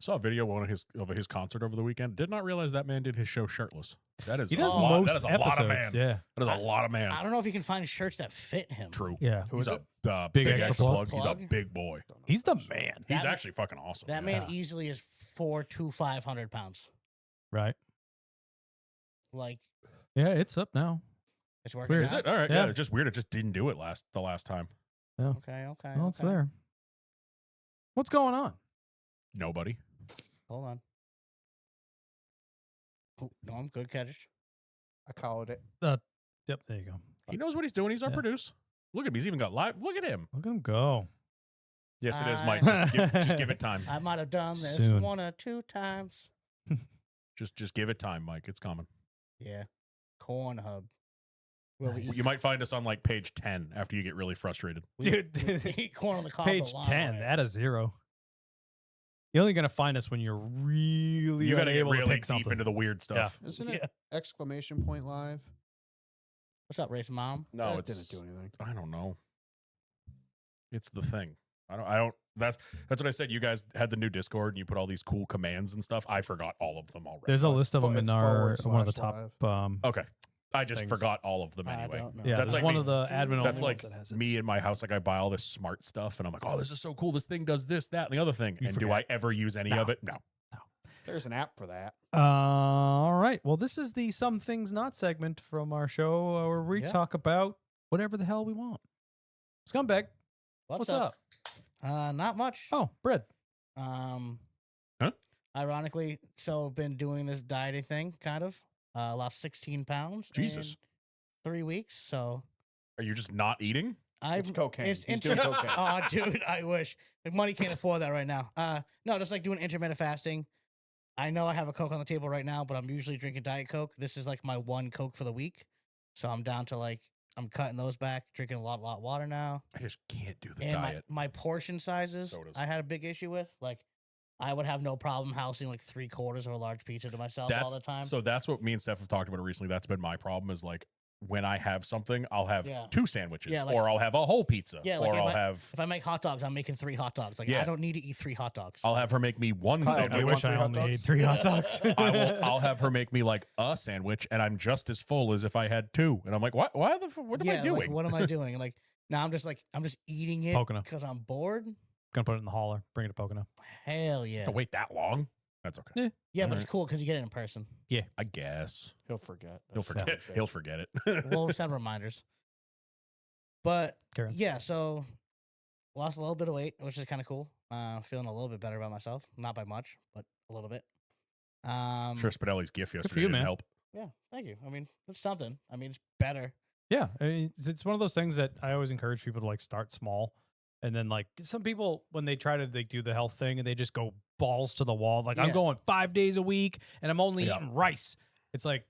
Saw a video of his concert over the weekend. Did not realize that man did his show shirtless. That is He does a lot. most That is a episodes. lot of man. Yeah. That is a lot of man. I don't know if you can find shirts that fit him. True. Yeah. Who He's is a it? big Extra extra plug. plug. He's a big boy. He's the man. He's That- actually fucking awesome. That yeah. man easily is 4 to 500 pounds. Right. Like, Yeah, it's up now. it's working. Clear. Is out. it? All right. Yeah. Yeah. It's just weird. It just didn't do it the last time. Okay. Well, it's okay. there. What's going on? Nobody. Hold on. Oh, no, I'm good, catch. I called it. Yep, there you go. He knows what he's doing. He's our Yeah. producer. Look at him. He's even got live. Look at him. Look at him go. Yes, it is, I- Mike. Just give it time. I might have done this Soon. 1 or 2 times. Just give it time, Mike. It's coming. Yeah. Corn hub. Where we Nice. You might find us on like page 10 after you get really frustrated. Dude, we eat corn on the cob. Page 10, at a 0. You're only going to find us when you're really You got to get unable to really pick deep something. into the weird stuff. Isn't it exclamation point live? What's up, race mom? No, That it's didn't do anything. I don't know. It's the thing. I don't that's what I said. You guys had the new Discord and you put all these cool commands and stuff. I forgot all of them already. There's a list of them in It's our forward one of the slash top. Okay. I just Things. forgot all of them I anyway. don't know. Yeah, That's that's like one me. of the admin. That's only like ones that has it. me in my house. Like I buy all this smart stuff and I'm like, oh, this is so cool. This thing does this, that, and the other thing. You and do forget. I ever use any No. of it? No. There's an app for that. All right. Well, this is the Some Things Not segment from our show where we Yeah. talk about whatever the hell we want. Scumbag, what's up? Not much. Oh, bread. Huh? Ironically, so been doing this dieting thing, kind of. Lost 16 pounds. Jesus. In 3 weeks. So Are you just not eating? It's cocaine. It's He's doing cocaine. Oh, dude, I wish. The money can't afford that right now. No, just like doing intermittent fasting. I know I have a Coke on the table right now, but I'm usually drinking Diet Coke. This is like my one Coke for the week. So I'm down to like, I'm cutting those back, drinking a lot of water now. I just can't do the And diet. my portion sizes, Sodas. I had a big issue with. Like, I would have no problem housing like 3/4 of a large pizza to myself all the time. So that's what me and Steph have talked about recently. That's been my problem is like when I have something, I'll have Yeah. 2 sandwiches Yeah, like- or I'll have a whole pizza Yeah, like or if I'll I- have If I make hot dogs, I'm making 3 hot dogs. Like, Yeah. I don't need to eat 3 hot dogs. I'll have her make me one Kyle, do sandwich. you I want wish I 3 hot only ate dogs? 3 hot dogs. I'll have her make me like a sandwich and I'm just as full as if I had 2. And I'm like, what am I doing? Like, what am I doing? Like, now I'm just eating it Pocono. because I'm bored. Gonna put it in the hauler. Bring it to Pocono. Hell yeah. To wait that long? That's okay. Yeah, but it's Alright. cool because you get it in person. I guess. He'll forget. He'll That's forget. son of a He'll bitch. forget it. We'll send reminders. But Karen. yeah, so lost a little bit of weight, which is kind of cool. Feeling a little bit better about myself. Not by much, but a little bit. Sure, Spinelli's gift for yesterday you, didn't man. help. Yeah, thank you. I mean, it's something. I mean, it's better. Yeah, I mean, it's one of those things that I always encourage people to like start small, and then like some people when they try to like do the health thing and they just go balls to the wall. Like I'm Yeah. going 5 days a week and I'm only Yeah. eating rice. It's like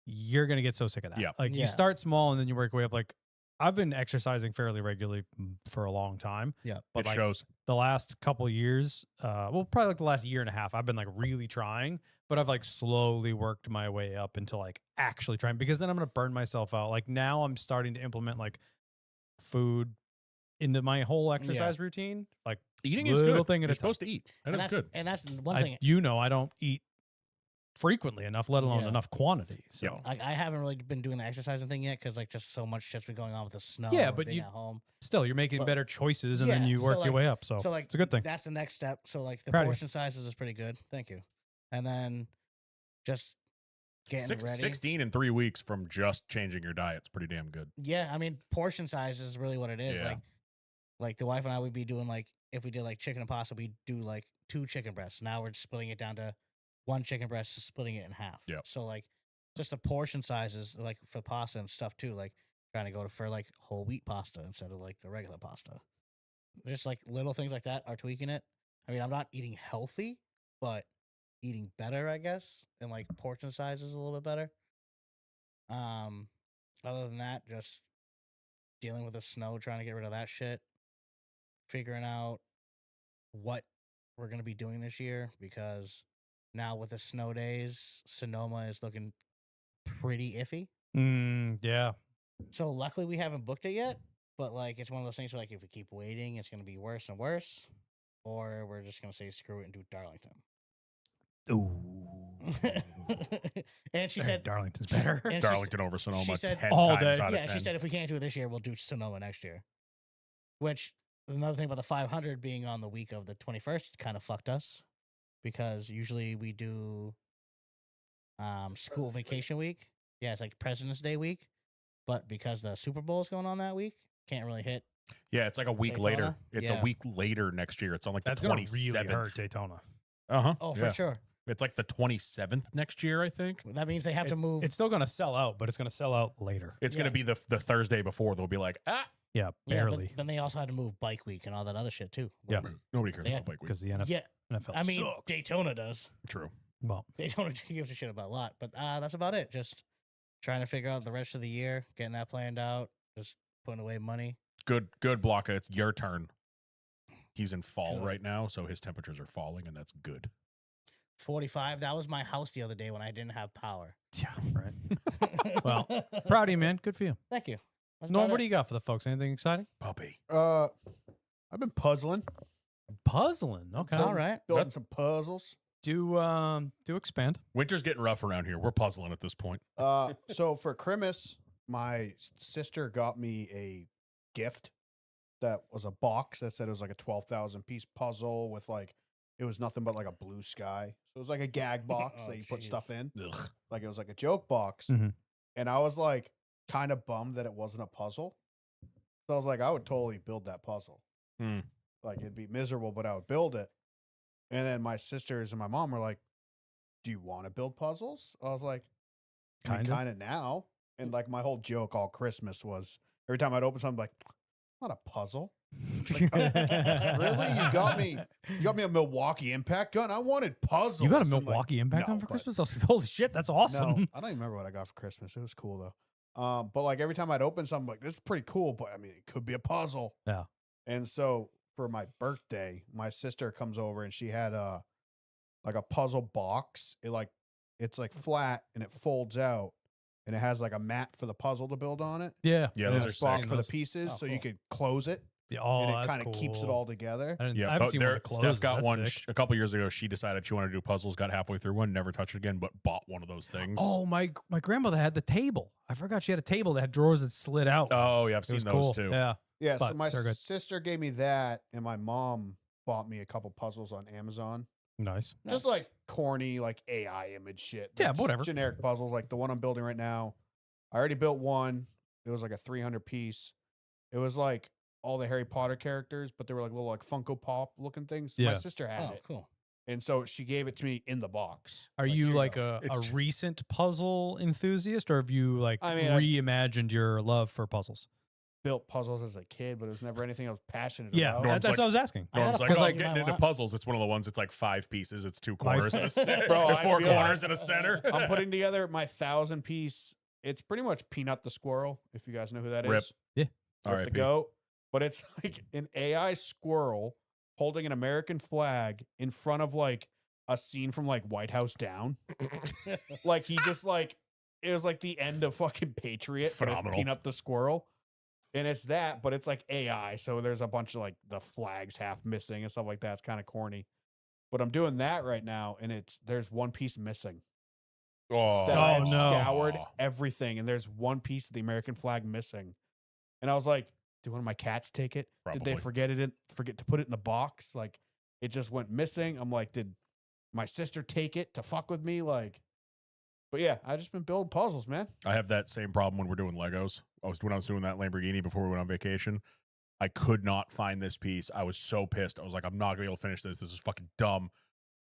you're gonna get so sick of that. Yeah. Like Yeah. you start small and then you work your way up. Like I've been exercising fairly regularly for a long time. Yeah. But It like shows. the last couple years, well, probably like the last year and a half, I've been like really trying, but I've like slowly worked my way up into like actually trying because then I'm going to burn myself out. Like now I'm starting to implement like food into my whole exercise routine. Like Eating is little good. thing at You're a supposed to eat. And it's good. And that's one thing. I don't eat frequently enough, let alone Yeah. enough quantity. So Yeah. Like, I haven't really been doing the exercising thing yet because like just so much shit's been going on with the snow. Yeah, and but being you- at home. still, you're making But- better choices and then Yeah, you so, work your like- way up. So, So like it's a good thing. That's the next step. So like the Proud of you. portion sizes is pretty good. Thank you. And then just getting ready. 16 in 3 weeks from just changing your diet's pretty damn good. Yeah, I mean portion size is really what it is. Yeah. Like the wife and I would be doing like if we did like chicken and pasta, we'd do like 2 chicken breasts. Now we're splitting it down to 1 chicken breast, splitting it in half. Yep. So like just the portion sizes like for pasta and stuff too. Like trying to go for like whole wheat pasta instead of like the regular pasta. Just like little things like that are tweaking it. I mean, I'm not eating healthy, but eating better, I guess, and like portion sizes a little bit better. Other than that, just dealing with the snow, trying to get rid of that shit, figuring out what we're gonna be doing this year because now with the snow days, Sonoma is looking pretty iffy. Yeah. So luckily we haven't booked it yet, but like it's one of those things where like if we keep waiting, it's gonna be worse and worse. or we're just gonna say screw it and do Darlington. Ooh. And she said, Darlington's she's- better. and she Darlington over Sonoma she said 10 all times day. out yeah, of 10. she said if we can't do it this year, we'll do Sonoma next year. Which another thing about the 500 being on the week of the 21st kind of fucked us because usually we do school vacation week. Yeah, it's like President's Day week, but because the Super Bowl is going on that week, can't really hit. Yeah, it's like a week Daytona? later. It's Yeah. a week later next year. It's on like That's the gonna 27th. really hurt Daytona. Uh-huh. Oh, for sure. It's like the 27th next year, I think. That means they have to move. It's still gonna sell out, but it's gonna sell out later. It's Yeah. going to be the Thursday before. They'll be like, Yeah, Yeah, but barely. then they also had to move Bike Week and all that other shit too. Yeah. nobody cares Yeah, about bike week. Because the NFL, Yeah, NFL I mean sucks. Daytona does. True. Well, Daytona gives a shit about a lot, but that's about it. Just trying to figure out the rest of the year, getting that planned out, just putting away money. Good, Blocka. It's your turn. He's in fall Good. right now, so his temperatures are falling, and that's good. 45. That was my house the other day when I didn't have power. yeah, right. Well, proud of you, man. Good for you. Thank you. That's Norm, about what do it. you got for the folks? Anything exciting? Puppy. I've been puzzling, Puzzling. Okay. All right. building some puzzles. Do expand. Winter's getting rough around here. We're puzzling at this point. So for Christmas, my sister got me a gift that was a box that said it was like a 12,000 piece puzzle with like, it was nothing but like a blue sky. So it was like a gag box Oh, that you put jeez. stuff in. Ugh. Like it was like a joke box. Mhm. And I was like kind of bummed that it wasn't a puzzle. So I was like, I would totally build that puzzle. Hmm. Like it'd be miserable, but I would build it. And then my sisters and my mom were like, do you want to build puzzles? I was like, Kinda. kind of now. And like my whole joke all Christmas was every time I'd open something, like, not a puzzle. Really? You got me a Milwaukee Impact gun? I wanted puzzles. You got a I'm like, Milwaukee Impact "No, gun for but- Christmas? I was like, holy shit, that's awesome. No, I don't even remember what I got for Christmas. It was cool though. But like every time I'd open something, like this is pretty cool, but I mean, it could be a puzzle. Yeah. And so for my birthday, my sister comes over and she had like a puzzle box. It's like flat and it folds out, and it has like a mat for the puzzle to build on it. Yeah. Yeah, and those a are spot sick. for the pieces, Oh, so you cool. could close it, Yeah, oh, and it that's kind of keeps it cool. all together. I, Yeah, haven't but seen one there, to close. Steph got That's one sick. a couple years ago. She decided she wanted to do puzzles, got halfway through one, never touched it again, but bought one of those things. Oh, my grandmother had the table. I forgot she had a table that had drawers that slid out. Oh, yeah, I've It seen was those cool. too. Yeah. Yeah, so But my they're good. sister gave me that, and my mom bought me a couple puzzles on Amazon. Nice. Just like corny, like AI image shit. Yeah, like whatever. Generic puzzles, like the one I'm building right now. I already built one. It was like a 300 piece. It was like all the Harry Potter characters, but they were like little like Funko Pop looking things. My Yeah. sister had Oh, it, cool. and so she gave it to me in the box. Are Like, you "Here like go." a It's tr- recent puzzle enthusiast, or have you like I mean, I- reimagined your love for puzzles? built puzzles as a kid, but it was never anything I was passionate Yeah, about. Norm's that's like- what I was asking. I got Norm's a like, puzzle oh, you getting might into want. puzzles. It's one of the ones. It's like 5 pieces. It's 2 My- corners and a center, Bro, or I 4 feel corners like- and a center. I'm putting together my 1,000 piece. It's pretty much Peanut the Squirrel, if you guys know who that is. Rip. Yeah. All Rip right, the goat. But it's like an AI squirrel holding an American flag in front of like a scene from like White House Down. Like he just like it was like the end of fucking Patriot. but it's Phenomenal. Peanut the Squirrel. And it's that, but it's like AI. So there's a bunch of like the flags half missing and stuff like that. It's kind of corny. But I'm doing that right now, and there's one piece missing. Oh, That I Oh, had no. scoured everything, and there's one piece of the American flag missing. And I was like, did one of my cats take it? Did they Probably. forget to put it in the box? Like it just went missing. I'm like, did my sister take it to fuck with me? Like, but yeah, I just been building puzzles, man. I have that same problem when we're doing Legos. When I was doing that Lamborghini before we went on vacation. I could not find this piece. I was so pissed. I was like, I'm not gonna be able to finish this. This is fucking dumb.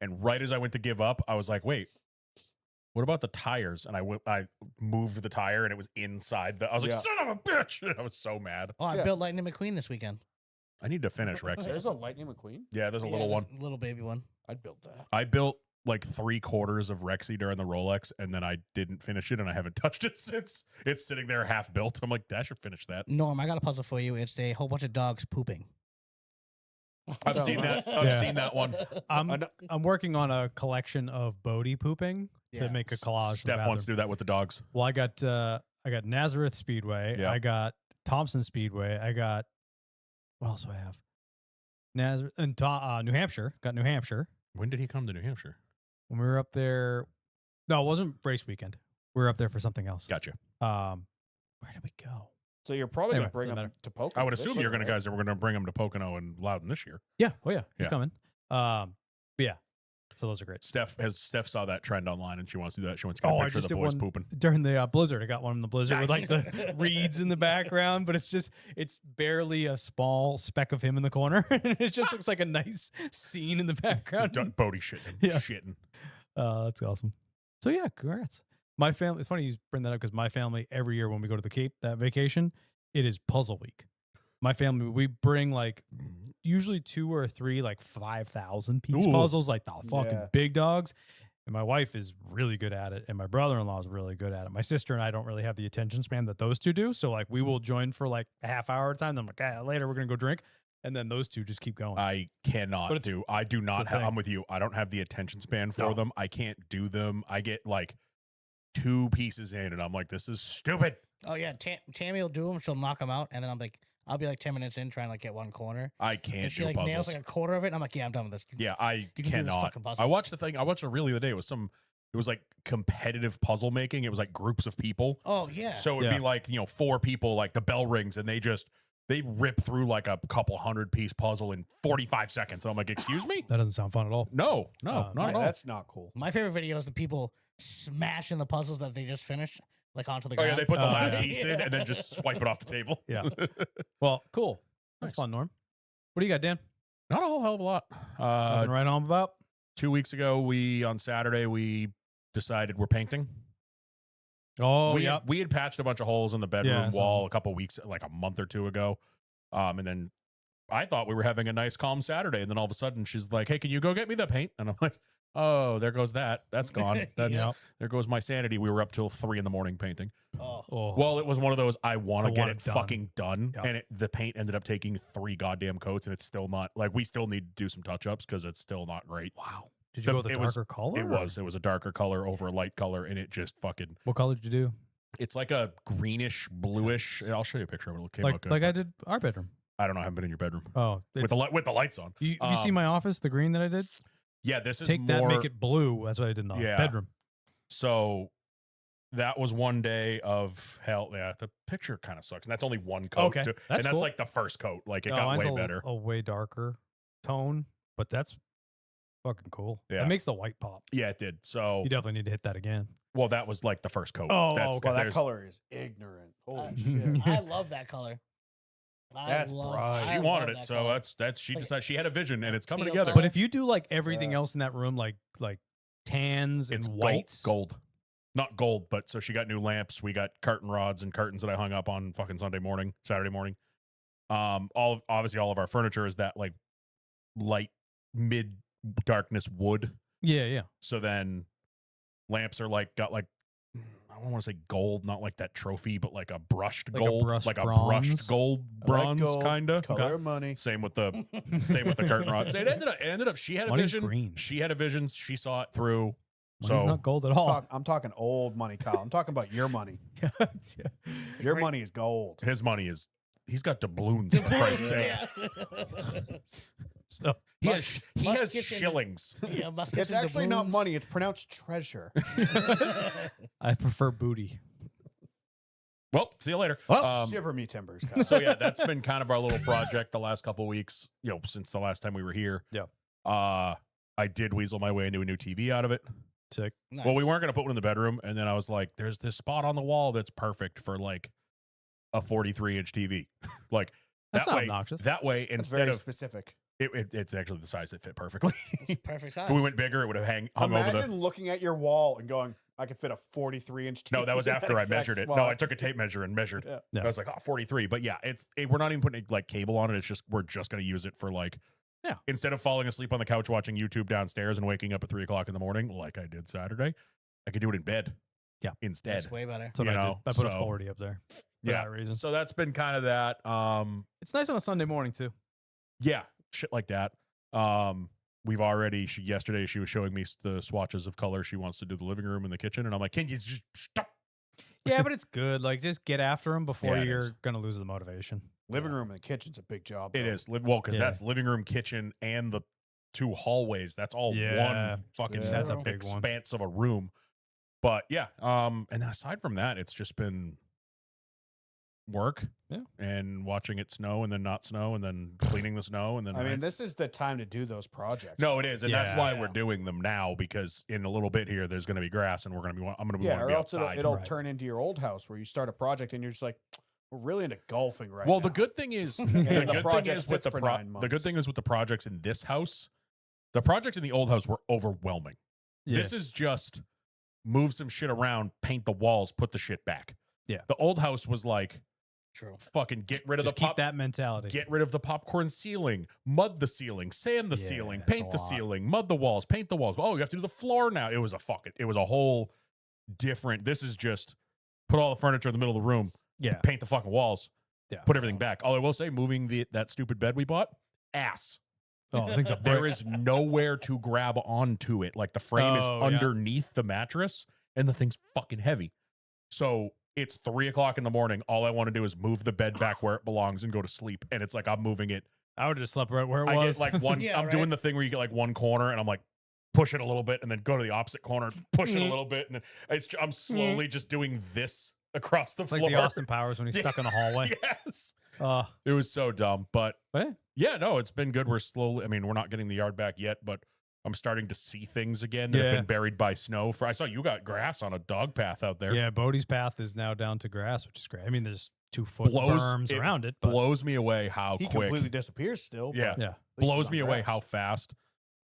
And right as I went to give up, I was like, wait, what about the tires? And I moved the tire and it was inside the. I was like, Yeah. son of a bitch! I was so mad. Oh, I Yeah. built Lightning McQueen this weekend. I need to finish Rexy. There's a Lightning McQueen. Yeah, there's a Yeah, little one. Little baby one. I'd build that. I built like 3/4 of Rexy during the Rolex, and then I didn't finish it, and I haven't touched it since. It's sitting there half built. I'm like, I should finish that. Norm, I got a puzzle for you. It's a whole bunch of dogs pooping. I've So- seen that. I've Yeah. seen that one. I'm working on a collection of Bodhi pooping to Yeah. make a collage. for the Steph wants to bathroom. do that with the dogs. Well, I got Nazareth Speedway. Yeah. I got Thompson Speedway. I got what else do I have? New Hampshire. Got New Hampshire When did he come to New Hampshire? when we were up there. No, it wasn't race weekend. We were up there for something else. Gotcha. Where did we go? So you're probably Anyway, going to bring doesn't him to Pocono. I would this assume year, you're going to right? guys that we're going to bring him to Pocono and Loudon this year. Yeah. Oh yeah, he's Yeah. coming. But yeah. So those are great. Steph saw that trend online and she wants to do that. She wants to get Oh, a I picture of just the did boys one pooping. during the blizzard. I got one in the blizzard with like Nice. the reeds in the background, but it's barely a small speck of him in the corner. It just looks like a nice scene in the background. Bodie shitting. Yeah. Shitting. That's awesome. So yeah, congrats. My family. It's funny you bring that up because my family every year when we go to the Cape that vacation, it is puzzle week. My family, we bring like usually 2 or 3 like 5,000 piece Ooh. puzzles, like the fucking Yeah. big dogs. And my wife is really good at it, and my brother-in-law is really good at it. My sister and I don't really have the attention span that those two do. So like we will join for like a half hour at a time. Then I'm like, later we're gonna go drink, and then those two just keep going. I cannot But it's- do. I do not the have. thing. I'm with you. I don't have the attention span for No. them. I can't do them. I get like 2 pieces in, and I'm like, this is stupid. Oh yeah, Tammy will do them. She'll knock them out, and then I'll be like 10 minutes in trying to like get one corner. I And can't she do like puzzles. nails like a quarter of it. And I'm like, yeah, I'm done with this. Yeah, I You can do this cannot. fucking puzzle. I watched the thing. I watched a reel the other day. It was it was like competitive puzzle making. It was like groups of people. Oh yeah. So it'd Yeah. be like, 4 people, like the bell rings and they rip through like a couple 100-piece puzzle in 45 seconds. And I'm like, excuse me? That doesn't sound fun at all. No, Uh, not Yeah, at all. that's not cool. My favorite video is the people smashing the puzzles that they just finished like onto the Oh ground. yeah, they put the Oh, last yeah. piece in and then just swipe it off the table. Yeah. Well, cool. That's Nice. fun, Norm. What do you got, Dan? Not a whole hell of a lot. Nothing right home about? 2 weeks ago, on Saturday, we decided we're painting. Oh, we, yeah. we had patched a bunch of holes in the bedroom Yeah, I saw wall that. a couple weeks, like a month or 2 ago. And then I thought we were having a nice, calm Saturday. And then all of a sudden she's like, hey, can you go get me the paint? And I'm like, oh, there goes that. That's gone. That's Yep. There goes my sanity. We were up till 3 a.m. painting. Oh. Oh, Well, it was one of those, I want I to get want it it done. fucking done. Yep. And the paint ended up taking 3 goddamn coats and it's still not, like, we still need to do some touch-ups because it's still not great. wow. Did you go with a it was- darker color? It or- was a darker color over a light color and it just fucking, What color did you do? it's like a greenish, bluish. I'll show you a picture of it. It came out Like good. like I did our bedroom. I don't know. I haven't been in your bedroom Oh, with the lights on. you see my office, the green that I did? Yeah, this is Take that, more, make it blue. That's what I did in the Yeah. bedroom. So that was one day of hell. Yeah, the picture kind of sucks, and that's only one coat. Okay, too. that's and that's cool. like the first coat. Like it No, got mine's way better. a way darker tone, but that's fucking cool. Yeah. It makes the white pop. Yeah, it did. So You definitely need to hit that again. well, that was like the first coat. Oh, that's, okay. Well, that there's- color is ignorant. Holy Uh, shit. I love that color. That's bright. She wanted it, so that's she Like, decided she had a vision, and it's coming teal together. But if you do like everything Yeah. else in that room, like tans and it's whites, gold, not gold, but so she got new lamps. We got curtain rods and curtains that I hung up on fucking Saturday morning. Obviously all of our furniture is that like light mid darkness wood. yeah. So then lamps are like got like I don't want to say gold, not like that trophy, but like a brushed Like a gold, brushed like a bronze? brushed gold I like bronze gold, kinda. Color of money. Same with the curtain rods. It ended up she had a Money's vision. green. She had a vision. She saw it through. Money's So not gold at all. I'm talking old money, Kyle. I'm talking about your money. Your Great. money is gold. his money is he's got doubloons for Christ's sake. So He Must- has he must has get in- shillings. Yeah, muskets It's and actually not doubloons. money. It's pronounced treasure. I prefer booty. Well, see you later. Shiver me timbers, Kyle. So yeah, that's been kind of our little project the last couple of weeks, since the last time we were here. Yeah. I did weasel my way into a new TV out of it. Sick. Nice. Well, we weren't going to put one in the bedroom. And then I was like, there's this spot on the wall that's perfect for like a 43-inch TV. Like That's that not way, obnoxious. That way, That's instead very of specific. it's actually the size that fit perfectly. It's perfect size. If we went bigger, it would have hung over Imagine the. looking at your wall and going, I could fit a 43-inch TV. No, that was in after I exact measured it. spot. No, I took a tape measure and measured. Yeah. Yeah. I was like, 43. But yeah, we're not even putting like cable on it. It's just we're just going to use it for like. Yeah. Instead of falling asleep on the couch watching YouTube downstairs and waking up at 3 o'clock in the morning, like I did Saturday, I could do it in bed. Yeah. Instead. That's way better. That's what you I did. know, I put a so- 40 up there for Yeah. that reason. So that's been kind of that. It's nice on a Sunday morning too. Yeah, shit like that. We've already. Yesterday she was showing me the swatches of color she wants to do the living room and the kitchen, and I'm like, can you just stop? Yeah, but it's good. Like, just get after them before Yeah, it you're is. gonna lose the motivation. Living room and the kitchen's a big job. It though. is well because Yeah. that's living room, kitchen, and the 2 hallways. That's all Yeah. one fucking Yeah. That's a big one. expanse of a room. But yeah, and then aside from that, it's just been work, Yeah. and watching it snow and then not snow and then cleaning the snow and then. I mean, this is the time to do those projects. no, it is, and that's Yeah. why we're doing them now because in a little bit here, there's going to be grass, and I'm going to yeah, want to or be else outside. it'll Right. turn into your old house where you start a project and you're just like, we're really into golfing right Well, now. the good thing is, the the good thing project is with sits for 9 the good months. thing is with the projects in this house, the projects in the old house were overwhelming. Yeah. This is just move some shit around, paint the walls, put the shit back. Yeah. The old house was like True. fucking get rid of Just the keep pop, that mentality. get rid of the popcorn ceiling, mud the ceiling, sand the Yeah, ceiling, that's paint a the lot. ceiling, mud the walls, paint the walls. Oh, you have to do the floor now. It was a whole different. This is just put all the furniture in the middle of the room, yeah. paint the fucking walls, Yeah. put everything back. All I will say, moving that stupid bed we bought, ass. Oh, things are There is nowhere to grab onto it. Like the frame is Oh, yeah. underneath the mattress, and the thing's fucking heavy. So it's 3:00 in the morning. All I want to do is move the bed back where it belongs and go to sleep. And it's like I'm moving it. I would have just slept right where it I was. get like one. Yeah, I'm right. doing the thing where you get like one corner, and I'm like push it a little bit, and then go to the opposite corner, push it a little bit, and then I'm slowly just doing this across the it's floor. like the Austin Powers when he's Yeah. stuck in the hallway. Yes, Uh, it was so dumb, but but yeah, no, it's been good. We're slowly. I mean, we're not getting the yard back yet, but I'm starting to see things again that have Yeah. been buried by snow. I saw you got grass on a dog path out there. yeah, Bodie's path is now down to grass, which is great. I mean, there's 2-foot Blows- berms it around it, but blows me away how he quick. completely disappears still. Yeah. but yeah, at least Blows he's me on away grass. how fast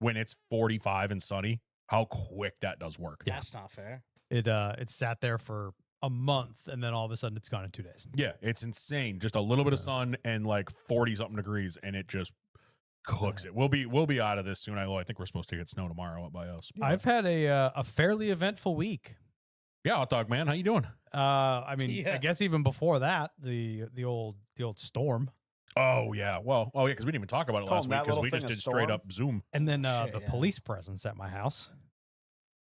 when it's 45 and sunny, how quick that does work. That's not fair. it sat there for a month, and then all of a sudden it's gone in 2 days. Yeah, it's insane. Just a little bit of sun and like 40 something degrees, and it just cooks it. We'll be out of this soon. I think we're supposed to get snow tomorrow up by us. I've had a fairly eventful week. Yeah, hot dog man, how you doing? I mean, I Yeah. guess even before that, the old storm, Oh yeah, well, yeah, because we didn't even talk about it Call last them week that because little we thing just a did straight storm? up Zoom. and then Shit, the yeah. police presence at my house.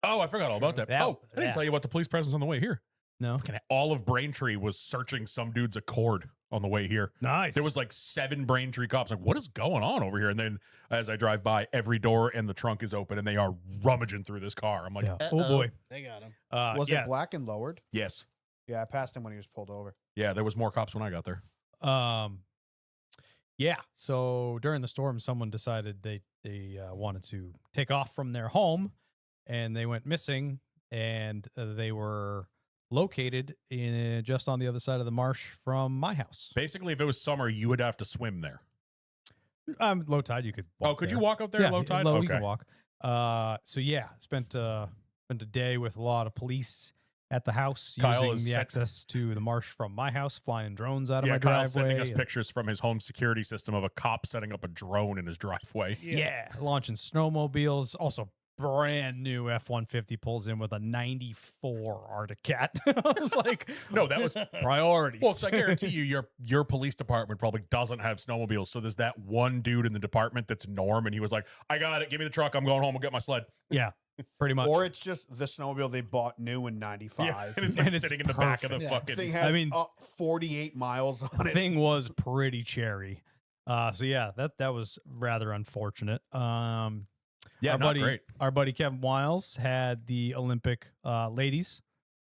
Oh, I forgot all about that. That- Oh, I didn't yeah. tell you about the police presence on the way here. No, Fucking all of Braintree was searching some dude's Accord on the way here. nice. There was like 7 Braintree cops. Like, what is going on over here? And then as I drive by, every door and the trunk is open, and they are rummaging through this car. I'm like, yeah. Oh boy. They got him. Was yeah. it black and lowered? yes, Yeah, I passed him when he was pulled over. yeah. There was more cops when I got there. Yeah. So during the storm, someone decided they wanted to take off from their home, and they went missing, and they were located in just on the other side of the marsh from my house. Basically, if it was summer, you would have to swim there. Low tide, you could. Walk Could there. you walk up there Yeah, low tide? low, Okay. you can walk. So yeah, spent a day with a lot of police at the house, Kyle using is the set- access to the marsh from my house, flying drones out of Yeah, my Kyle's driveway. sending us and- pictures from his home security system of a cop setting up a drone in his driveway. Yeah. Launching snowmobiles. Also, brand new F-150 pulls in with a 94 Arctic Cat. I was like, No, that was priorities. well, because I guarantee you, your police department probably doesn't have snowmobiles. So there's that one dude in the department that's Norm, and he was like, "I got it. Give me the truck. I'm going home. I'll get my sled." yeah, pretty much. Or it's just the snowmobile they bought new in '95. Yeah, and it's been And it's sitting in the back of the perfect. Yeah. fucking. Thing has I mean- 48 miles on the it. thing was pretty cherry. So yeah, that was rather unfortunate. Yeah, our not buddy, great. Our buddy Kevin Wiles had the Olympic ladies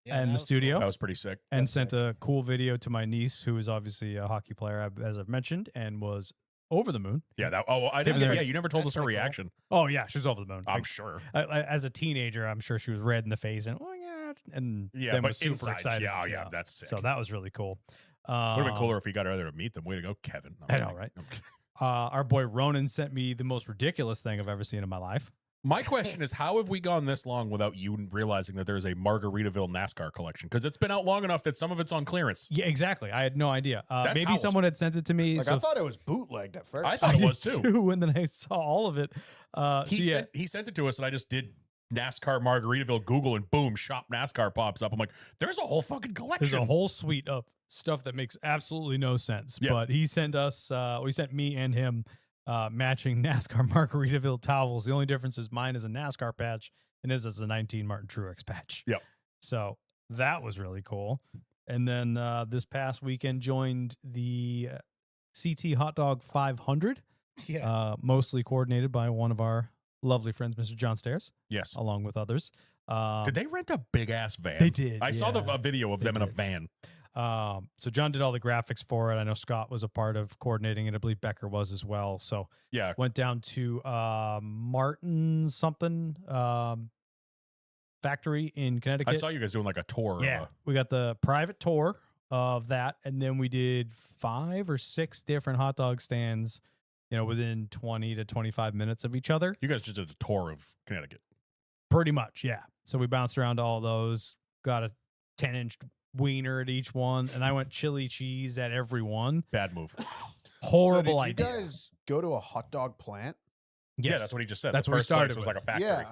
Yeah, in that the was studio. That was pretty sick. and That's sent a cool video to my niece, who is obviously a hockey player, as I've mentioned, and was over the moon. Yeah, that. Oh, I didn't. There- Yeah, you never told That's us her pretty cool. reaction. Oh yeah, she was over the moon. I'm sure. As a teenager, I'm sure she was red in the face and oh my god, and Yeah, then but was super inside, excited. yeah, yeah, that's sick. So that was really cool. Would have been cooler if we got her there to meet them. Way to go, Kevin. No, I I'm know, kidding. right? I'm kidding. Our boy Ronan sent me the most ridiculous thing I've ever seen in my life. My question is, how have we gone this long without you realizing that there's a Margaritaville NASCAR collection? Because it's been out long enough that some of it's on clearance. Yeah, exactly. I had no idea. That's Maybe how it's- someone had sent it to me. Like so I thought it was bootlegged at first. I thought it did was too. and then I saw all of it. He sent it to us, and I just did NASCAR Margaritaville Google, and boom, Shop NASCAR pops up. I'm like, there's a whole fucking collection. there's a whole suite of stuff that makes absolutely no sense. Yeah. But he sent us, he sent me and him matching NASCAR Margaritaville towels. The only difference is mine is a NASCAR patch and his is a 19 Martin Truex patch. Yep. So that was really cool. And then this past weekend joined the CT Hot Dog 500, Yeah. mostly coordinated by one of our lovely friends, Mr. John Stairs, Yes. along with others. Did they rent a big ass van? They did. I saw yeah. a video of They them in a did. van. So John did all the graphics for it. I know Scott was a part of coordinating it. I believe Becker was as well. So Yeah. went down to Martin something factory in Connecticut. I saw you guys doing like a tour. Yeah, we got the private tour of that, and then we did 5 or 6 different hot dog stands, within 20 to 25 minutes of each other. You guys just did a tour of Connecticut. Pretty much, yeah. So we bounced around to all those, got a 10-inch wiener at each one, and I went chili cheese at every one. Bad move. Horrible so did idea. you guys go to a hot dog plant? Yeah, Yes. that's what he just said. That's the what we first place started was with. like a factory. Yeah,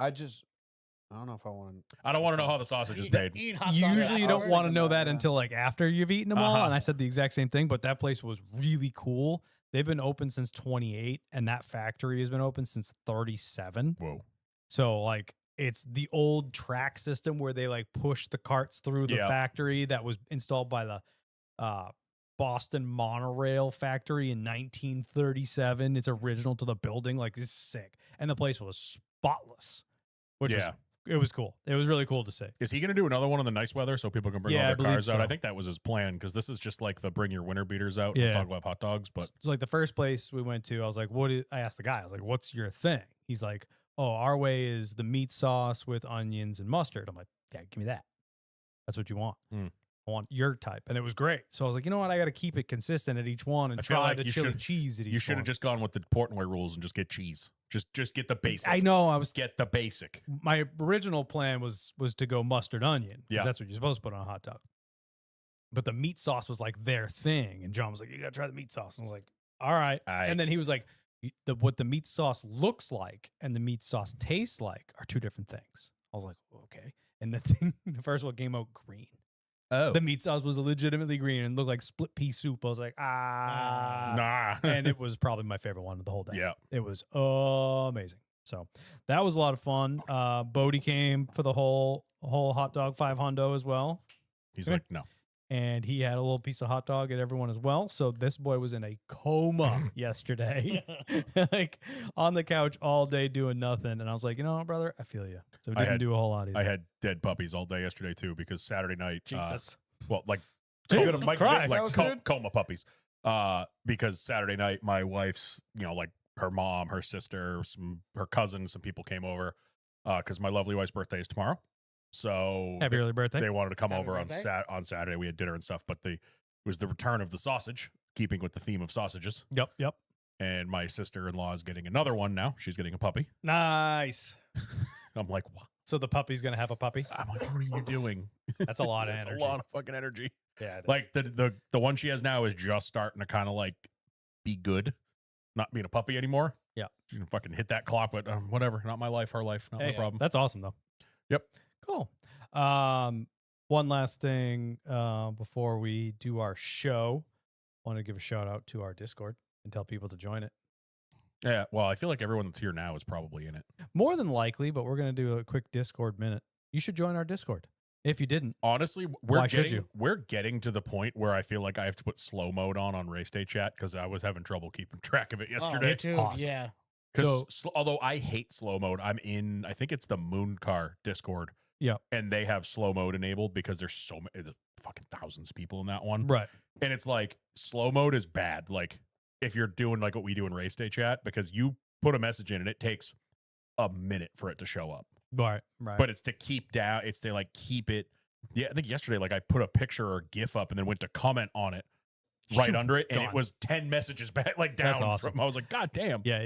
I don't know if I want to. I don't want to know how the sausage is made. Eat hot dogs Usually you don't afterwards. want to know that Yeah. until like after you've eaten them all. Uh-huh. And I said the exact same thing, but that place was really cool. They've been open since 28, and that factory has been open since 37. Whoa. So like it's the old track system where they like push the carts through the Yeah. factory that was installed by the Boston monorail factory in 1937. It's original to the building. Like, this is sick. And the place was spotless, which Yeah. it was cool. It was really cool to see. Is he going to do another one in the nice weather so people can bring Yeah, I all their believe cars out? I so. think that was his plan because this is just like the bring your winter beaters out Yeah. and talk about hot dogs. But So like the first place we went to, I was like, I asked the guy, I was like, what's your thing? He's like, oh, our way is the meat sauce with onions and mustard. I'm like, yeah, give me that. That's what you want. Mm. I want your type. And it was great. So I was like, you know what? I got to keep it consistent at each one and I feel try like the you chili should- cheese at each you should one. have just gone with the Portnoy rules and just get cheese. Just get the basic. I know. I was Get the basic. my original plan was to go mustard onion. 'Cause Yeah. that's what you're supposed to put on a hot dog. But the meat sauce was like their thing. And John was like, you got to try the meat sauce. And I was like, all right. And then he was like, what the meat sauce looks like and the meat sauce tastes like are 2 different things. I was like, okay. And the first one came out green. Oh. The meat sauce was legitimately green and looked like split pea soup. I was like, Nah. and it was probably my favorite one of the whole day. Yeah. It was amazing. So that was a lot of fun. Bodie came for the whole hot dog 5 hundo as well. He's Okay. like, no. And he had a little piece of hot dog at everyone as well. So this boy was in a coma yesterday, like on the couch all day doing nothing. And I was like, you know what, brother, I feel you. So we I didn't had- do a whole lot either. I had dead puppies all day yesterday too because Saturday night. Jesus. Well, like Jesus coma, Christ. That was like good. coma puppies. Because Saturday night, my wife's, like her mom, her sister, her cousin, some people came over. Because my lovely wife's birthday is tomorrow. So Happy early birthday. they wanted to come Happy over birthday. on Saturday. We had dinner and stuff, but it was the return of the sausage, keeping with the theme of sausages. Yep. And my sister-in-law is getting another one now. She's getting a puppy. Nice. I'm like, what? So the puppy's going to have a puppy. I'm like, what are you doing? That's a lot of It's energy. a lot of fucking energy. Yeah. it is. Like the one she has now is just starting to kind of like be good, not being a puppy anymore. Yeah. She can fucking hit that clock, but whatever. Not my life, her life, not my Hey, problem. That's awesome though. Yep. Cool. One last thing before we do our show, want to give a shout out to our Discord and tell people to join it. Yeah. Well, I feel like everyone that's here now is probably in it. More than likely, but we're going to do a quick Discord minute. You should join our Discord. If you didn't, Honestly, Why should we're getting to the point where I feel like I have to put slow mode on Race Day chat because I was having trouble keeping track of it Oh, yesterday. me too. awesome. Yeah. Because So- although I hate slow mode, I'm in. I think it's the Moon Car Discord. Yeah. And they have slow mode enabled because there's so many, there's fucking thousands of people in that one. right. And it's like slow mode is bad. Like if you're doing like what we do in Race Day chat, because you put a message in and it takes a minute for it to show up. Right. But it's to keep down. It's to like keep it. Yeah, I think yesterday, like I put a picture or a GIF up and then went to comment on it right Shoot, under it, and gone. it was 10 messages back, like down That's awesome. from. I was like, God damn. Yeah,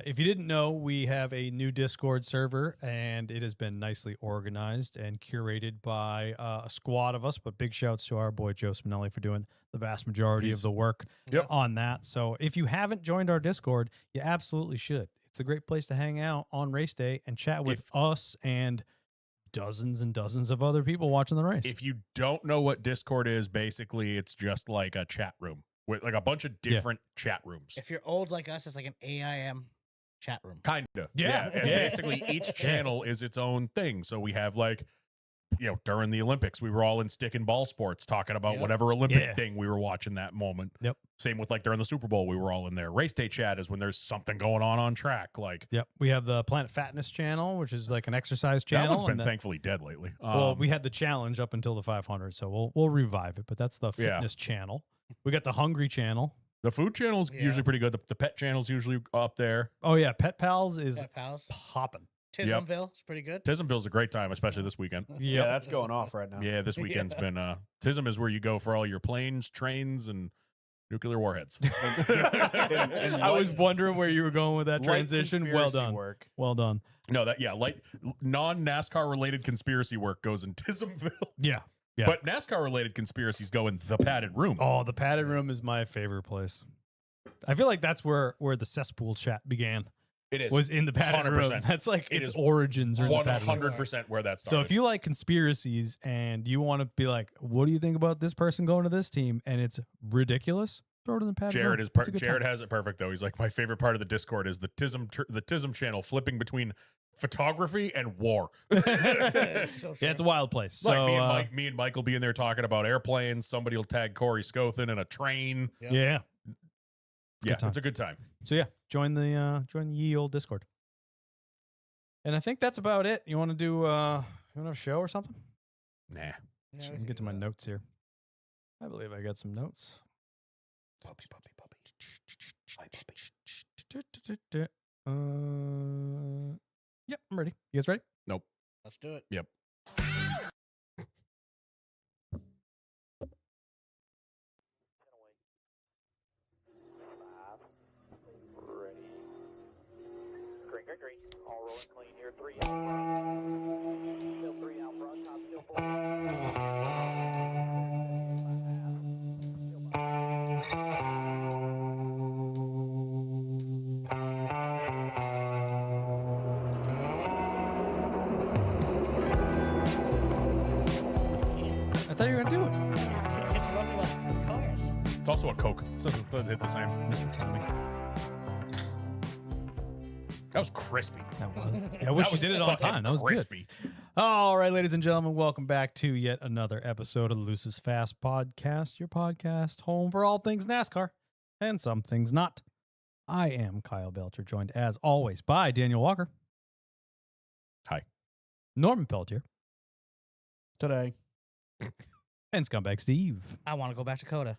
if you didn't know, we have a new Discord server, and it has been nicely organized and curated by a squad of us. But big shouts to our boy Joe Spinelli for doing the vast majority He's- of the work Yep. on that. So if you haven't joined our Discord, you absolutely should. It's a great place to hang out on race day and chat with If- us and dozens and dozens of other people watching the race. If you don't know what Discord is, basically it's just like a chat room with like a bunch of Yeah. different chat rooms. If you're old like us, it's like an AIM chat room. Kinda. Yeah. And Yeah. basically each channel is its own thing. So we have like during the Olympics, we were all in stick and ball sports talking about Yep. whatever Olympic Yeah. thing we were watching that moment. Yep. Same with like during the Super Bowl, we were all in there. Race day chat is when there's something going on track. Like Yep. We have the Planet Fatness channel, which is like an exercise that channel. one's been and then- thankfully dead lately. well, we had the challenge up until the 500, so we'll revive it. But that's the Yeah. fitness channel. We got the Hungry channel. the food channel's Yeah. usually pretty good. The pet channel's usually up there. Oh yeah, Pet Pals is Pet Pals. popping. Tismville is pretty good. Tismville's a great time, especially this weekend. Yeah, that's going off right now. Yeah, this weekend's Yeah. been TISM is where you go for all your planes, trains, and nuclear warheads. And I was light- wondering where you were going with that Light transition. Well conspiracy done. Work. Well done. No, like non-NASCAR related conspiracy work goes in Tismville. Yeah. Yeah. But NASCAR related conspiracies go in the padded room. Oh, the padded room is my favorite place. I feel like that's where the cesspool chat began. it is Was in the padded room. 100%. That's like It its is origins are in the padded room. 100% where that So started. if you like conspiracies and you want to be like, what do you think about this person going to this team? And it's ridiculous. Throw it in the padded Jared room. is It's a good Jared time. has it perfect though. He's like, my favorite part of the Discord is the TISM channel flipping between photography and war. So Yeah, it's true. a wild place. Like So me and Mike will be in there talking about airplanes. Somebody will tag Corey Scothen in a train. Yep. yeah. Yeah, time. it's a good time. So yeah, join the ye old Discord. And I think that's about it. You want to do you want to have a show or something? Nah. Yeah, So we let me can get to do my that. notes here. I believe I got some notes. Puppy. Yep, I'm ready. You guys ready? Let's do it. Yep. Green. All rolling clean here. 3 out. Still 3 out front. Top still 4. I thought you were gonna do it. Since you want to about cars. It's also a Coke. So it doesn't hit the same. Missed the timing. That was crispy. That was. I wish That you was did it on fucking time. That was good. crispy. All right, ladies and gentlemen, welcome back to yet another episode of the Lucis Fast Podcast, your podcast home for all things NASCAR and some things not. I am Kyle Belcher, joined as always by Daniel Walker. Hi. Norman Peltier Today. and Scumbag Steve. I want to go back to Coda.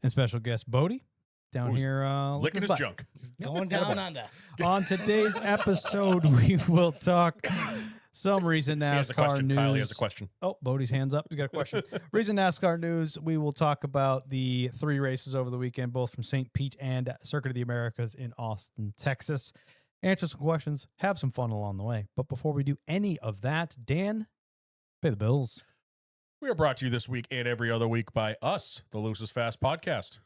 And special guest Bodie down Who's here Licking his butt. junk. Going down under. On today's episode, we will talk some recent He has a NASCAR question. news. Kyle, he has a question. Oh, Bodie's hands up. We got a question. Recent NASCAR news. We will talk about the 3 races over the weekend, both from St. Pete and Circuit of the Americas in Austin, Texas. Answer some questions, have some fun along the way. But before we do any of that, Dan, pay the bills. We are brought to you this week and every other week by us, the Lucis Fast Podcast.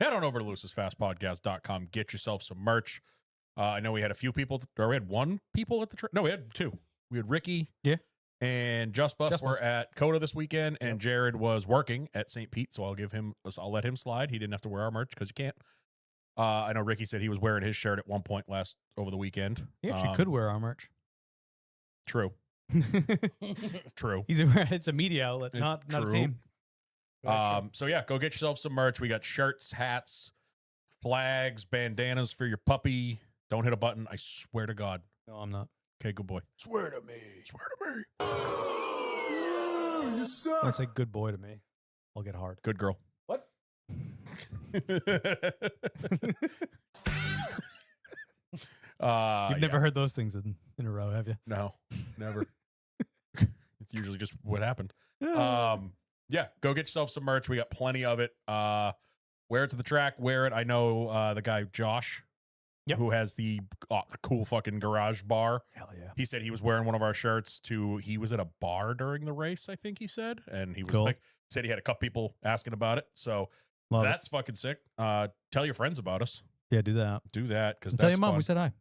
Head on over to lucisfastpodcast.com. Get yourself some merch. I know we had a few people, or we had one people at the no, we had 2. We had Ricky, Yeah. and Just Bus Just were Bus. at Coda this weekend, and Jared was working at St. Pete, so I'll let him slide. He didn't have to wear our merch because he can't. I know Ricky said he was wearing his shirt at one point over the weekend. He actually could wear our merch. True. True. It's a media outlet, not a True. team. So yeah, go get yourself some merch. We got shirts, hats, flags, bandanas for your puppy. Don't hit a button. I swear to God. No, I'm not. Okay, good boy. Swear to me. Swear to me. Don't say good boy to me. I'll get hard. Good girl. What? You've never heard those things in a row, have you? No, never. It's usually just what happened. Yeah, go get yourself some merch. We got plenty of it. Wear it to the track. Wear it. I know the guy Josh, Yep. who has the cool fucking garage bar. Hell yeah. He said he was wearing one of our shirts he was at a bar during the race, I think he said. And he was Cool. said he had a couple people asking about it. So Love it. that's fucking sick. Tell your friends about us. Yeah, do that. Do that because And that's tell your mom fun. we said hi.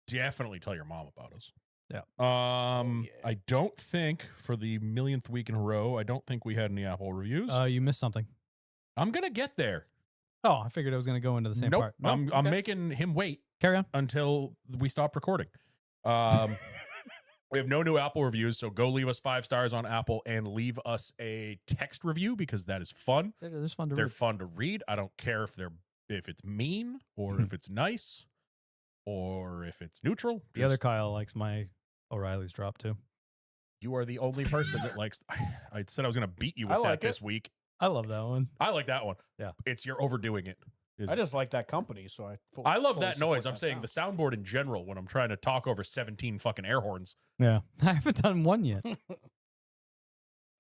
Definitely tell your mom about us. Yeah. yeah. I don't think for the millionth week in a row, I don't think we had any Apple reviews. You missed something. I'm gonna get there. Oh, I figured I was going to go into the same Nope. part. I'm Okay. making him wait Carry on. until we stop recording. We have no new Apple reviews, so go leave us 5 stars on Apple and leave us a text review because that is fun. It's fun to They're read. fun to read. I don't care if it's mean or if it's nice or if it's neutral. The other Just- Kyle likes my O'Reilly's drop too. you are the only person that likes. I said I was going to beat you with I like that it. this week. I love that one. I like that one. Yeah. It's you're overdoing it. I just like that company, so I love fully that noise. support I'm that saying sound. the soundboard in general when I'm trying to talk over 17 fucking air horns. Yeah, I haven't done one yet.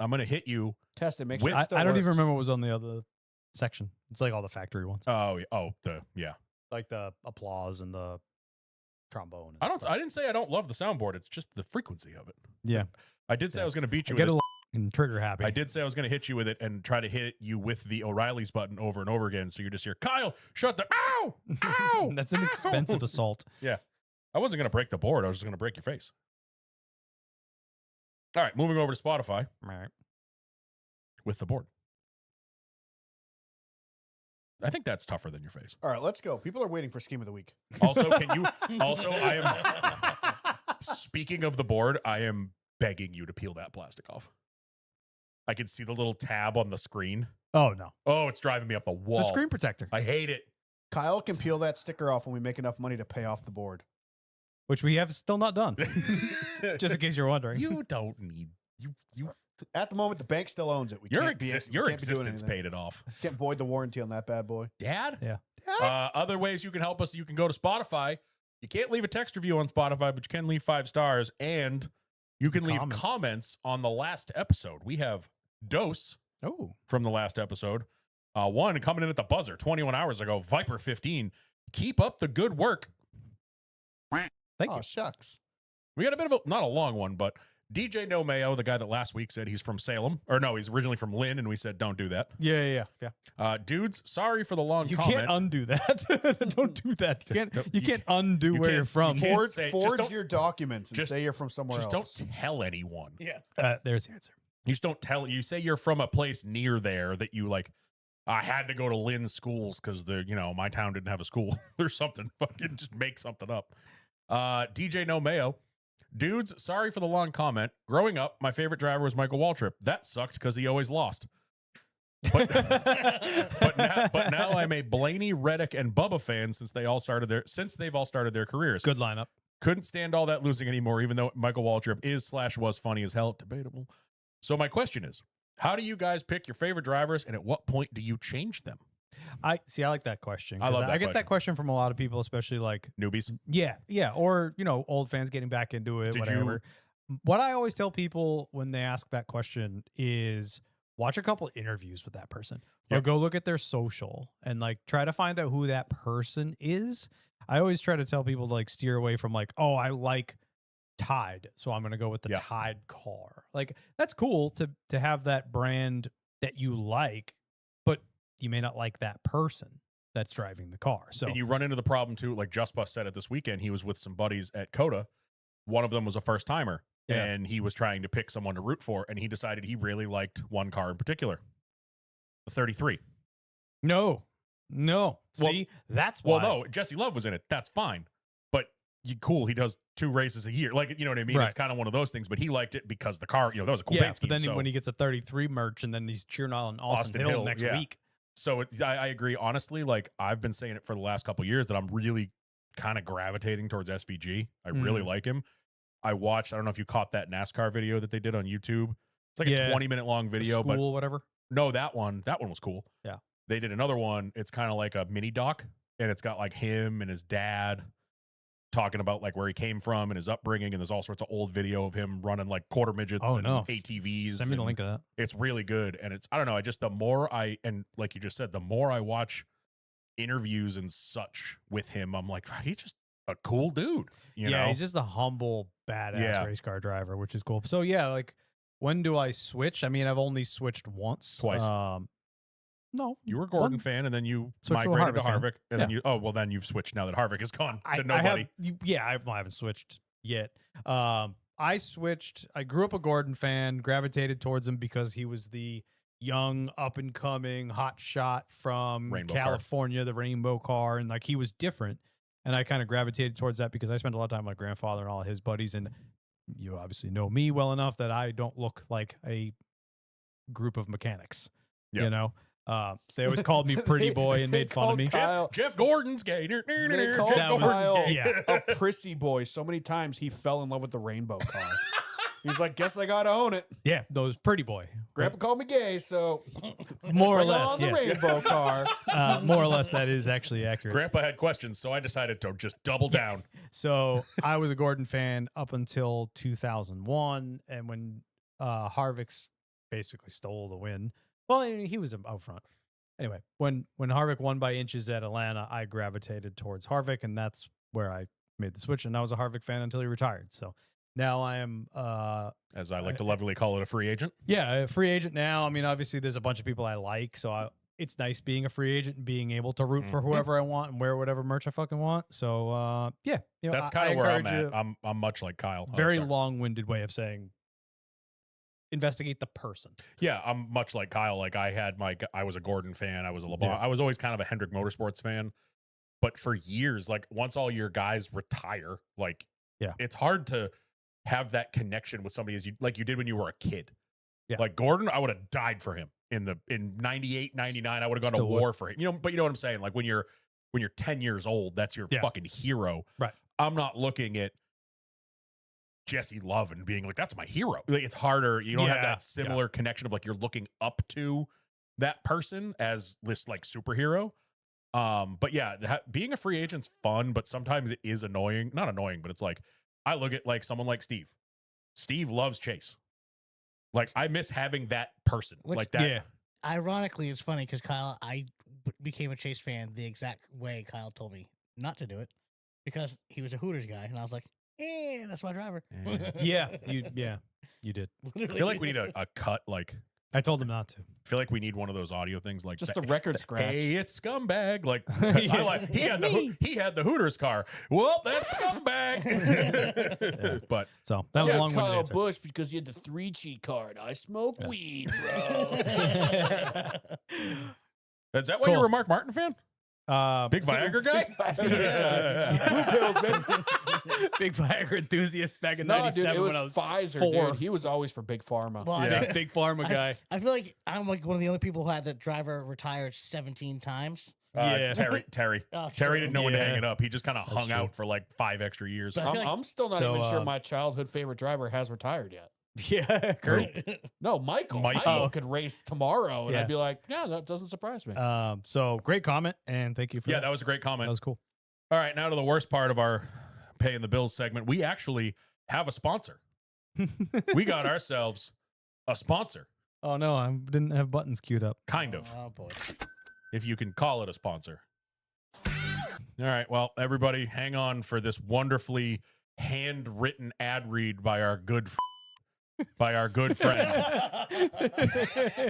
I'm going to hit you. Test it. Make With- sure it I still don't even works. remember what was on the other section. It's like all the factory ones, Yeah. like the applause and the trombone. I and don't. stuff. I didn't say I don't love the soundboard. It's just the frequency of it. Yeah. I did say Yeah. I was going to beat I you get with a it. little trigger happy. I did say I was going to hit you with it and try to hit you with the O'Reilly's button over and over again. So you just hear Kyle, shut the ow, ow. That's an ow." expensive assault. I wasn't going to break the board. I was just going to break your face. All right, moving over to Spotify with the board. I think that's tougher than your face. All right, let's go. People are waiting for scheme of the week. Also, can you? Also, I am. Speaking of the board, I am begging you to peel that plastic off. I can see the little tab on the screen. Oh no, Oh, it's driving me up the wall. it's a screen protector, I hate it. Kyle can peel that sticker off when we make enough money to pay off the board. which we have still not done. Just in case you're wondering. You don't need you. At the moment, the bank still owns it. We Your can't be, your we can't be doing existence anything. paid it off, Can't void the warranty on that bad boy. Dad. Yeah. Other ways you can help us: you can go to Spotify. You can't leave a text review on Spotify, but you can leave 5 stars, and you can leave Comment. comments on the last episode. We have Dose Oh, from the last episode. One coming in at the buzzer 21 hours ago. Viper 15. Keep up the good work. thank Oh, you. shucks. We got a bit of a not a long one, but DJ No Mayo, the guy that last week said he's from Salem, or no, he's originally from Lynn, and we said don't do that. Yeah. Dudes, sorry for the long You comment. can't undo that. Don't do that. You can't. Don't- You you can't undo you where can't- you're from. you can't Forge, say- just forge don't- your documents and just- say you're from somewhere Just else. don't tell anyone. There's the answer. You just don't tell. You say you're from a place near there that you like. I had to go to Lynn schools because my town didn't have a school or something. Fucking just make something up. DJ No Mayo. Dudes, sorry for the long comment. Growing up, my favorite driver was Michael Waltrip. That sucked because he always lost. But, but now I'm a Blaney, Reddick, and Bubba fan since they've all started their careers. Good lineup. Couldn't stand all that losing anymore, even though Michael Waltrip is/was funny as hell. Debatable. So my question is, how do you guys pick your favorite drivers, and at what point do you change them? I like that question. I 'cause love that I get question. that question from a lot of people, especially like Newbies. yeah, or old fans getting back into it, Did whatever. What I always tell people when they ask that question is watch a couple interviews with that person, or Yep. go look at their social and like try to find out who that person is. I always try to tell people to like steer away from like, oh, I like Tide, so I'm gonna go with the Yeah. Tide car. Like that's cool to have that brand that you like, but you may not like that person that's driving the car. So And you run into the problem too, like Just Bus said it this weekend. He was with some buddies at Coda. One of them was a first timer, Yeah. and he was trying to pick someone to root for, and he decided he really liked one car in particular, the 33. no. Well- See, that's why. Well, no, Jesse Love was in it. That's fine, but cool. He does 2 races a year, like you know what I mean. Right. It's kind of one of those things. But he liked it because the car, that was a cool Yeah, paint scheme. but then so, when he gets a 33 merch and then he's cheering on Austin, Austin Hill, Hill, next yeah. week. So I agree. Honestly, like I've been saying it for the last couple of years that I'm really kind of gravitating towards SVG. I really like him. I watched. I don't know if you caught that NASCAR video that they did on YouTube. It's like Yeah. a 20-minute long video, but School, whatever. no, that one was cool. Yeah. They did another one. It's kind of like a mini doc, and it's got like him and his dad talking about like where he came from and his upbringing, and there's all sorts of old video of him running like quarter midgets Oh and no, ATVs. Send me the and link of that. It's really good, and it's I don't know. I just the more and like you just said, the more I watch interviews and such with him, I'm like he's just a cool dude. You know? He's just a humble, badass Yeah. race car driver, which is cool. So yeah, like when do I switch? I mean, I've only switched once. Twice. No, You were a Gordon one- fan, and then you Switched to a migrated to Harvick fan. Harvick, and then you've switched now that Harvick is gone to I nobody. haven't switched yet. I switched. I grew up a Gordon fan, gravitated towards him because he was the young, up and coming hot shot from Rainbow car. California, the rainbow car, and like he was different. And I kind of gravitated towards that because I spent a lot of time with my grandfather and all his buddies. And you obviously know me well enough that I don't look like a group of mechanics. Yeah. You know, they always called me pretty boy and They made fun of me. called Kyle- Jeff Gordon's gay. They Jeff called That was- Gordon's Kyle gay. yeah. a prissy boy so many times he fell in love with the rainbow car. He's like, guess I gotta own it. Yeah, those pretty boy. Grandpa called me gay, so More or bring less, on the yes. rainbow car. More or less, that is actually accurate. Grandpa had questions, so I decided to just double down. So I was a Gordon fan up until 2001, and when Harvick's basically stole the win. Well, I mean, he was out front. Anyway, when Harvick won by inches at Atlanta, I gravitated towards Harvick, and that's where I made the switch. And I was a Harvick fan until he retired. So now I am, As I like to lovingly call it, a free agent. yeah, a free agent now. I mean, obviously, there's a bunch of people I like, so it's nice being a free agent and being able to root for whoever I want and wear whatever merch I fucking want. So yeah, you know, That's I kind of where I'm encourage at. you- I'm much like Kyle. Oh, Very sorry. long-winded way of saying investigate the person. Yeah, I'm much like Kyle. Like I was a Gordon fan. I was a LeBron. Yeah. I was always kind of a Hendrick Motorsports fan. But for years, like once all your guys retire, like Yeah. it's hard to have that connection with somebody as you did when you were a kid. Yeah. Like Gordon, I would have died for him in 98, 99. I would have gone to Still would. war for him. You know, but you know what I'm saying? Like when you're 10 years old, that's your Yeah. fucking hero. Right. I'm not looking at Jesse Love and being like, that's my hero. Like, it's harder. You don't have Yeah, that similar connection of like you're looking up to that person as this like superhero. But yeah, being a free agent's fun, but sometimes it is annoying. Not annoying, but it's like I look at like someone like Steve. Steve loves Chase. Like I miss having that person Which- like that. Yeah. Ironically, it's funny because Kyle, I became a Chase fan the exact way Kyle told me not to do it because he was a Hooters guy, and I was like, that's my driver. Yeah, you did. I feel like we need a cut. Like I told him not to. I feel like we need one of those audio things, like Just that- the record scratch. Hey, it's scumbag. Like I like he had the Hooters car. Well, that's scumbag. But So that was a long-winded Kyle answer. Busch because he had the 3 cheat card. I smoke weed, bro. is that why you Cool. were a Mark Martin fan? Big Viagra guy. Blue pills, man. Big Viagra enthusiast back in No, dude, '97 it was when I was Pfizer, 4. dude. He was always for Big Pharma. Well, I Yeah. mean, Big pharma guy. I feel like I'm like one of the only people who had that driver retired 17 times. Yeah. Terry. Oh, Terry didn't know when to Yeah. hang it up. He just kind of That's hung true. out for like 5 extra years. But- I feel like- I'm still not So, even sure my childhood favorite driver has retired yet. Yeah, Kurt. No, Michael. Michael. Michael could race tomorrow, and Yeah. I'd be like, yeah, that doesn't surprise me. So great comment, and thank you for Yeah, that. that was a great comment. That was cool. All right, now to the worst part of our paying the bills segment. We actually have a sponsor. We got ourselves a sponsor, Oh no, I didn't have buttons queued up. kind of, Oh boy. if you can call it a sponsor. All right, well, everybody, hang on for this wonderfully handwritten ad read by our good friend.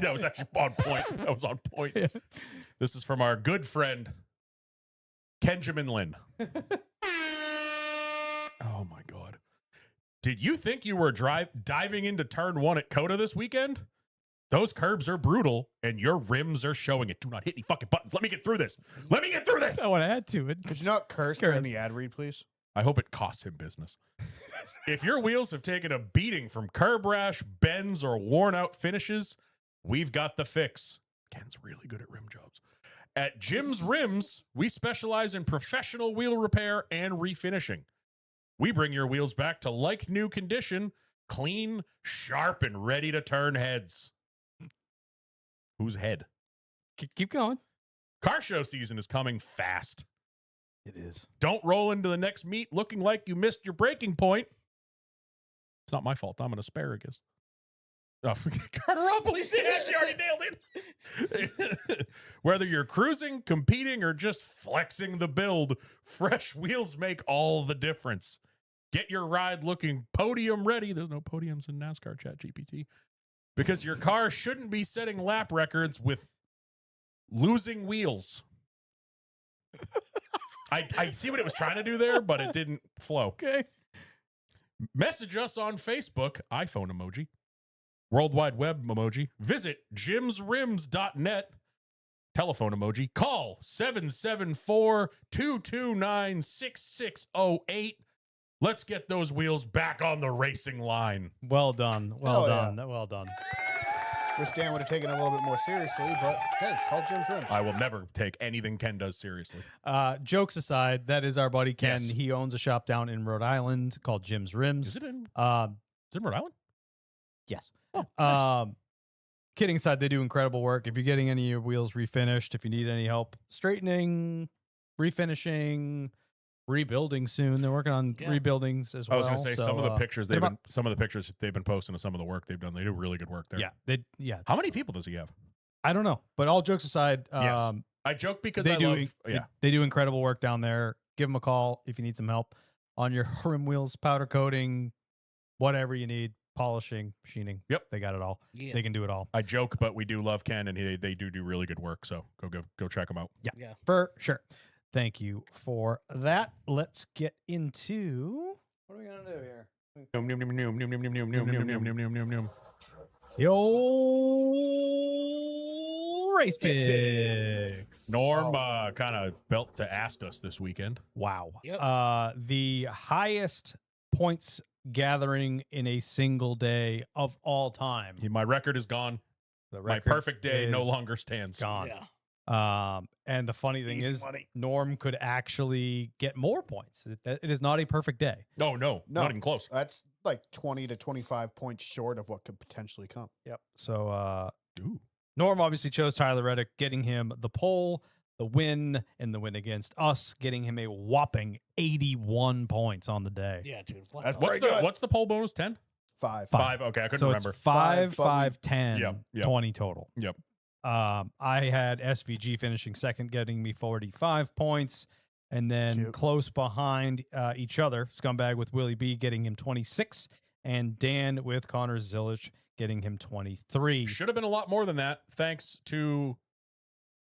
That was actually on point. That was on point. Yeah. This is from our good friend, Kenjamin Lin. Oh my God. Did you think you were diving into turn 1 at Coda this weekend? Those curbs are brutal and your rims are showing it. Do not hit any fucking buttons. Let me get through this. Let me get through this. I want to add to it. Could you not curse during the ad read, please? I hope it costs him business. If your wheels have taken a beating from curb rash, bends, or worn out finishes, we've got the fix. Ken's really good at rim jobs. At Jim's Rims, we specialize in professional wheel repair and refinishing. We bring your wheels back to like new condition, clean, sharp, and ready to turn heads. Whose head? Keep going. Car show season is coming fast. It is. Don't roll into the next meet looking like you missed your breaking point. It's not my fault. I'm an asparagus. Oh, Carteropoulos did actually already nailed it. Whether you're cruising, competing, or just flexing the build, fresh wheels make all the difference. Get your ride looking podium ready. There's no podiums in NASCAR Chat GPT. Because your car shouldn't be setting lap records with losing wheels. I see what it was trying to do there, but it didn't flow. Okay. Message us on Facebook, iPhone emoji, World Wide Web emoji. Visit jimsrims.net, telephone emoji. Call 774-229-6608. Let's get those wheels back on the racing line. Well done. Well Hell yeah. done. Well done. Wish Dan would have taken it a little bit more seriously, but hey, call Jim's rims. I will never take anything Ken does seriously. Jokes aside, that is our buddy Ken. Yes. He owns a shop down in Rhode Island called Jim's Rims. Is it in Um, Rhode Island? yes. Oh, nice. Kidding aside, they do incredible work. If you're getting any of your wheels refinished, if you need any help straightening, refinishing, rebuilding soon, they're working on Yeah. rebuildings as I well. was going to say So, some of the pictures they've they're been posting of some of the work they've done. They do really good work there. Yeah. How many people does he have? I don't know, but all jokes aside, Yes. I joke because they I do love. Yeah. they do incredible work down there. Give them a call if you need some help on your rim wheels, powder coating, whatever you need, polishing, machining. Yep. They got it all. Yeah. They can do it all. I joke, but we do love Ken, and they do really good work. So go check them out. Yeah. For sure. Thank you for that. Let's get into what are we gonna do here? Yo, race picks. Norm kind of belt to asked us this weekend. Wow. Yep. The highest points gathering in a single day of all time. My record is gone. The My record perfect day no is longer stands. gone. Yeah. And the funny thing Easy is, money. Norm could actually get more points. It is not a perfect day. No, No. not even close. That's like 20 to 25 points short of what could potentially come. Yep. So Ooh. Norm obviously chose Tyler Reddick, getting him the pole, the win, and the win against us, getting him a whopping 81 points on the day. Yeah, dude. What That's the- pretty What's the poll bonus? 10? 5. Five. Okay, I couldn't So remember. it's 5, Five, 5, 10, Yep, yep. 20 total. Yep. I had SVG finishing second, getting me 45 points. And then Cute. close behind each other, Scumbag with Willie B getting him 26, and Dan with Connor Zillich getting him 23 Should have been a lot more than that. Thanks to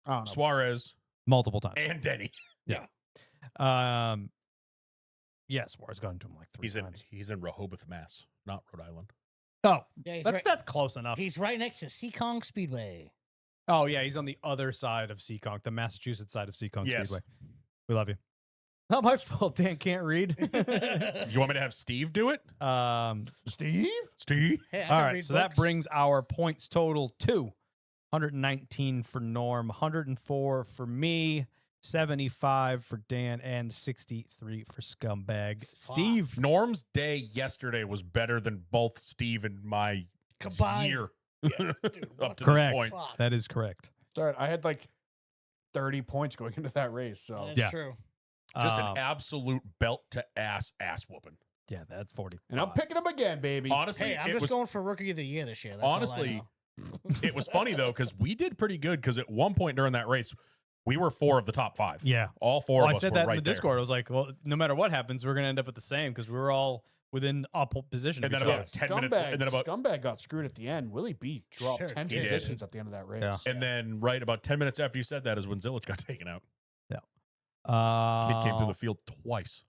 I don't know. Suarez multiple times. and Denny. Yes, Suarez got into him like 3 times. He's in Rehoboth, Mass, not Rhode Island. Oh, Yeah, he's that's close enough. He's right next to Seekong Speedway. Oh yeah, he's on the other side of Seekonk, the Massachusetts side of Seekonk Yes. Speedway. We love you. Not my fault. Dan can't read. You want me to have Steve do it? Steve? Steve? Hey, I All can right, read so that books. brings our points total to 119 for Norm, 104 for me, 75 for Dan, and 63 for Scumbag. Steve, Norm's day yesterday was better than both Steve and my Combined. year Yeah, dude, what up to the correct. this point. fuck? That is correct. Sorry, I had like 30 points going into that race. So That's Yeah. true. Just Um, an absolute belt to ass whooping. yeah, that 40. and I'm picking him again, baby. Honestly, Hey, I'm it just was going for Rookie of the Year this year. That's all I honestly, know. it was funny though because we did pretty good because at one point during that race we were 4 of the top 5. Yeah. All 4 Well, of I us said were that right in the there. Discord. I was like, well, no matter what happens, we're going to end up at the same because we were all within up position. And of then each about other. 10 minutes, and then about Scumbag got screwed at the end. Willie B dropped Sure 10 he did. positions at the end of that race. Yeah. and then right about 10 minutes after you said that is when Zillich got taken out. Kid came to the field twice.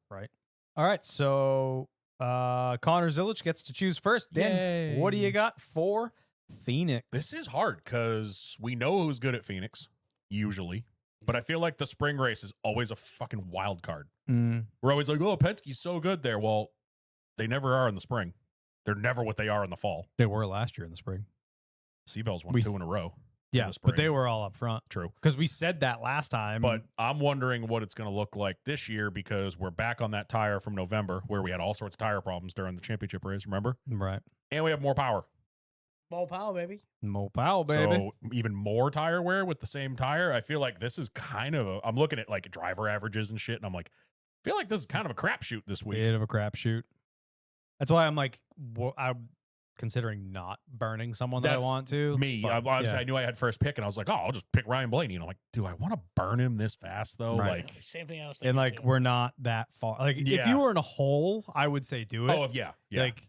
All right, so Connor Zillich gets to choose first. Dan, what do you got for Phoenix? This is hard because we know who's good at Phoenix usually, but I feel like the spring race is always a fucking wild card. Mm, We're always like, oh, Penske's so good there. Well, they never are in the spring. They're never what they are in the fall. they were last year in the spring. Seabells won We 2 in a row. Yeah, the but they spring. were all up front True. because we said that last time. But I'm wondering what it's going to look like this year because we're back on that tire from November where we had all sorts of tire problems during the championship race, remember? right, And we have more power. More power, baby. Mo Powell, baby. So even more tire wear with the same tire. I feel like this is kind of I'm looking at like driver averages and shit, and I'm like, I feel like this is kind of a crapshoot this week. Bit of a crapshoot. That's why I'm like, I'm considering not burning someone that I That's want to. Me, but, obviously, yeah. I knew I had first pick, and I was like, oh, I'll just pick Ryan Blaney. And I'm like, do I want to burn him this fast though? Right. Like, Same thing I was thinking. And like, too. we're not that far. Like, if Yeah. you were in a hole, I would say do it. oh yeah, yeah. Like,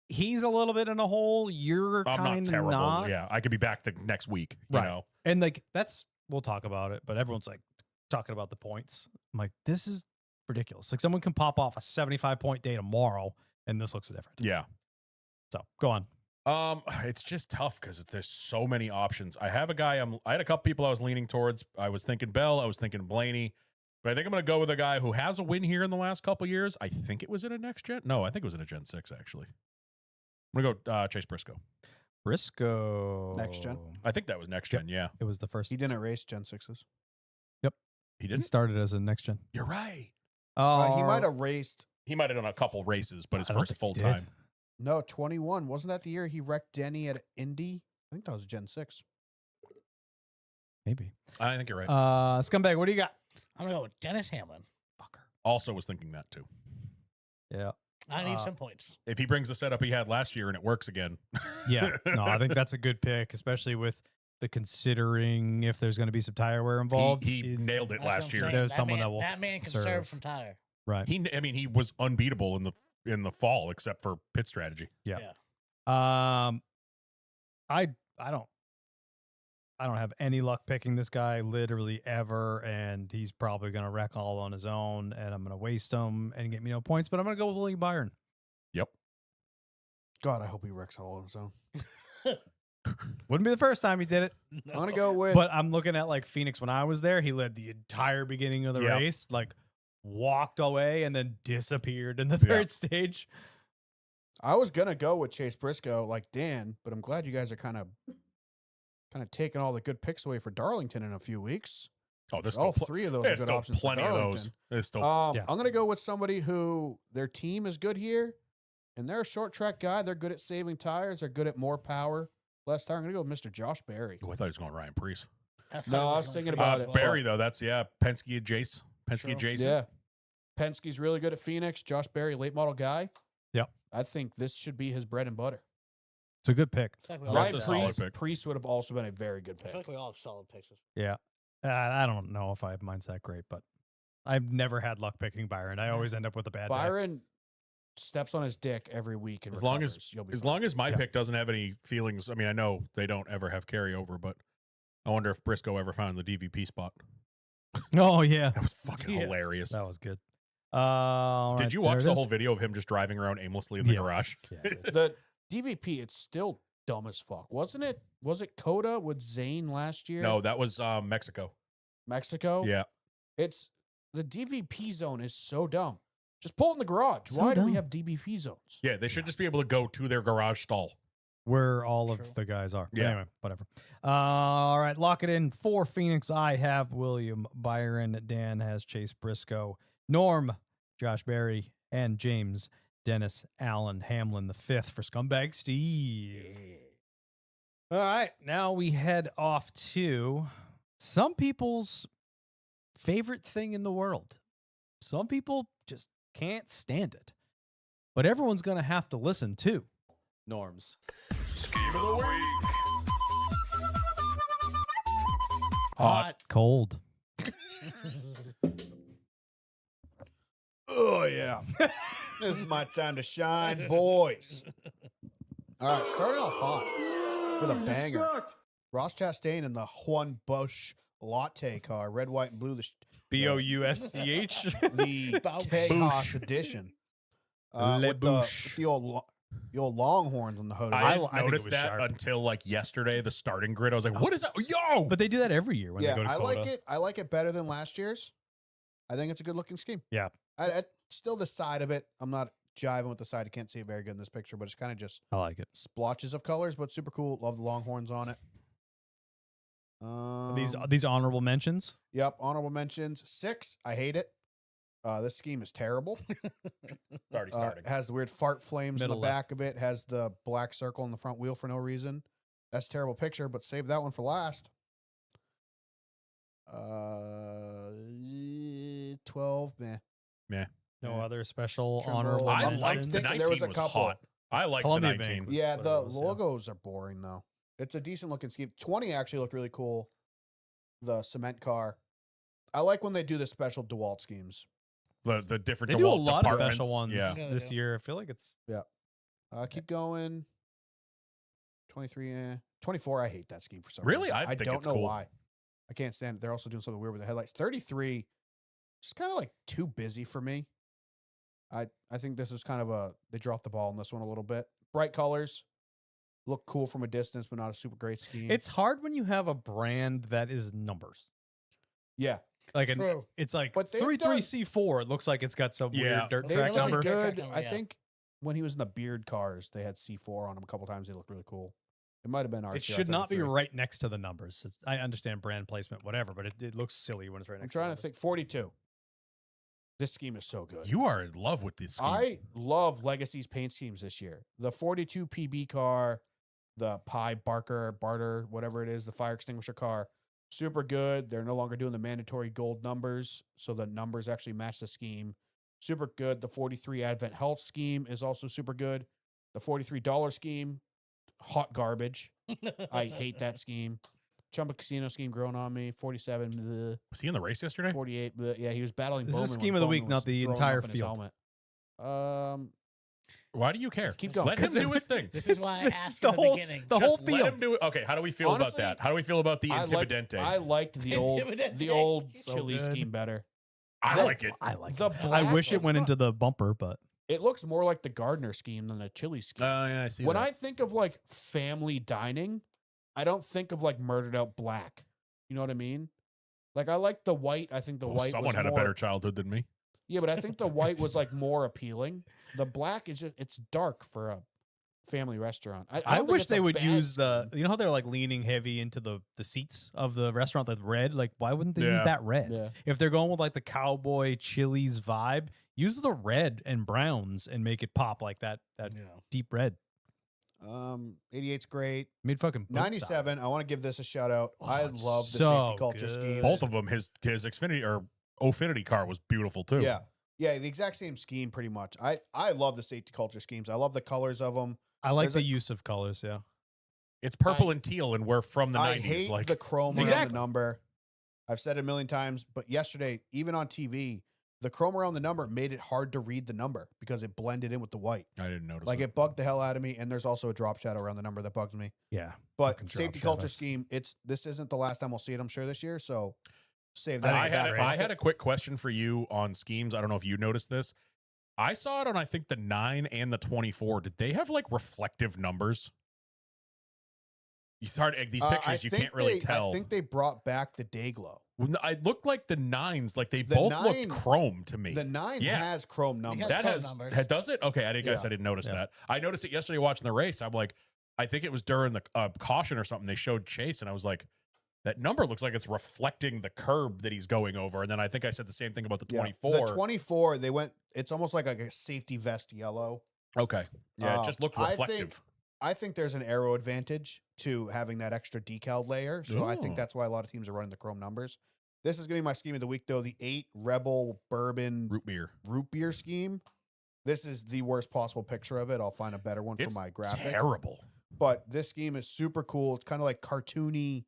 he's a little bit in a hole. You're I'm kind not of terrible. not. Yeah, I could be back the next week. You Right. know, And like, we'll talk about it, but everyone's like talking about the points. I'm like, this is ridiculous. Like, someone can pop off a 75-point day tomorrow, and this looks different. yeah. So go on. It's just tough because there's so many options. I have a guy. I had a couple people I was leaning towards. I was thinking Bell. I was thinking Blaney, But I think I'm going to go with a guy who has a win here in the last couple years. I think it was in a next gen. No, I think it was in a Gen 6, actually. I'm going to go Chase Briscoe. Briscoe. Next gen? I think that was next gen, yeah. It was the first. He didn't race Gen 6s. He He didn't? started as a next gen. You're right. Oh, He might have raced. He might have done a couple races, but his I don't first think he full did. time. No, 21. Wasn't that the year he wrecked Denny at Indy? I think that was Gen 6. Maybe. I think you're right. Scumbag, what do you got? I'm gonna go with Dennis Hamlin. Fucker. Also was thinking that too. Yeah. I need Uh, some points. If he brings the setup he had last year and it works again. Yeah. No, I think that's a good pick, especially with the considering if there's going to be some tire wear involved. he nailed it That's what last I'm year. saying. There's someone man, that will That man can serve. serve some tire. Right. He was unbeatable in the fall except for pit strategy. I don't have any luck picking this guy literally ever, and he's probably going to wreck all on his own, and I'm going to waste him and get me no points. But I'm going to go with William Byron. Yep. God, I hope he wrecks all on his own. Wouldn't be the first time he did it, I'm going to go with. but I'm looking at like Phoenix when I was there. He led the entire beginning of the Yeah. race, like walked away and then disappeared in the Yeah. third stage. I was going to go with Chase Briscoe like Dan, but I'm glad you guys are kind of taking all the good picks away for Darlington in a few weeks. Oh, there's All still three of those are there's good still options. plenty for of Darlington. those. There's still Yeah. I'm going to go with somebody who their team is good here, and they're a short track guy. They're good at saving tires. They're good at more power, less tire. I'm going to go with Mr. Josh Berry. Oh, I thought he was going Ryan Priest. thought No, he I was going thinking pretty about well. it. Barry though, that's Penske and Jace. Penske True. and Jason. Yeah. Penske's really good at Phoenix. Josh Berry, late model guy. Yep. I think this should be his bread and butter. It's a good pick. I feel like we all That's have a solid- solid pick. Priest would have also been a very good I pick. feel like we all have solid picks. Yeah. I don't know if mine's that great, but I've never had luck picking Byron. I always end up with a bad day. Byron steps on his dick every week. And As long as recovers. You'll be as fine. long as my Yeah. pick doesn't have any feelings. I mean, I know they don't ever have carryover, but I wonder if Briscoe ever found the DVP spot. Oh, yeah. That was fucking Yeah. hilarious. That was good. All Did right, you there watch it the is. whole video of him just driving around aimlessly in the Yeah. garage? Yeah, it is. the DVP, it's still dumb as fuck, wasn't it? Was it Coda with Zane last year? No, that was Mexico. Mexico. Yeah. It's the DVP zone is so dumb. Just pull it in the garage. So Why do we dumb. have DVP zones? Yeah, they should just be able to go to their garage stall. Where all True. of the guys are. But Yeah. Anyway, whatever. All right, lock it in for Phoenix. I have William Byron. Dan has Chase Briscoe. Norm, Josh Berry, and James Dennis Allen Hamlin, the fifth for Scumbag Steve. All right, now we head off to some people's favorite thing in the world. Some people just can't stand it. But everyone's going to have to listen to Norm's Hot. cold. Oh yeah, this is my time to shine, boys. All right, starting off hot with a banger. Ross Chastain in the Juan Bosch latte car, red, white, and blue. The BOUSCH. the Bausch. Tejas edition. Le With the, Bouche. with the old Longhorns on the hood. I I didn't think it notice was that sharp. until like yesterday, the starting grid. I was like, what is that? Yo! But they do that every year when Yeah, they go to I Coda. like it. I like it better than last year's. I think it's a good looking scheme. Yeah. I still the side of it. I'm not jiving with the side. You can't see it very good in this picture, but it's kind of just I like it. splotches of colors, but super cool. Love the Longhorns on it. These honorable mentions. Yep, honorable mentions. 6, I hate it. This scheme is terrible. Already starting. It has the weird fart flames in Middle the back of it. Has the black circle in the front wheel for no reason. That's a terrible picture, but save that one for last. 12, meh. No Yeah. other special Trimble. honorable I I'm liked mentions. the thinking 19 there was a was couple. hot. I liked Columbia the 19. Bank was Yeah, what the it was, yeah. logos are boring though. It's a decent looking scheme. 20 actually looked really cool. The cement car. I like when they do the special DeWalt schemes. The different They do a DeWalt lot of special departments. ones Yeah. Yeah, they this do. year. I feel like it's Keep going. 23, 24. I hate that scheme for some Really? reason. I think don't it's know cool. why. I can't stand it. They're also doing something weird with the headlights. 33, just kind of like too busy for me. I think this is kind of they dropped the ball on this one a little bit. Bright colors, look cool from a distance, but not a super great scheme. it's hard when you have a brand that is numbers. yeah. Like True. it's like But they've 33C4. It looks like it's got some Yeah. weird dirt They track look like look number. dirt track good. number, I yeah. think when he was in the beard cars, they had C4 on them a couple times. They looked really cool. It might have been RCR. It should not be right next to the numbers. I understand brand placement, whatever, but it looks silly when it's right I'm next trying to to the think. 42. This scheme is so good. You are in love with this scheme. I love Legacy's paint schemes this year. The 42 PB car, the Pi Barter, whatever it is, the fire extinguisher car, super good. They're no longer doing the mandatory gold numbers, so the numbers actually match the scheme. Super good. The 43 Advent Health scheme is also super good. The $43 scheme, hot garbage. I hate that scheme. Chumba Casino scheme growing on me. 47, bleh, Was he in the race yesterday? 48. Bleh. Yeah, he was battling. This is Bowman when scheme of the week, Bowman not was the throwing entire up in his field. helmet. Why do you care? Keep going. Let him do his thing. This is why I This is asked the in the whole beginning. the whole Just let him field. do it. Okay, how do we feel about Honestly, that? How do we feel about the Intimidente? I liked the old Intimidente. So chili good. scheme better. I like it. I like The it. I black- wish it it's went not- into the bumper, but It looks more like the Gardner scheme than the chili scheme. Yeah, I see When that. I think of like family dining, I don't think of like murdered out black. You know what I mean? Like I like the white. I think the Well, white. someone was had a more- better childhood than me. Yeah, but I think the white was like more appealing. The black is just it's dark for a family restaurant. I I don't think wish it's they a would bad use the. scheme. You know how they're like leaning heavy into the seats of the restaurant, like red. Like, why wouldn't they use Yeah. that red? Yeah. If they're going with like the cowboy chilies vibe, use the red and browns and make it pop like that. That Yeah. deep red. 88's great. Made fucking boot 97. I want to give this a shout out. I it's love the so safety culture good. scheme. Both of them, his Xfinity or Ofinity car was beautiful too. Yeah. Yeah, the exact same scheme pretty much. I love the safety culture schemes. I love the colors of them. I like There's the a- use of colors. Yeah. It's purple and teal, and we're from the I 90s. hate Like the chrome around Exactly. the number. I've said it a million times, but yesterday, even on TV, the chrome around the number made it hard to read the number because it blended in with the white. I didn't notice. Like it bugged the hell out of me. And there's also a drop shadow around the number that bugs me. Yeah. But Fucking drop safety culture shadows. scheme, this isn't the last time we'll see it, I'm sure, this year. So save that. I I in your had, back I had pocket. a quick question for you on schemes. I don't know if you noticed this. I saw it on I think the 9 and the 24. Did they have like reflective numbers? You start these I pictures, you think can't really they- tell. I think they brought back the day glow. I looked like the 9s, like they The both 9 looked chrome to me. The 9 Yeah. has chrome numbers. That chrome has numbers. does it? Okay, I didn't guess Yeah. I didn't notice Yeah. that. I noticed it yesterday watching the race. I'm like, I think it was during the caution or something. They showed Chase, and I was like, that number looks like it's reflecting the curb that he's going over. And then I think I said the same thing about the Yeah. 24. The 24, they went, it's almost like a safety vest yellow. Okay, yeah, it just looked I reflective. I think there's an aero advantage to having that extra decal layer. So I think Ooh. that's why a lot of teams are running the chrome numbers. This is going to be my scheme of the week, though. The 8 Rebel Bourbon Root beer. scheme. This is the worst possible picture of it. I'll find a better one It's for my graphic. terrible. But this scheme is super cool. It's kind of like cartoony,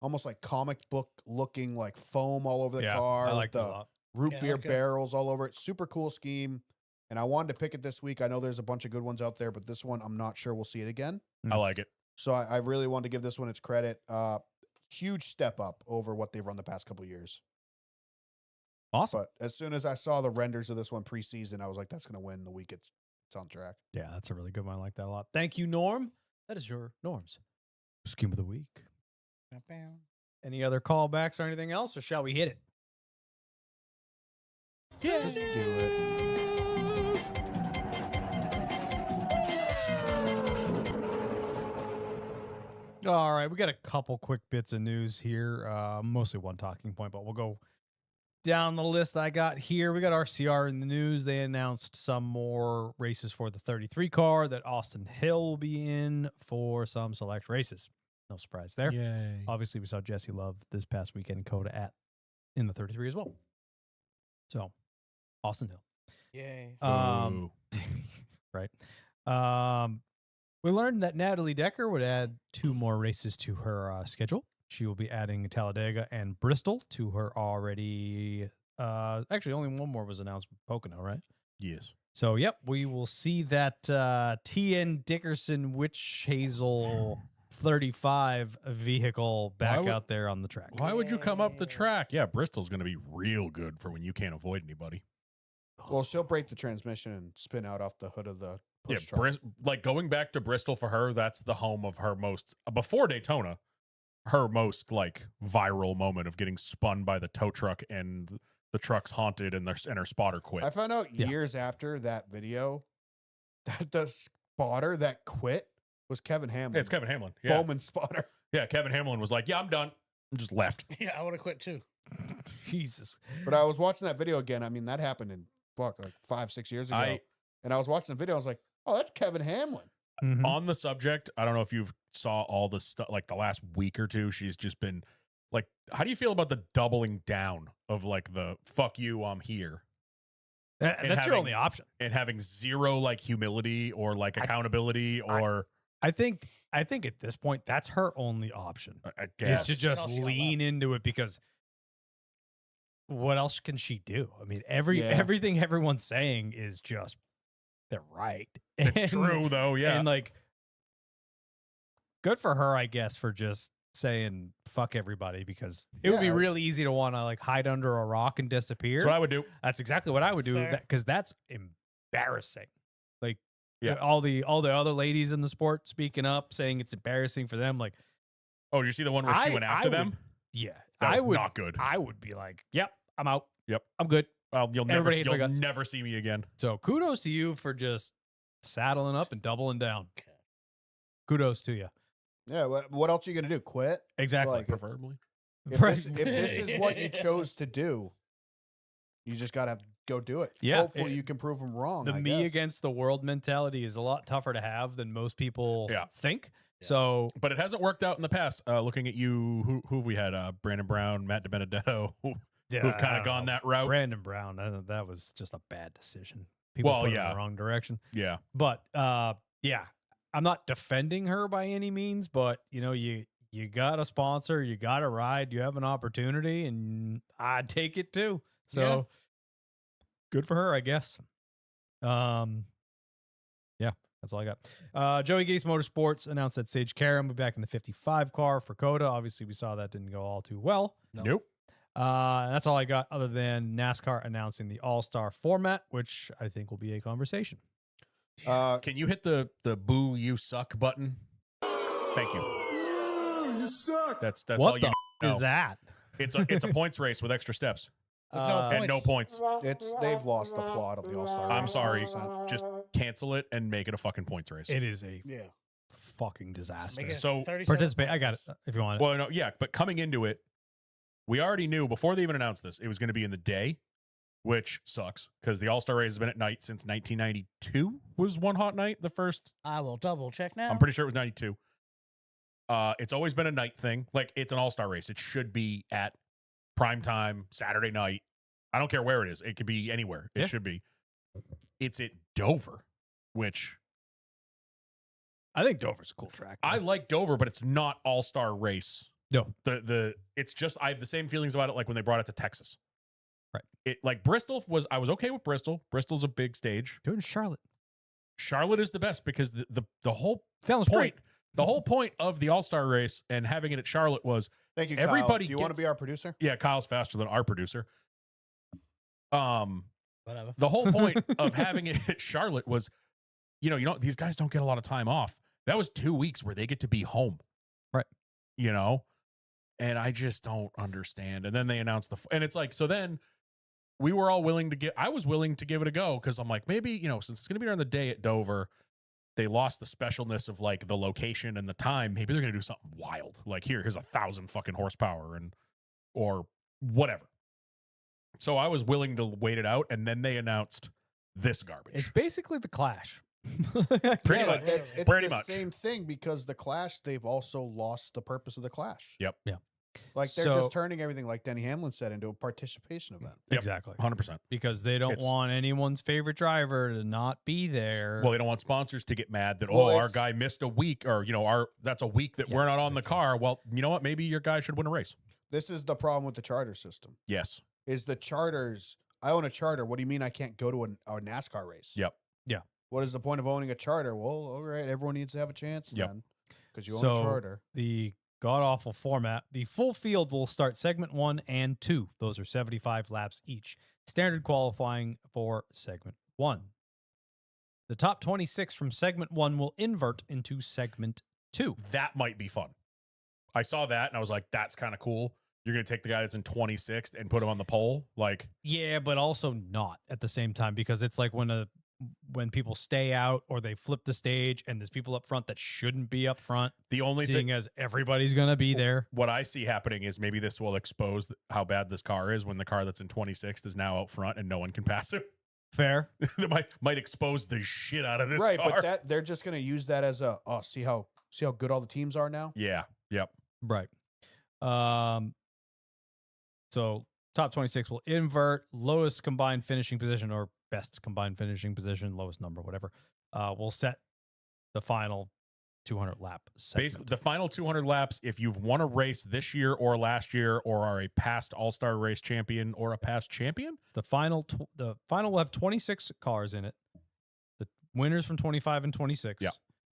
almost like comic book looking, like foam all over the Yeah. car. I with liked it the a lot. root Yeah, beer okay. barrels all over it. Super cool scheme. And I wanted to pick it this week. I know there's a bunch of good ones out there, but this one, I'm not sure we'll see it again. I like it. So I really wanted to give this one its credit. Huge step up over what they've run the past couple years. Awesome. But as soon as I saw the renders of this one preseason, I was like, that's going to win the week it's on track. Yeah, that's a really good one. I like that a lot. Thank you, Norm. That is your Norm's scheme of the week. Any other callbacks or anything else, or shall we hit it? Just do it. All right, we got a couple quick bits of news here. Mostly one talking point, but we'll go down the list I got here. We got RCR in the news. They announced some more races for the 33 car that Austin Hill will be in for some select races. No surprise there. Yay. Obviously, we saw Jesse Love this past weekend in Coda in the 33 as well. So, Austin Hill. Yay. Right. We learned that Natalie Decker would add 2 more races to her schedule. She will be adding Talladega and Bristol to her already. Actually, only one more was announced, Pocono, right? Yes. So, yep, we will see that TN Dickerson Witch Hazel 35 vehicle back would- out there on the track. Why would you come up the track? Yeah, Bristol's going to be real good for when you can't avoid anybody. Well, she'll break the transmission and spin out off the hood of the Yeah, push truck. like going back to Bristol for her, that's the home of her most before Daytona. her most like viral moment of getting spun by the tow truck and the truck's haunted and her spotter quit. I found out Yeah. years after that video that the spotter that quit was Kevin Hamlin. Yeah, it's Kevin Hamlin. Yeah. Bowman spotter. Yeah, Kevin Hamlin was like, "Yeah, I'm done," and just left. Yeah, I would have quit too. Jesus. But I was watching that video again. I mean, that happened in like 5-6 years ago. And I was watching the video. I was like, oh, that's Kevin Hamlin. Mhm. On the subject, I don't know if you've saw all the stuff like the last week or two. She's just been like, how do you feel about the doubling down of like the "fuck you, I'm here" That's your having- only option. and having zero like humility or like accountability or I think at this point that's her only option. I Is guess to just else she got lean into it because what else can she do? I mean, Yeah. everything everyone's saying is just they're right. it's And- true though. Yeah, And like good for her, I guess, for just saying fuck everybody because it would be Yeah. really easy to want to like hide under a rock and disappear. that's what I would do. That's exactly what I would do Fair. because that's embarrassing. Like Yeah. all the other ladies in the sport speaking up saying it's embarrassing for them. Like, Oh, did you see the one where she I- went I after would- them? yeah, That I was would not good. I would be like, yep, I'm out. Yep. I'm good. Well, you'll never Everybody hates my you'll guts. never see me again. So kudos to you for just saddling up and doubling down. Kudos to you. Yeah. What else are you going to do? Quit? Exactly. Like, Preferably. If Right. this is what you chose to do, you just got to go do it. Yeah, Hopefully it- you can prove them wrong. The I me guess. against the world mentality is a lot tougher to have than most people Yeah. think. Yeah. So But it hasn't worked out in the past. Looking at you, who have we had? Brandon Brown, Matt DiBenedetto, who've yeah, kind of gone that route. Brandon Brown, that was just a bad decision. People Well, put him in yeah. the wrong direction. Yeah. But yeah, I'm not defending her by any means, but you know, you got a sponsor, you got a ride, you have an opportunity, and I'd take it too. So Yeah. good for her, I guess. Yeah, that's all I got. Joey Gase Motorsports announced that Sage Karam will be back in the 55 car for Coda. Obviously, we saw that didn't go all too well. No. Nope. That's all I got, other than NASCAR announcing the All-Star format, which I think will be a conversation. Can you hit the "boo you suck" button? Thank you. You suck. That's all What you the need to is know. that? It's a points race with extra steps With no and no points. They've lost the plot of the All Star. I'm sorry. Just cancel it and make it a fucking points race. It is a Yeah. fucking disaster. Make it So, 37 Participate. I got it points. if you want it. Well, no, yeah, but coming into it, we already knew before they even announced this, it was going to be in the day, which sucks because the All-Star race has been at night since 1992 was one hot night. The first, I will double check now. I'm pretty sure it was 92. It's always been a night thing. Like, it's an All-Star race. It should be at prime time, Saturday night. I don't care where it is. It could be anywhere. It Yeah. should be. It's at Dover, which I think Dover's a cool track. I like Dover, but it's not All-Star race. No. It's just I have the same feelings about it like when they brought it to Texas. Right. It like Bristol was I was okay with Bristol. Bristol's a big stage. do it in Charlotte. Charlotte is the best because the whole Sounds point great. the whole point of the All-Star race and having it at Charlotte was Thank you. Everybody Kyle. Do you want gets- to be our producer? yeah, Kyle's faster than our producer. Whatever. The whole point of having it at Charlotte was, you know, these guys don't get a lot of time off. That was 2 weeks where they get to be home. Right. You know, and I just don't understand. And then they announced and it's like, so then we were all willing to I was willing to give it a go because I'm like, maybe, you know, since it's going to be during the day at Dover, they lost the specialness of like the location and the time. Maybe they're going to do something wild. Like here's 1,000 fucking horsepower or whatever. So I was willing to wait it out, and then they announced this garbage. It's basically the Clash. Pretty Yeah, much. but it's Pretty the much. same thing because the Clash, they've also lost the purpose of the Clash. Yep. Yeah. Like they're So- just turning everything, like Denny Hamlin said, into a participation event. Yep. Exactly. 100%. Because they don't It's- want anyone's favorite driver to not be there. Well, they don't want sponsors to get mad that Well, our it's- guy missed a week, or you know, that's a week that Yeah, we're it's not on the ridiculous. car. Well, you know what? Maybe your guy should win a race. This is the problem with the charter system. Yes. Is the charters? I own a charter. What do you mean I can't go to a NASCAR race? Yep. Yeah. What is the point of owning a charter? Well, all right, everyone needs to have a chance Yep. then, because you own So- a charter. the god awful format. The full field will start segment 1 and 2. Those are 75 laps each. Standard qualifying for segment 1. The top 26 from segment 1 will invert into segment 2. That might be fun. I saw that and I was like, that's kind of cool. You're going to take the guy that's in 26th and put him on the pole? Like, Yeah, but also not at the same time, because it's like when people stay out or they flip the stage and there's people up front that shouldn't be up front, the only seeing thing, as everybody's going to be there. what I see happening is maybe this will expose how bad this car is when the car that's in 26th is now out front and no one can pass him. Fair. That might expose the shit out of this right, car. but that they're just going to use that as a see how good all the teams are now. Yeah. Yep. Right. So top 26 will invert. Lowest combined finishing position, or best combined finishing position, lowest number, whatever, will set the final 200 lap segment. Basically, the final 200 laps, if you've won a race this year or last year, or are a past All-Star race champion or a past champion, It's the final. The final will have 26 cars in it. The winners from 25 and 26. Yep.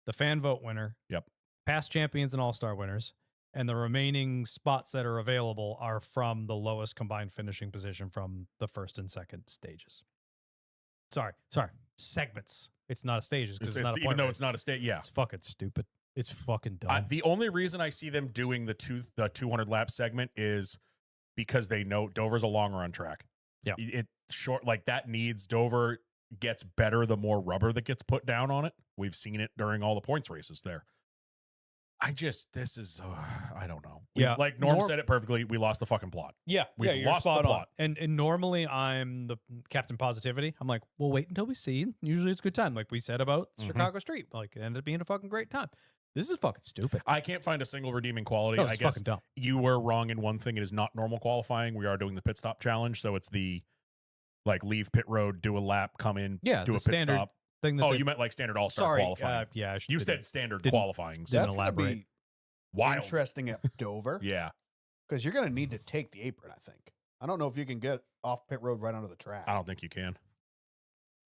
The fan vote winner. Yep. Past champions and all-star winners. And the remaining spots that are available are from the lowest combined finishing position from the first and second stages. Sorry. Segments. It's not a stages because it's not a point even though race. it's not a state. Yeah. It's fucking stupid. It's fucking dumb. The only reason I see them doing the 200 lap segment is because they know Dover's a long run track. Yeah. It short, like that needs Dover gets better the more rubber that gets put down on it. We've seen it during all the points races there. This is, I don't know. Yeah. Like Norm said it perfectly. We lost the fucking plot. Yeah, We've you're lost spot the on. plot. And normally I'm the Captain Positivity. I'm like, we'll wait until we see. Usually it's a good time, like we said about Mhm. Chicago Street. Like it ended up being a fucking great time. This is fucking stupid. I can't find a single redeeming quality. No, I it's guess fucking dumb. you were wrong in one thing. It is not normal qualifying. We are doing the pit stop challenge. So it's the like leave pit road, do a lap, come in, Yeah, do the a pit standard stop. thing that Oh, they- you meant like standard all-star sorry, qualifying. yeah, I You didn't- said standard didn't- qualifying. didn't That's going to elaborate. be Wild. interesting at Dover Yeah. because you're going to need to take the apron. I think. I don't know if you can get off pit road right onto the track. I don't think you can.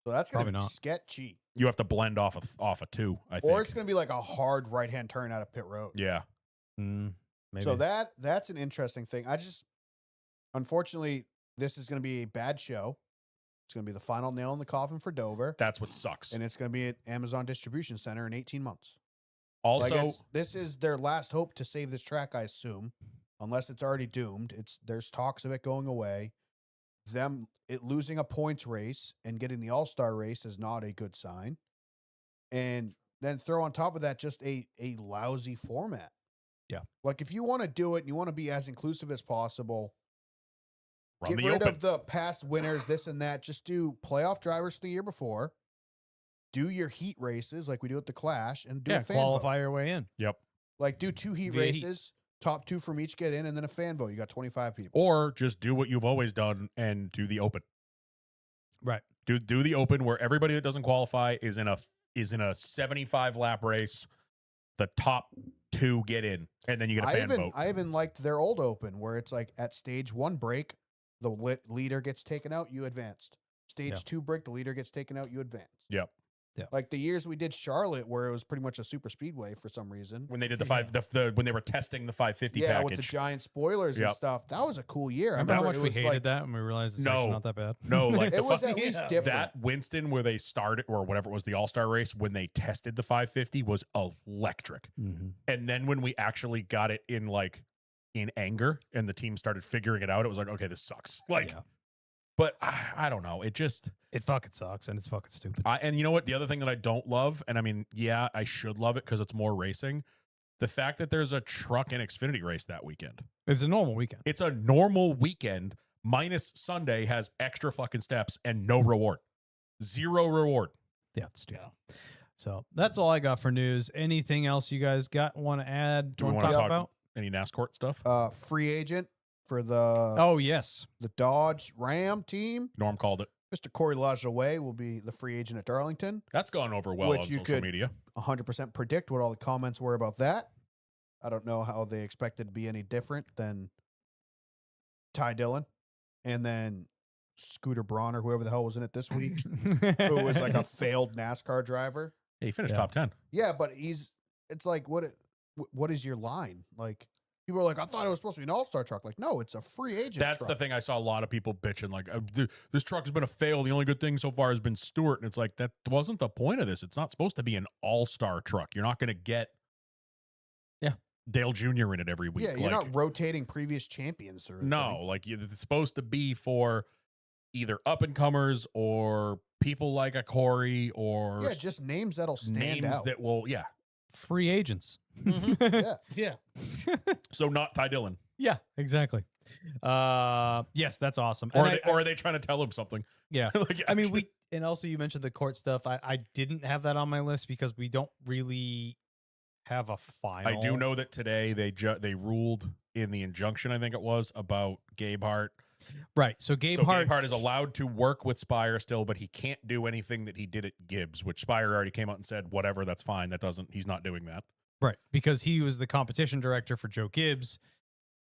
So that's going Probably to be not. sketchy. You have to blend off a two, I think. Or it's going to be like a hard right hand turn out of pit road. Yeah. Maybe. So that's an interesting thing. Unfortunately, this is going to be a bad show. It's going to be the final nail in the coffin for Dover, That's what sucks. and it's going to be at Amazon Distribution Center in 18 months. Also, This is their last hope to save this track, I assume, unless it's already doomed. There's talks of it going away. It losing a points race and getting the All-Star race is not a good sign. And then throw on top of that just a lousy format. Yeah. Like if you want to do it and you want to be as inclusive as possible, run get the rid open. of the past winners, this and that. Just do playoff drivers from the year before. Do your heat races like we do at the Clash, and do a fan qualify vote. your way in. Yep. Like do 2 heat Via races, heats. top 2 from each get in, and then a fan vote. You got 25 people. Or just do what you've always done and do the open. Right. Do the open where everybody that doesn't qualify is in a 75 lap race. The top 2 get in, and then you get a fan vote. I even liked their old open where it's like at stage 1 break, the leader gets taken out, you advanced. Stage Yeah. 2 break, the leader gets taken out, you advanced. Yep. Yeah. Like the years we did Charlotte, where it was pretty much a super speedway for some reason. When they did when they were testing the 550 Yeah, package. with the giant spoilers Yep. and stuff. That was a cool year. Remember how much it we was hated like, that when we realized it's No. actually not that bad? No, like It the was fu- at least Yeah. different. that Winston where they started or whatever it was the All-Star race when they tested the 550 was electric. Mm-hmm. And then when we actually got it in anger and the team started figuring it out, it was like, okay, this sucks. Yeah. But I don't know. It just It fucking sucks and it's fucking stupid. and you know what? The other thing that I don't love, and I mean, yeah, I should love it because it's more racing. The fact that there's a truck and Xfinity race that weekend. It's a normal weekend. It's a normal weekend minus Sunday has extra fucking steps and no reward. 0 reward. Yeah, it's stupid. So that's all I got for news. Anything else you guys want to add? Do we want want to to talk talk about? any NASCAR stuff? free agent for the Oh yes, Dodge Ram team. Norm called it. Mr. Corey LaJoie will be the free agent at Darlington. That's gone over well Which on you social could- media. 100% predict what all the comments were about that. I don't know how they expected to be any different than Ty Dillon and then Scooter Braun or whoever the hell was in it this week, who was like a failed NASCAR driver. Hey, he finished Yeah. top 10. Yeah, but it's like, what is your line? Like, people are like, I thought it was supposed to be an all-star truck. Like, no, it's a free agent That's truck. the thing. I saw a lot of people bitching like, this truck has been a fail. The only good thing so far has been Stewart. And it's like, that wasn't the point of this. It's not supposed to be an all-star truck. You're not going to get Dale Jr. in it every week. Yeah, you're like, not rotating previous champions through. no, like it's supposed to be for either up and comers or people like a Corey or Yeah, just names that'll stand names out. that will, yeah. Free agents. Yeah. Yeah. So not Ty Dillon, Yeah, exactly. Yes, that's awesome. or And are they trying to tell him something? yeah. Like, I mean, actually- and also you mentioned the court stuff. I didn't have that on my list because we don't really have a final. I do know that today they ruled in the injunction, I think it was, about Gabe Hart. Right. So Gabe So Hart, Gabe Hart is allowed to work with Spire still, but he can't do anything that he did at Gibbs, which Spire already came out and said, whatever, that's fine. He's not doing that. right, because he was the competition director for Joe Gibbs.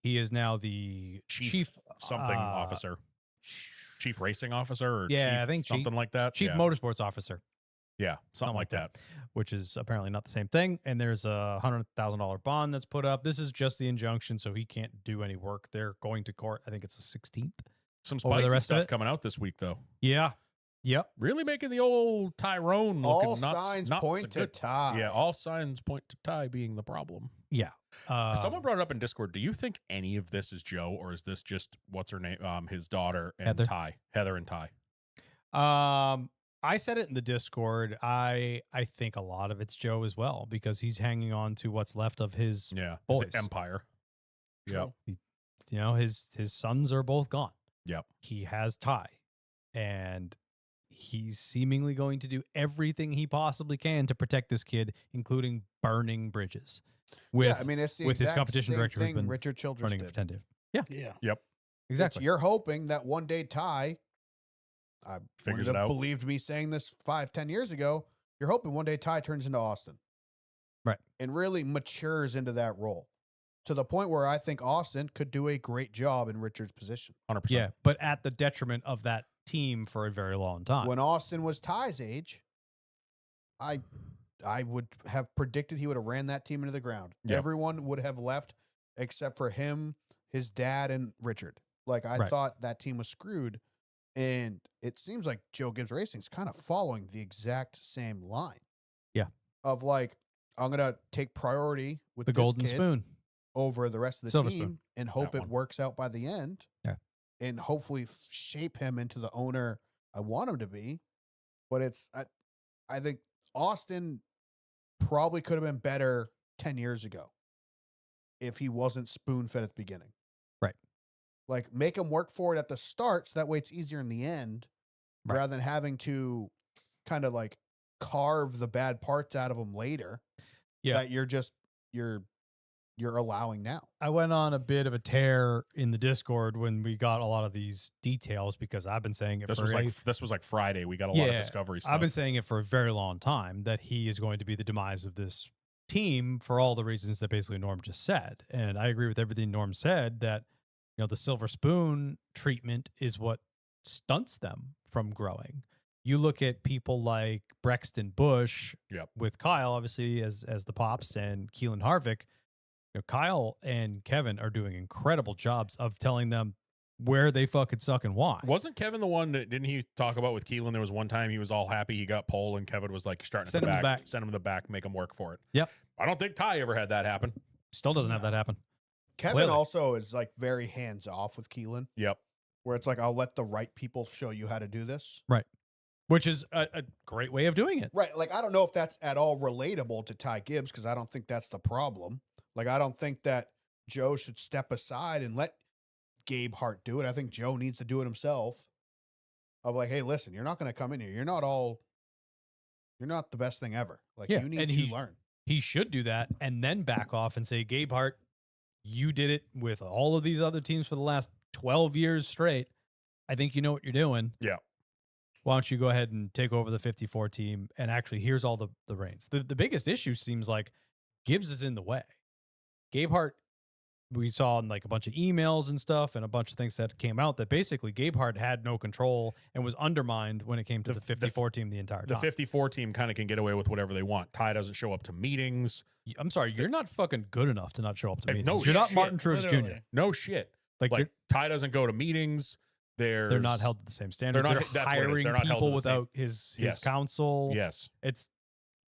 He is now the Chief something officer, chief racing officer, or Yeah, chief I think something like that. chief yeah. motorsports officer, Yeah, something like that. which is apparently not the same thing. And there's a $100,000 bond that's put up. This is just the injunction, so he can't do any work. They're going to court. I think it's the 16th. Some Over the spicy rest of stuff it? coming out this week, though. Yeah. Yep. Really making the old Tyrone looking All not, signs not point so to good. Ty. Yeah, all signs point to Ty being the problem. Yeah. Someone brought it up in Discord. Do you think any of this is Joe, or is this just what's her name? His daughter and Heather. Ty, Heather and Ty. I said it in the Discord. I think a lot of it's Joe as well because he's hanging on to what's left of his. Yeah, Boys. his empire. Yep. You know, his sons are both gone. Yep. He has Ty, and he's seemingly going to do everything he possibly can to protect this kid, including burning bridges. With Yeah, I mean, it's the with his exact competition same director who's thing been Richard Childress running it did. for 10 days. Yeah. Exactly. You're hoping that one day Ty, I Figures wouldn't it have out. believed me saying this 5-10 years ago. You're hoping one day Ty turns into Austin. Right. And really matures into that role to the point where I think Austin could do a great job in Richard's position. 100%. Yeah, but at the detriment of that team for a very long time. When Austin was Ty's age, I would have predicted he would have ran that team into the ground. Yep. Everyone would have left except for him, his dad, and Richard. Like I Right. thought that team was screwed. And it seems like Joe Gibbs Racing is kind of following the exact same line. Yeah. Of like, I'm gonna take priority with the this golden kid spoon. over the rest of the Silver team spoon. and hope That it one. works out by the end. Yeah. And hopefully shape him into the owner I want him to be. But I think Austin probably could have been better 10 years ago if he wasn't spoon fed at the beginning. Right. Like make him work for it at the start so that way it's easier in the end Right. rather than having to kind of like carve the bad parts out of him later. Yeah. That you're allowing now. I went on a bit of a tear in the Discord when we got a lot of these details because I've been saying it This for was like Friday. We got a lot of Yeah, discovery stuff. I've been saying it for a very long time that he is going to be the demise of this team for all the reasons that basically Norm just said. And I agree with everything Norm said that, you know, the silver spoon treatment is what stunts them from growing. You look at people like Brexton Bush Yep. with Kyle, obviously, as the Pops and Keelan Harvick. You know, Kyle and Kevin are doing incredible jobs of telling them where they fucking suck and why. Wasn't Kevin the one that didn't he talk about with Keelan? There was one time he was all happy he got pole, and Kevin was like starting Send at him the the back, back. send him to the back, make him work for it. Yep. I don't think Ty ever had that happen. Still doesn't have that happen. Kevin Clearly. also is like very hands off with Keelan, Yep. where it's like, I'll let the right people show you how to do this. Which is a great way of doing it. Right. Like, I don't know if that's at all relatable to Ty Gibbs because I don't think that's the problem. Like, I don't think that Joe should step aside and let Gabe Hart do it. I think Joe needs to do it himself. Of like, hey, listen, you're not going to come in here. You're not the best thing ever. Like, Yeah, you need and to he- learn. He should do that and then back off and say, Gabe Hart, you did it with all of these other teams for the last 12 years straight. I think you know what you're doing. Yeah. Why don't you go ahead and take over the 54 team? And actually, here's all the reins. The biggest issue seems like Gibbs is in the way. Gabe Hart, we saw in like a bunch of emails and stuff and a bunch of things that came out that basically Gabe Hart had no control and was undermined when it came to the 54 team the entire The time. 54 team kind of can get away with whatever they want. Ty doesn't show up to meetings. I'm sorry, you're not fucking good enough to not show up to Like, meetings. no You're not shit. Martin Truex Jr. Literally. No shit. Like, Like you're, Ty doesn't go to meetings. they're not held to the same standards. not- They're that's what it is. hiring They're not held to people the same- without his Yes. counsel. Yes.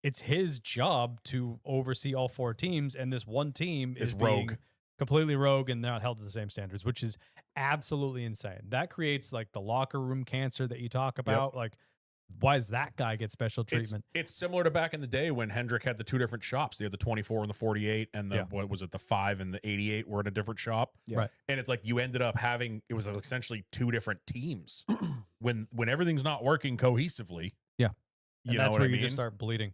it's his job to oversee all 4 teams, and this one team Is is rogue. being completely rogue and not held to the same standards, which is absolutely insane. That creates like the locker room cancer that you talk about. Like, why does that guy get special treatment? It's similar to back in the day when Hendrick had the 2 different shops. They had the 24 and the 48, and the Yeah. what was it, the 5 and the 88 were in a different shop. Yeah. Right. And it's like you ended up having, it was essentially 2 different teams when everything's not working cohesively. Yeah. You And know that's what where I you mean? just start bleeding.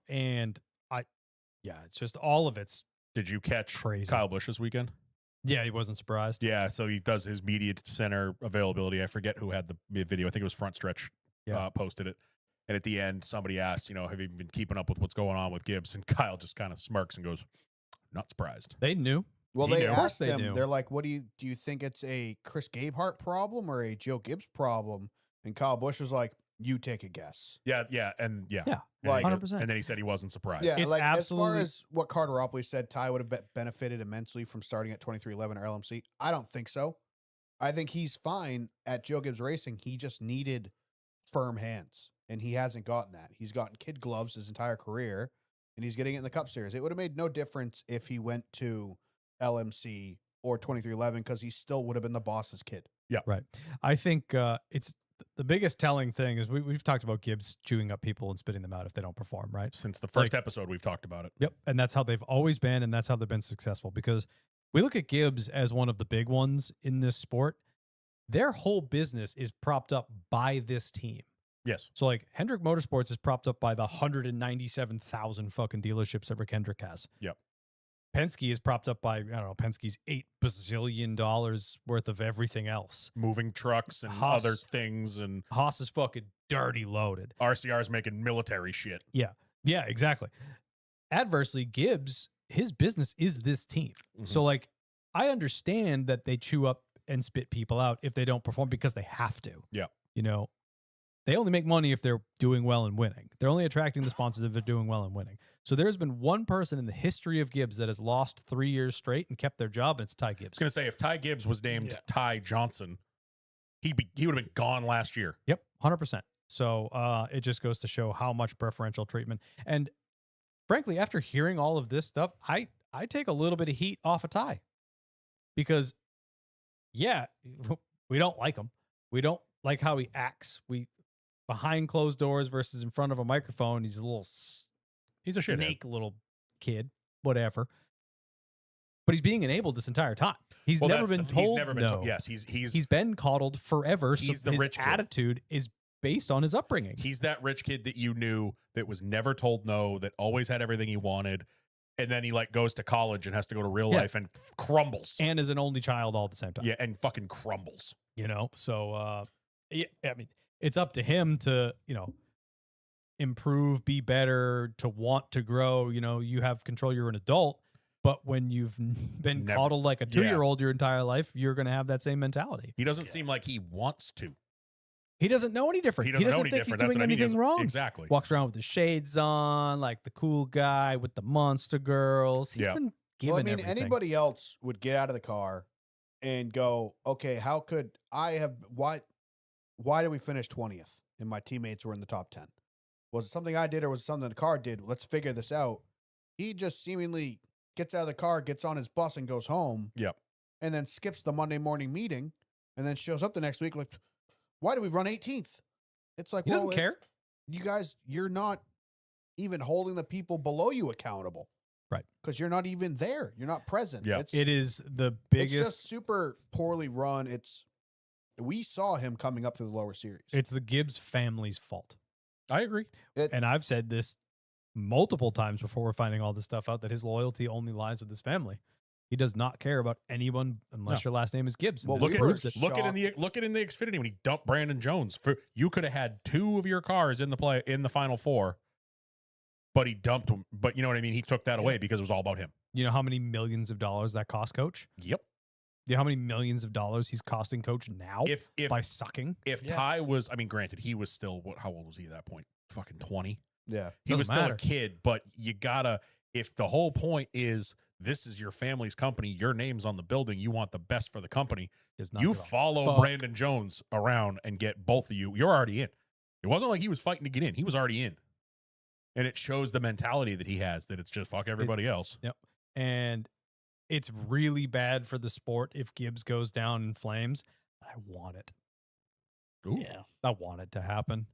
It's just all of it's Did you catch crazy. Kyle Busch this weekend? Yeah, he wasn't surprised. Yeah, so he does his media center availability. I forget who had the video. I think it was Front Stretch posted it. And at the end, somebody asked, have you been keeping up with what's going on with Gibbs? And Kyle just kind of smirks and goes, not surprised. They knew. Well, He they knew. Of course asked they him. knew. They're like, "What do you think it's a Chris Gabehart problem or a Joe Gibbs problem?" And Kyle Busch was like, "You take a guess." Yeah. Yeah, And like- 100%. And then he said he wasn't surprised. Yeah, It's like absolutely- as far as what Carteropoulos said, Ty would have benefited immensely from starting at 2311 or LMC. I don't think so. I think he's fine at Joe Gibbs Racing. He just needed firm hands, and he hasn't gotten that. He's gotten kid gloves his entire career, and he's getting it in the Cup Series. It would have made no difference if he went to LMC or 2311 because he still would have been the boss's kid. Right. I think it's the biggest telling thing is we've talked about Gibbs chewing up people and spitting them out if they don't perform, right? Since the first episode, we've talked about it. Yep. And that's how they've always been, and that's how they've been successful. Because we look at Gibbs as one of the big ones in this sport. Their whole business is propped up by this team. Yes. So like Hendrick Motorsports is propped up by the 197,000 fucking dealerships that Rick Hendrick has. Yep. Penske is propped up by, I don't know, Penske's $8 bazillion worth of everything else. Moving trucks and Haas. other things, and Haas is fucking dirty loaded. RCR's making military shit. Yeah, exactly. Adversely, Gibbs, his business is this team. So like, I understand that they chew up and spit people out if they don't perform because they have to. Yeah. They only make money if they're doing well and winning. They're only attracting the sponsors if they're doing well and winning. So there's been one person in the history of Gibbs that has lost 3 years straight and kept their job, and it's Ty I Gibbs. was going to say, if Ty Gibbs was named Ty Johnson, he would have been gone last year. Yep, 100%. So it just goes to show how much preferential treatment. And frankly, after hearing all of this stuff, I take a little bit of heat off of Ty. Because, yeah, we don't like him. We don't like how he acts. Behind closed doors versus in front of a microphone, he's a little He's a shithead. snake little kid, whatever. But he's being enabled this entire time. He's Well, never that's been the- told He's never been no. told. Yes, He's been coddled forever. He's so the his rich kid. attitude is based on his upbringing. he's that rich kid that you knew that was never told no, that always had everything he wanted, and then he like goes to college and has to go to real Yeah. life and crumbles. And is an only child all at the same time. Yeah, and fucking crumbles. So yeah, I mean, it's up to him to, improve, be better, to want to grow. You have control, you're an adult. But when you've been Never- coddled like a 2-year-old your entire life, you're going to have that same mentality. He doesn't seem like he wants to. He doesn't know any different. He doesn't know any think different. he's That's doing what I mean. He anything doesn't- wrong. Exactly. Walks around with the shades on, like the cool guy with the monster girls. He's Yeah. been given Well, I mean, everything. anybody else would get out of the car and go, "Okay, how could I have? Why did we finish 20th? And my teammates were in the top 10. Was it something I did, or was it something the car did? Let's figure this out." He just seemingly gets out of the car, gets on his bus, and goes home. Yep. And then skips the Monday morning meeting, and then shows up the next week like, "Why did we run 18th?" It's like, he doesn't well, care. you guys, you're not even holding the people below you accountable. Right. Because you're not even there. You're not present. Yeah. It's, It is the it's biggest. just super poorly run. We saw him coming up through the lower series. It's the Gibbs family's fault. I agree. And I've said this multiple times before we're finding all this stuff out, that his loyalty only lies with his family. He does not care about anyone unless your last name is Gibbs. And Well, this we proves were it. Look at in the Xfinity when he dumped Brandon Jones. You could have had 2 of your cars in the final 4, but he dumped him. But you know what I mean? He took that away because it was all about him. You know how many millions of dollars that cost Coach? Yep. You know how many millions of dollars he's costing Coach now If by sucking? Ty was, I mean, granted, he was still how old was he at that point? Fucking 20. yeah. He was Doesn't still matter. a kid, but you gotta, if the whole point is this is your family's company, your name's on the building, you want the best for the company, Does not you give a follow fuck. Brandon Jones around and get both of you. You're already in. It wasn't like he was fighting to get in. He was already in. And it shows the mentality that he has, that it's just fuck everybody else. And it's really bad for the sport if Gibbs goes down in flames. I want it. Ooh. Yeah. I want it to happen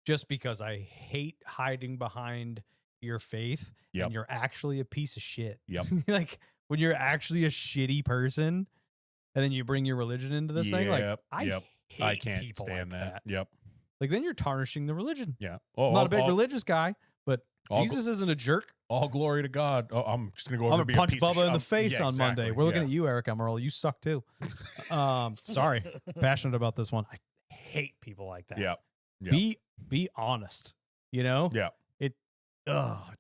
just because I hate hiding behind your faith Yep. and you're actually a piece of shit. Yep. Like when you're actually a shitty person and then you bring your religion into this thing, like Yep, I yep. hate I can't people stand like that. Yep. Like then you're tarnishing the religion. Yeah. I'm not a big religious guy, but all Jesus isn't a jerk. all glory to God. Oh, I'm just gonna go over I'm and gonna be punch a piece of Bubba in the shit. face Yeah, on exactly. Monday. We're looking Yeah. at you, Eric Emerald. You suck too. Sorry. Passionate about this one. I hate people like that. Yeah. Yeah. Be honest. You know? Yeah. It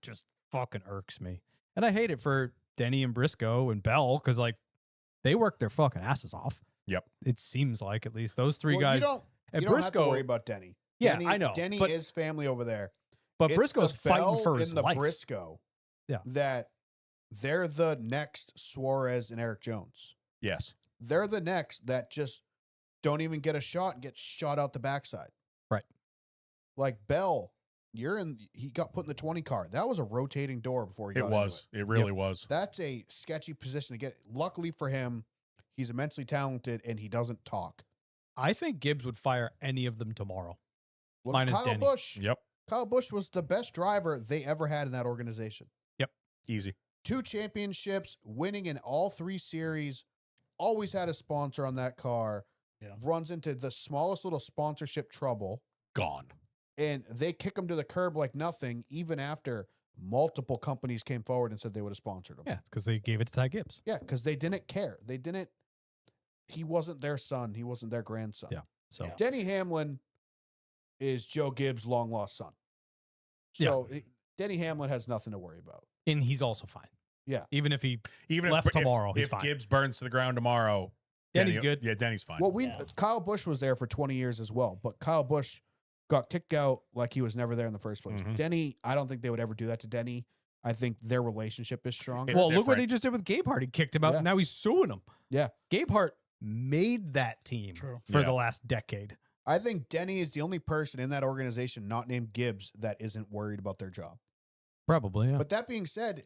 just fucking irks me. And I hate it for Denny and Briscoe and Bell because like they work their fucking asses off. Yep. It seems like at least those three Well, guys. You don't, and you don't have to Briscoe, worry about Denny. Yeah, Denny, I know, Denny but- is family over there. but It's Briscoe's the fighting Bell for his and the life. Briscoe. Yeah. That they're the next Suarez and Eric Jones. Yes. They're the next that just don't even get a shot and get shot out the backside. Right. Like Bell, he got put in the 20 car. That was a rotating door before he got It into was. It really was. That's a sketchy position to get. Luckily for him, he's immensely talented and he doesn't talk. I think Gibbs would fire any of them tomorrow. Look, Minus Kyle Denny. Busch. Yep. Kyle Busch was the best driver they ever had in that organization. Easy. 2 championships, winning in all 3 series, always had a sponsor on that car. Yeah. Runs into the smallest little sponsorship trouble, Gone. and they kick him to the curb like nothing, even after multiple companies came forward and said they would have sponsored him. Yeah, because they gave it to Ty Gibbs. Yeah, because they didn't care. He wasn't their son. He wasn't their grandson. Yeah. So Yeah. Denny Hamlin is Joe Gibbs' long lost son. Yeah. So Denny Hamlin has nothing to worry about. and he's also fine. Yeah. Even if he Even left if, tomorrow, if, he's if fine. Gibbs burns to the ground tomorrow, Denny's Denny- good. Yeah, Denny's fine. Well, Yeah. Kyle Busch was there for 20 years as well, but Kyle Busch got kicked out like he was never there in the first place. Mhm. Denny, I don't think they would ever do that to Denny. I think their relationship is strong. It's Well, look what different. he just did with Gabe Hart. He kicked him out. Yeah. And now he's suing him. Yeah. Gabe Hart made that team True. for Yeah. the last decade. I think Denny is the only person in that organization, not named Gibbs, that isn't worried about their job. Probably, yeah. But that being said,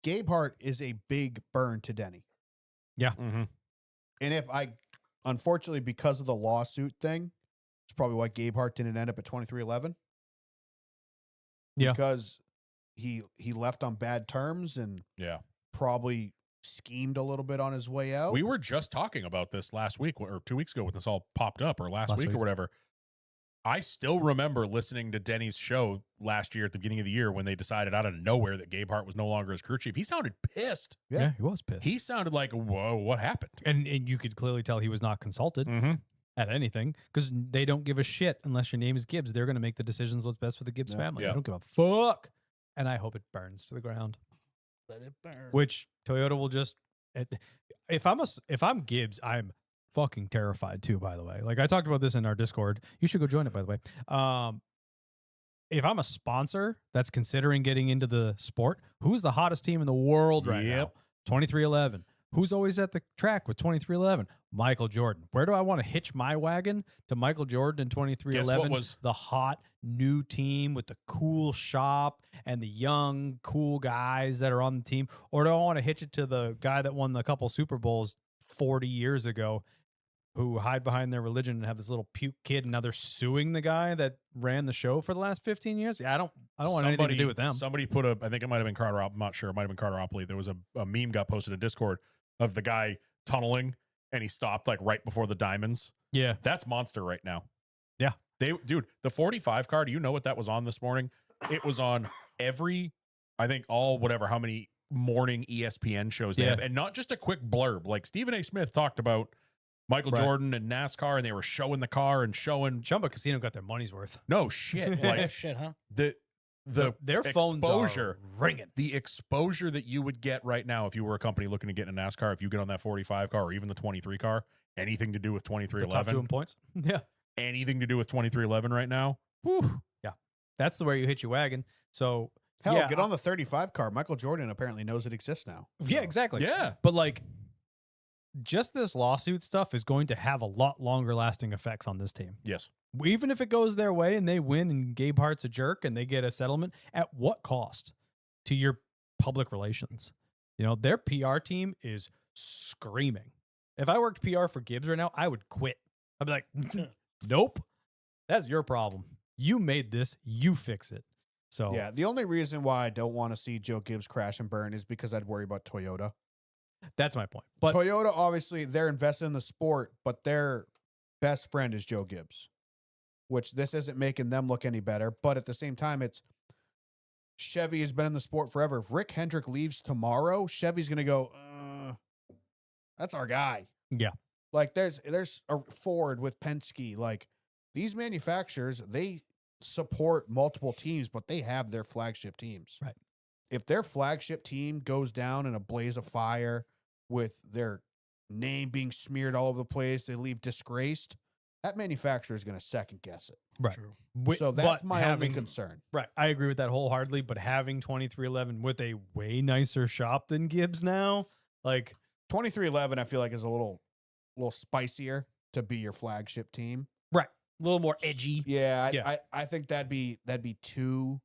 Gabe Hart is a big burn to Denny. Mhm. And unfortunately, because of the lawsuit thing, it's probably why Gabe Hart didn't end up at 2311. Yeah. Because he left on bad terms and Yeah. probably schemed a little bit on his way out. We were just talking about this last week or 2 weeks ago when this all popped up, or last Last week week. or whatever. I still remember listening to Denny's show last year at the beginning of the year when they decided out of nowhere that Gabe Hart was no longer his crew chief. He sounded pissed. Yeah. He was pissed. He sounded like, whoa, what happened? and you could clearly tell he was not consulted Mm-hmm. at anything because they don't give a shit unless your name is Gibbs. They're going to make the decisions what's best for the Gibbs Yeah. family. Yeah. They don't give a fuck. And I hope it burns to the ground. Let it burn. Which Toyota will just. If I'm Gibbs, I'm fucking terrified too. By the way, like I talked about this in our Discord. You should go join it. By the way, if I'm a sponsor that's considering getting into the sport, who's the hottest team in the world right now? Yep. 2311. Who's always at the track with 2311? Michael Jordan. Where do I want to hitch my wagon to Michael Jordan in 2311? Guess what was- the hot new team with the cool shop and the young cool guys that are on the team? Or do I want to hitch it to the guy that won the couple Super Bowls 40 years ago who hide behind their religion and have this little puke kid and now they're suing the guy that ran the show for the last 15 years? Yeah, I don't want anything to do with them. Somebody put I think it might have been Carter, I'm not sure. It might have been Carter Opley. There was a meme got posted in Discord of the guy tunneling and he stopped like right before the diamonds. Yeah. That's monster right now. Yeah. Dude, the 45 car, do you know what that was on this morning? It was on every, I think how many morning ESPN shows they Yeah. have. And not just a quick blurb. Like Stephen A. Smith talked about Michael Right. Jordan and NASCAR and they were showing the car and showing, Chumba Casino got their money's worth. no shit. Yeah, Like shit, huh? their phones exposure, are ringing. the exposure that you would get right now if you were a company looking to get in a NASCAR, if you get on that 45 car or even the 23 car, anything to do with The top 2 in 2311, points. Yeah. anything to do with 2311 right now. Whew. That's the way you hit your wagon. So Hell, yeah, get on the 35 car. Michael Jordan apparently knows it exists now. Yeah, So, exactly. Yeah. But like just this lawsuit stuff is going to have a lot longer lasting effects on this team. Yes. Even if it goes their way and they win and Gabe Hart's a jerk and they get a settlement, at what cost to your public relations? You know, their PR team is screaming. If I worked PR for Gibbs right now, I would quit. I'd be like, nope, that's your problem. You made this, you fix it. So Yeah, the only reason why I don't want to see Joe Gibbs crash and burn is because I'd worry about Toyota. that's my point. But Toyota, obviously, they're invested in the sport, but their best friend is Joe Gibbs, which this isn't making them look any better. But at the same time, it's Chevy has been in the sport forever. If Rick Hendrick leaves tomorrow, Chevy's going to go, that's our guy. Yeah. Like there's a Ford with Penske. Like these manufacturers, they support multiple teams, but they have their flagship teams. Right. If their flagship team goes down in a blaze of fire with their name being smeared all over the place, they leave disgraced, that manufacturer is going to second guess it. right. So that's but my only having- concern. Right. I agree with that wholeheartedly, but having 2311 with a way nicer shop than Gibbs now, like 2311, I feel like is a little spicier to be your flagship team. a little more edgy. Yeah, Yeah. I think that'd be too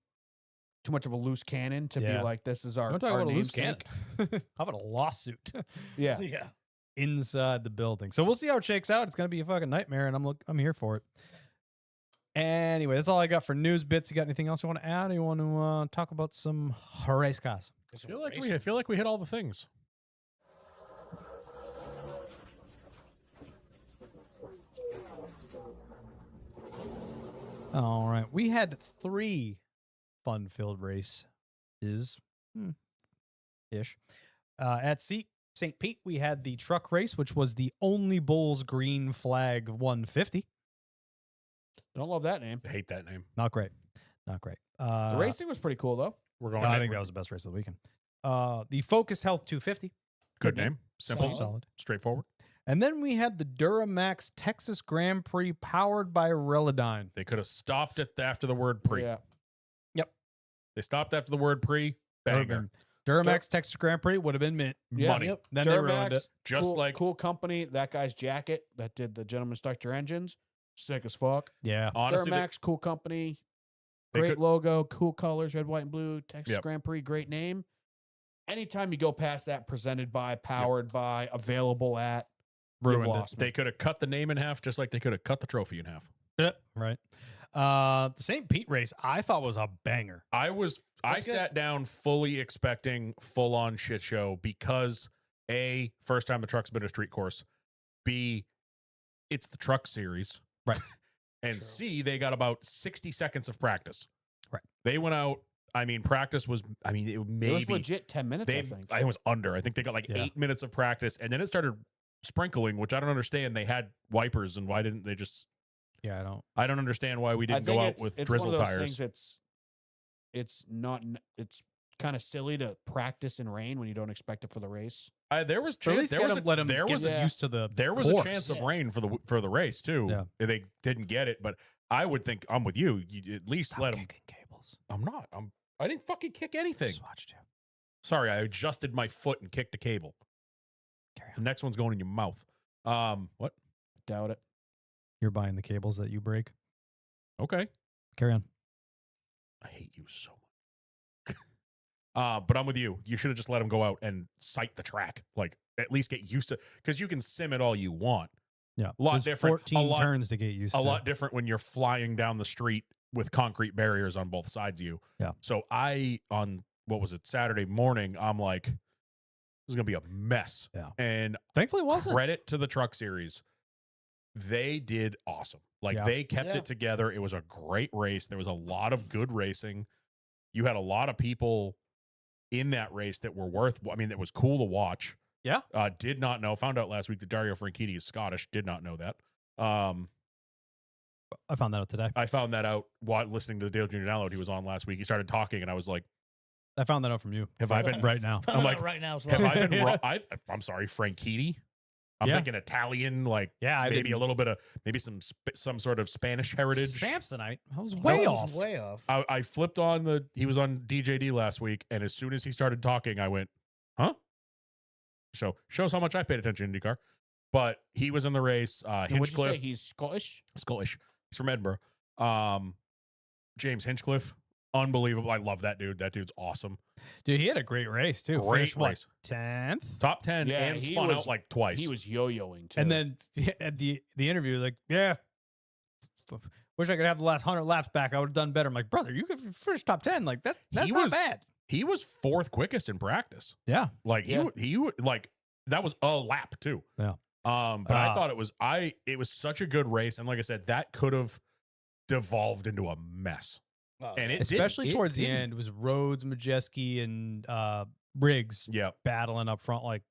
much of a loose cannon to Yeah. be like this is our. Don't talk our about a loose cannon. namesake. How about a lawsuit Yeah, Yeah. inside the building? So we'll see how it shakes out. It's gonna be a fucking nightmare, and I'm here for it. Anyway, that's all I got for news bits. You got anything else you want to add? Or you want to talk about some race cars? I feel like we hit all the things. All right. We had 3 fun-filled races, ish. At St. Pete, we had the truck race, which was the only Bulls green flag 150. don't love that name. I hate that name. Not great. Not great. The racing was pretty cool though. We're going. I think that was the best race of the weekend. The Focus Health 250. good name. Simple, Solid. straightforward. And then we had the Duramax Texas Grand Prix powered by Relodyne. They could have stopped it after the word pre. Yeah, They stopped after the word pre. Banger. Duramax Texas Grand Prix would have been mint. Yeah. Money. Yep. Then they ruined Duramax, it. Just cool, like cool company. That guy's jacket that did the Gentleman Start Your Engines, sick as fuck. Yeah. honestly, Duramax, cool company, they great could- logo, cool colors, red, white, and blue. Texas Yep. Grand Prix, great name. Anytime you go past that, presented by, powered by, available at, you've Ruined it. lost me. they could have cut the name in half, just like they could have cut the trophy in half. Right. The St. Pete race I thought was a banger. I That's good. sat down fully expecting full on shit show because A, first time the truck's been a street course. B, it's the truck series. Right. And True. C, they got about 60 seconds of practice. Right. They went out. I mean, practice was, it It was maybe legit 10 minutes, I think. it was under. I think they got like Yeah. 8 minutes of practice, and then it started sprinkling, which I don't understand. They had wipers, and why didn't they just? Yeah, I don't. I don't understand why we I didn't think go out it's, with it's drizzle one of those tires. things it's not, it's kind of silly to practice in rain when you don't expect it for the race. There was So at chance. least There get was them, let them there get was them Yeah. used to the there was course. a chance of Yeah. rain for the race too. Yeah. They didn't get it, but I would think I'm with you. You at least Stop let them. kicking cables. I'm not. I didn't fucking kick anything. Just watched you. Sorry, I adjusted my foot and kicked a cable. Carry The on. next one's going in your mouth. What? Doubt it. You're buying the cables that you break. Okay. Carry on. I hate you so much. But I'm with you. You should have just let them go out and sight the track. Like at least get used to, because you can sim it all you want. Yeah. A lot There's different. 14 turns to get used A to. lot different when you're flying down the street with concrete barriers on both sides of you. Yeah. So on what was it, Saturday morning, I'm like, this is gonna be a mess. Yeah. And Thankfully, it wasn't. credit to the truck series. They did awesome. Like Yeah. they kept Yeah. it together. It was a great race. There was a lot of good racing. You had a lot of people in that race that were that was cool to watch. Yeah. Did not know. Found out last week that Dario Franchitti is Scottish. Did not know that. I found that out today. I found that out while listening to the Dale Jr. download he was on last week. He started talking, and I was like, I found that out from you. "Have I been Right now? I'm like, right now as well. have I been wrong? I'm sorry, Franchitti. I'm Yeah. thinking Italian, like Yeah, I maybe didn't- a little bit of some sort of Spanish heritage. Samsonite. I was That way was off. Way off. I flipped on he was on DJD last week, and as soon as he started talking, I went, "Huh?" So shows how much I paid attention to IndyCar. But he was in the race. And would you say Hinchcliffe, he's Scottish? Scottish. He's from Edinburgh. James Hinchcliffe, unbelievable. I love that dude. That dude's awesome. Dude, he had a great race too. Great Finished, what, race. 10th? Top 10 Yeah, and he spun was- out like twice. He was yo-yoing too. And then at the interview, like, yeah, wish I could have the last 100 laps back. I would have done better. I'm like, brother, you could finish top 10. Like that's He not was- bad. He was fourth quickest in practice. Yeah. Like Yeah. he like that was a lap too. Yeah. But I thought it was such a good race, and like I said, that could have devolved into a mess. Oh, And yeah. it Especially didn't. It towards the didn't. end, it was Rhodes, Majeski, and Riggs Yeah. battling up front. Like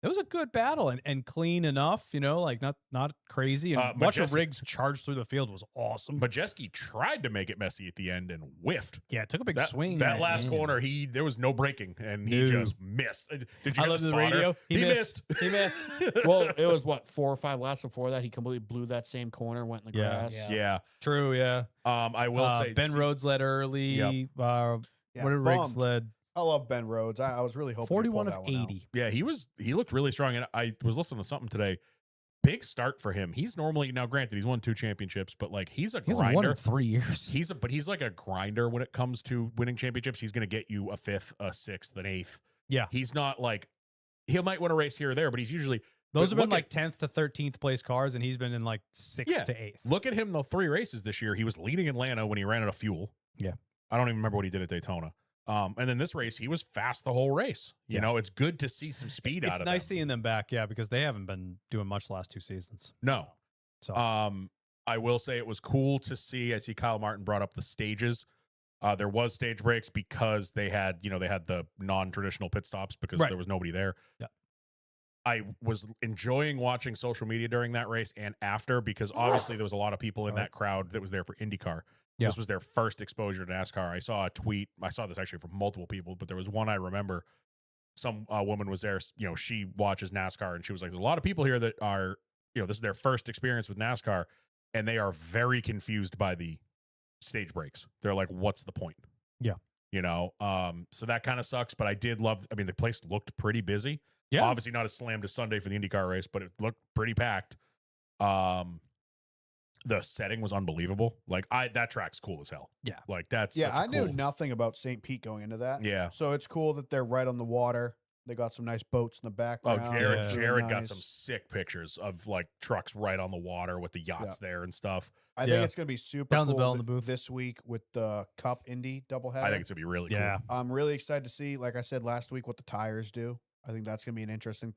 it was a good battle and clean enough, like not crazy. And watching Majeski- Riggs charge through the field was awesome. Majeski tried to make it messy at the end and whiffed. yeah, it took a big That, swing. that at last the end. corner, there was no braking, and he No. just missed. Did you I hear love the spotter? radio. He missed. He missed. well, it was what 4 or 5 laps before that he completely blew that same corner, went in the Yeah. grass. Yeah. Yeah. True, yeah. I will say Ben Rhodes led early. Yep. What Yeah, did Riggs bummed. led? I love Ben Rhodes. I was really hoping 41 to pull of that one out. 80. Yeah, he looked really strong, and I was listening to something today. Big start for him. He's normally, now granted, he's won 2 championships, but like he's a He hasn't won in grinder. 3 years. But he's like a grinder when it comes to winning championships. He's going to get you a 5th, a 6th, an 8th. Yeah. He's not like he might win a race here or there, but he's usually Those but have been look like 10th to 13th place cars, and he's been in like 6th Yeah. to 8th. Look at him though. 3 races this year. He was leading Atlanta when he ran out of fuel. Yeah. I don't even remember what he did at Daytona. And then this race, he was fast the whole race. You Yeah. know, it's good to see some speed out It's of nice them. seeing them back, yeah, because they haven't been doing much the last 2 seasons. No. So I will say it was cool to see. I see Kyle Martin brought up the stages. There was stage breaks because they had the non-traditional pit stops because Right. there was nobody there. Yeah. I was enjoying watching social media during that race and after because obviously there was a lot of people in that crowd that was there for IndyCar. Yeah. This was their first exposure to NASCAR. I saw a tweet. I saw this actually from multiple people, but there was one I remember. Some woman was there. She watches NASCAR and she was like, "There's a lot of people here that are, this is their first experience with NASCAR, and they are very confused by the stage breaks. They're like, what's the point?" Yeah. So that kind of sucks. But I did love. I mean, the place looked pretty busy. Yeah. Obviously not as slammed as Sunday for the IndyCar race, but it looked pretty packed. The setting was unbelievable. Like that track's cool as hell. Yeah. Like that's Yeah, such a I knew cool- nothing about St. Pete going into that. Yeah. So it's cool that they're right on the water. They got some nice boats in the Oh, background. Jared, Yeah. Jared Really got nice. some sick pictures of like trucks right on the water with the yachts there and stuff. I Yeah. think it's going to be super Pounds of cool Bell in the booth. this week with the Cup Indy doubleheader. I think it's gonna be really cool. Yeah. I'm really excited to see, like I said last week, what the tires do. I think that's going to be an interesting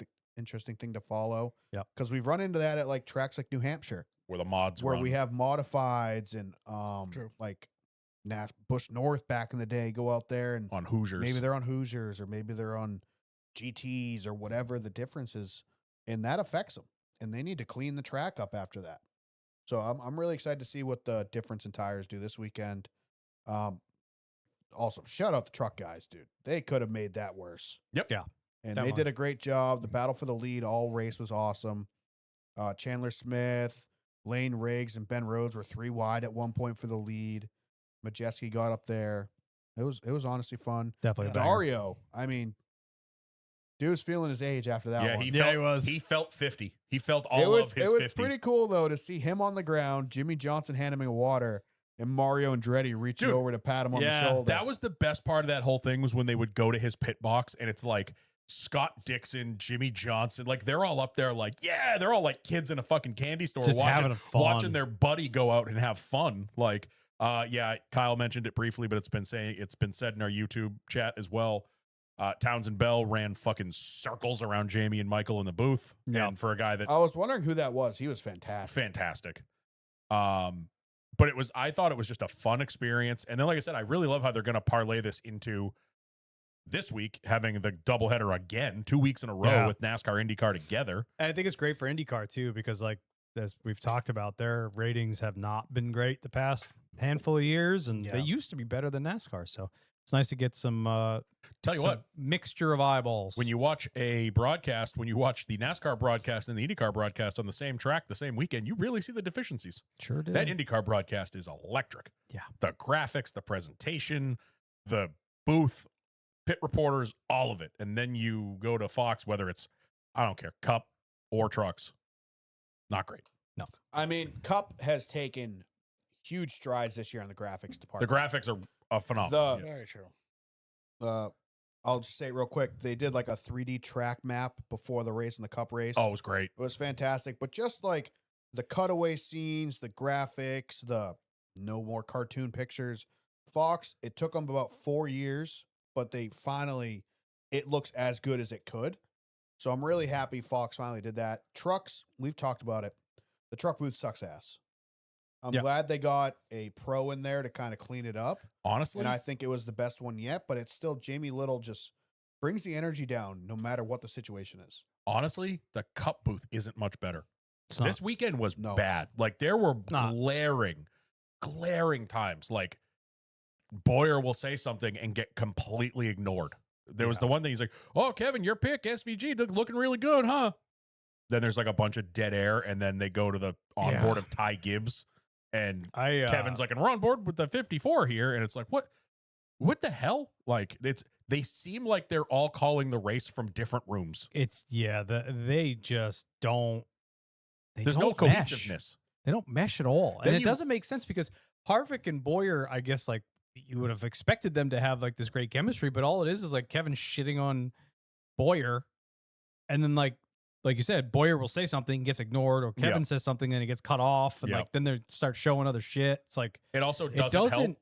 thing to follow. Yep. Because we've run into that at like tracks like New Hampshire, Where the mods where run. we have modifieds and True. like Busch North back in the day go out there and on Hoosiers. maybe they're on Hoosiers or maybe they're on GTs or whatever the difference is, and that affects them. And they need to clean the track up after that. So I'm really excited to see what the difference in tires do this weekend. Also, shout out the truck guys, dude. They could have made that worse. Yep. Yeah. And Definitely. they did a great job. The battle for the lead all race was awesome. Chandler Smith, Lane Riggs, and Ben Rhodes were 3 wide at one point for the lead. Majeski got up there. It was honestly fun. Definitely a banger. Dario, I mean, dude was feeling his age after that yeah, one. he was. He felt 50. He felt all it was of his it was 50. pretty cool though to see him on the ground, Jimmy Johnson hand him a water, and Mario Andretti reaching Dude, over to pat him on the yeah, shoulder. That was the best part of that whole thing was when they would go to his pit box and it's like Scott Dixon, Jimmy Johnson, like they're all up there like, yeah, they're all like kids in a fucking candy store Just having fun. watching their buddy go out and have fun. Like, yeah, Kyle mentioned it briefly, but it's been said in our YouTube chat as well. Townsend Bell ran fucking circles around Jamie and Michael in the booth. Yeah. And for a guy that I was wondering who that was. He was fantastic. fantastic. But I thought it was just a fun experience. And then, like I said, I really love how they're going to parlay this into this week, having the doubleheader again, 2 weeks in a row Yeah. with NASCAR IndyCar together. And I think it's great for IndyCar too, because like as we've talked about, their ratings have not been great the past handful of years, and they Yeah. used to be better than NASCAR. So it's nice to get some Tell you some what, mixture of eyeballs. when you watch a broadcast, when you watch the NASCAR broadcast and the IndyCar broadcast on the same track, the same weekend, you really see the deficiencies. sure did. That IndyCar broadcast is electric. Yeah. The graphics, the presentation, the booth, pit reporters, all of it. And then you go to Fox, whether it's, I don't care, Cup or trucks. Not great. I mean, Cup has taken huge strides this year on the graphics The department. graphics are phenomenal. The- Yeah. Very true. I'll just say it real quick. They did like a 3D track map before the race and the Cup race. Oh, it was great. It was fantastic. But just like the cutaway scenes, the graphics, the no more cartoon pictures. Fox, it took them about 4 years, but they finally, it looks as good as it could. So I'm really happy Fox finally did that. Trucks, we've talked about it. The truck booth sucks ass. I'm Yeah. glad they got a pro in there to kind of clean it up. Honestly, And I think it was the best one yet, but it's still Jamie Little just brings the energy down no matter what the situation is. honestly, the Cup booth isn't much better. It's not. This weekend was No. bad. Like there were Not. glaring times. Like Boyer will say something and get completely ignored. There was the one thing he's like, "Oh, Kevin, your pick SVG looking really good, huh?" Then there's like a bunch of dead air, and then they go to the onboard Yeah. of Ty Gibbs, and I Kevin's like, "And we're on board with the 54 here," and it's like, what the hell? Like they seem like they're all calling the race from different rooms. they just don't. There's no don't mesh. cohesiveness. They don't mesh at all, Then and it you- doesn't make sense because Harvick and Boyer, I guess, like you would have expected them to have like this great chemistry, but all it is like Kevin shitting on Boyer, and then like you said, Boyer will say something, gets ignored, or Kevin Yep. says something, then it gets cut off, and Yep. like then they start showing other shit. It's like It also it doesn't help. doesn't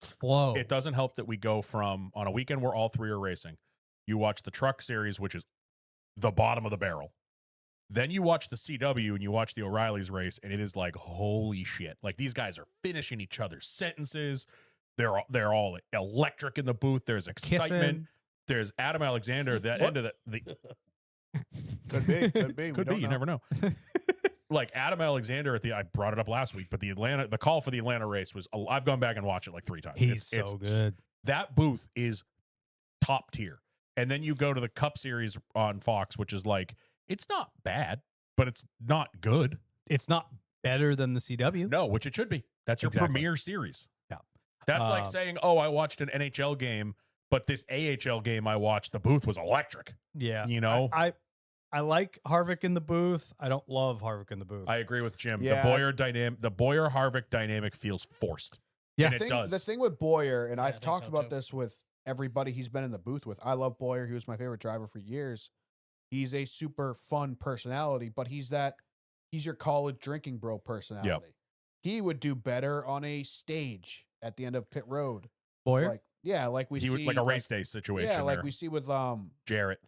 flow. It doesn't help that we go from on a weekend where all three are racing. You watch the truck series, which is the bottom of the barrel. Then you watch the CW and you watch the O'Reilly's race, and it is like, holy shit. Like these guys are finishing each other's sentences. They're all electric in the booth. There's excitement. Kissing. There's Adam Alexander, that end of the Could be. Could be. could be, you never know. Like Adam Alexander I brought it up last week, but the call for the Atlanta race was, I've gone back and watched it like 3 times. He's so good. That booth is top tier. And then you go to the Cup Series on Fox, which is like, it's not bad, but it's not good. It's not better than the CW. No, which it should be. That's your Exactly. premier series. Yeah. That's like saying, oh, I watched an NHL game, but this AHL game I watched, the booth was electric. Yeah, You know? I like Harvick in the booth. I don't love Harvick in the booth. I agree with Jim. Yeah. The Boyer Harvick dynamic feels forced. Yeah. And it does. The thing with Boyer, and I I've think talked so, about too. this with everybody he's been in the booth with. I love Boyer. He was my favorite driver for years. He's a super fun personality, but he's your college drinking bro personality. He would do better on a stage at the end of pit road. Boyer. Like we He see would, like a race day situation. Yeah, like there. we see with Jarrett,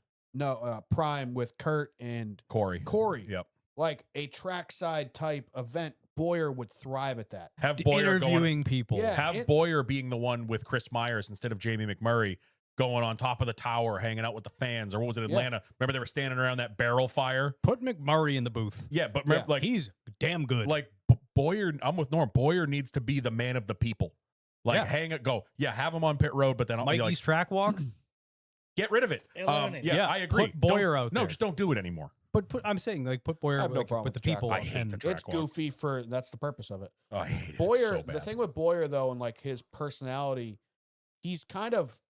Prime with Kurt and Corey. Corey. Yep. Like a trackside type event, Boyer would thrive at that. Have Boyer going. Interviewing people. Yeah. Have Boyer being the one with Chris Myers instead of Jamie McMurray going on top of the tower, hanging out with the fans, or what was it, Atlanta? Remember they were standing around that barrel fire? Put McMurray in the booth. Yeah, but remember, like He's damn good. Boyer, I'm with Norm. Boyer needs to be the man of the people. Like Yeah. hang it, go. Yeah, have him on pit road, but then I'll be Mikey's like, track walk. get rid of it. Eliminate Yeah, it. I agree. Put Boyer Don't- out No, there. just don't do it anymore. But I'm saying like put Boyer I have no like, problem with the with track people. walk. I hate and the track It's walk. goofy that's the purpose of it. Oh, I hate it. It's Boyer, so the bad. thing with Boyer though, and like his personality, he's kind of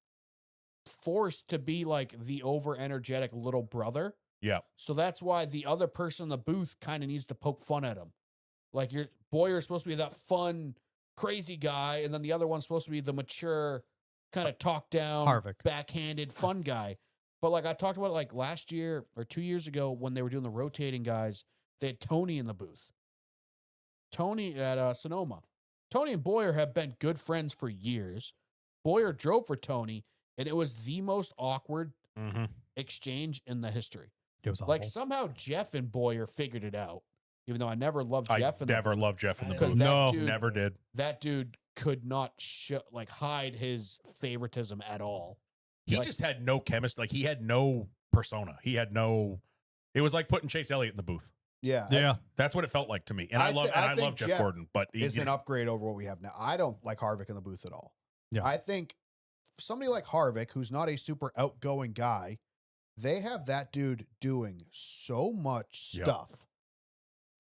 forced to be like the over energetic little brother. Yeah. So that's why the other person in the booth kind of needs to poke fun at him. Like Boyer's supposed to be that fun, crazy guy, and then the other one's supposed to be the mature, kind of talk down, Harvick. backhanded, fun guy. But like I talked about it like last year or 2 years ago when they were doing the rotating guys, they had Tony in the booth. Tony at Sonoma. Tony and Boyer have been good friends for years. Boyer drove for Tony, and it was the most awkward Mhm. exchange in the history. It was awful. Like somehow Jeff and Boyer figured it out, even though I never loved I Jeff. in the never loved Jeff in the because booth. that No, dude, Never did. That dude could not hide his favoritism at all. He Like- just had no chemistry. Like he had no persona. He had no. It was like putting Chase Elliott in the booth. Yeah, yeah. That's what it felt like to me. And I I love thi- and I I think love Jeff Jeff Gordon, but it's an upgrade over what we have now. I don't like Harvick in the booth at all. Yeah. I think somebody like Harvick, who's not a super outgoing guy, they have that dude doing so much Yep. stuff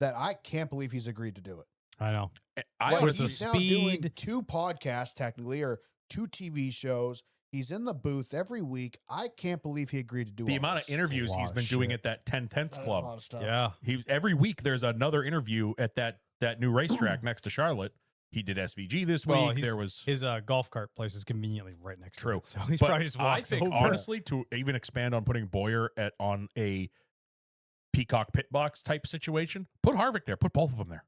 that I can't believe he's agreed to do it. I know. I Like, with the he's now doing speed. 2 podcasts technically, or 2 TV shows. He's in the booth every week. I can't believe he agreed to do The all amount this. of interviews lot he's of been doing shit. at that 10 Tenths That's a Club. lot of stuff. Yeah. He's every week there's another interview at that new racetrack next to Charlotte. He did SVG this Well, week. he's- There was His golf cart place is conveniently right next True. to it. So he's but probably just I walks think over. honestly to even expand on putting Boyer on a Peacock pit box type situation, put Harvick there, put both of them there.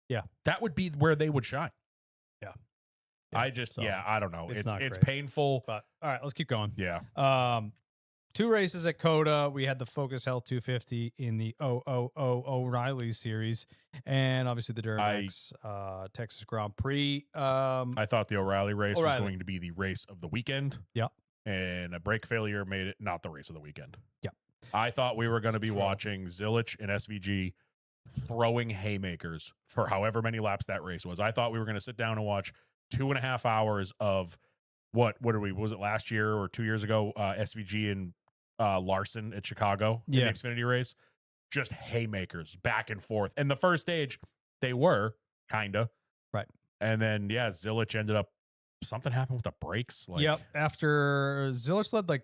Yeah. That would be where they would shine. Yeah, I just so I don't know. it's It's not it's great. painful. But all right, let's keep going. Yeah. 2 races at Coda. We had the Focus Health 250 in the O'Reilly series, and obviously the Duramax Texas Grand Prix. I thought the O'Reilly race was O'Reilly. going to be the race of the weekend. Yep. And a brake failure made it not the race of the weekend. Yep. I thought we were going to be True. watching Zilich and SVG throwing haymakers for however many laps that race was. I thought we were going to sit down and watch 2.5 hours of what was it last year or 2 years ago? SVG and Larson at Chicago in Yeah. the Xfinity race. Just haymakers back and forth. And the first stage, they were kinda. Right. And then Zilich ended up something happened with the brakes. Like Yep. After Zillich led like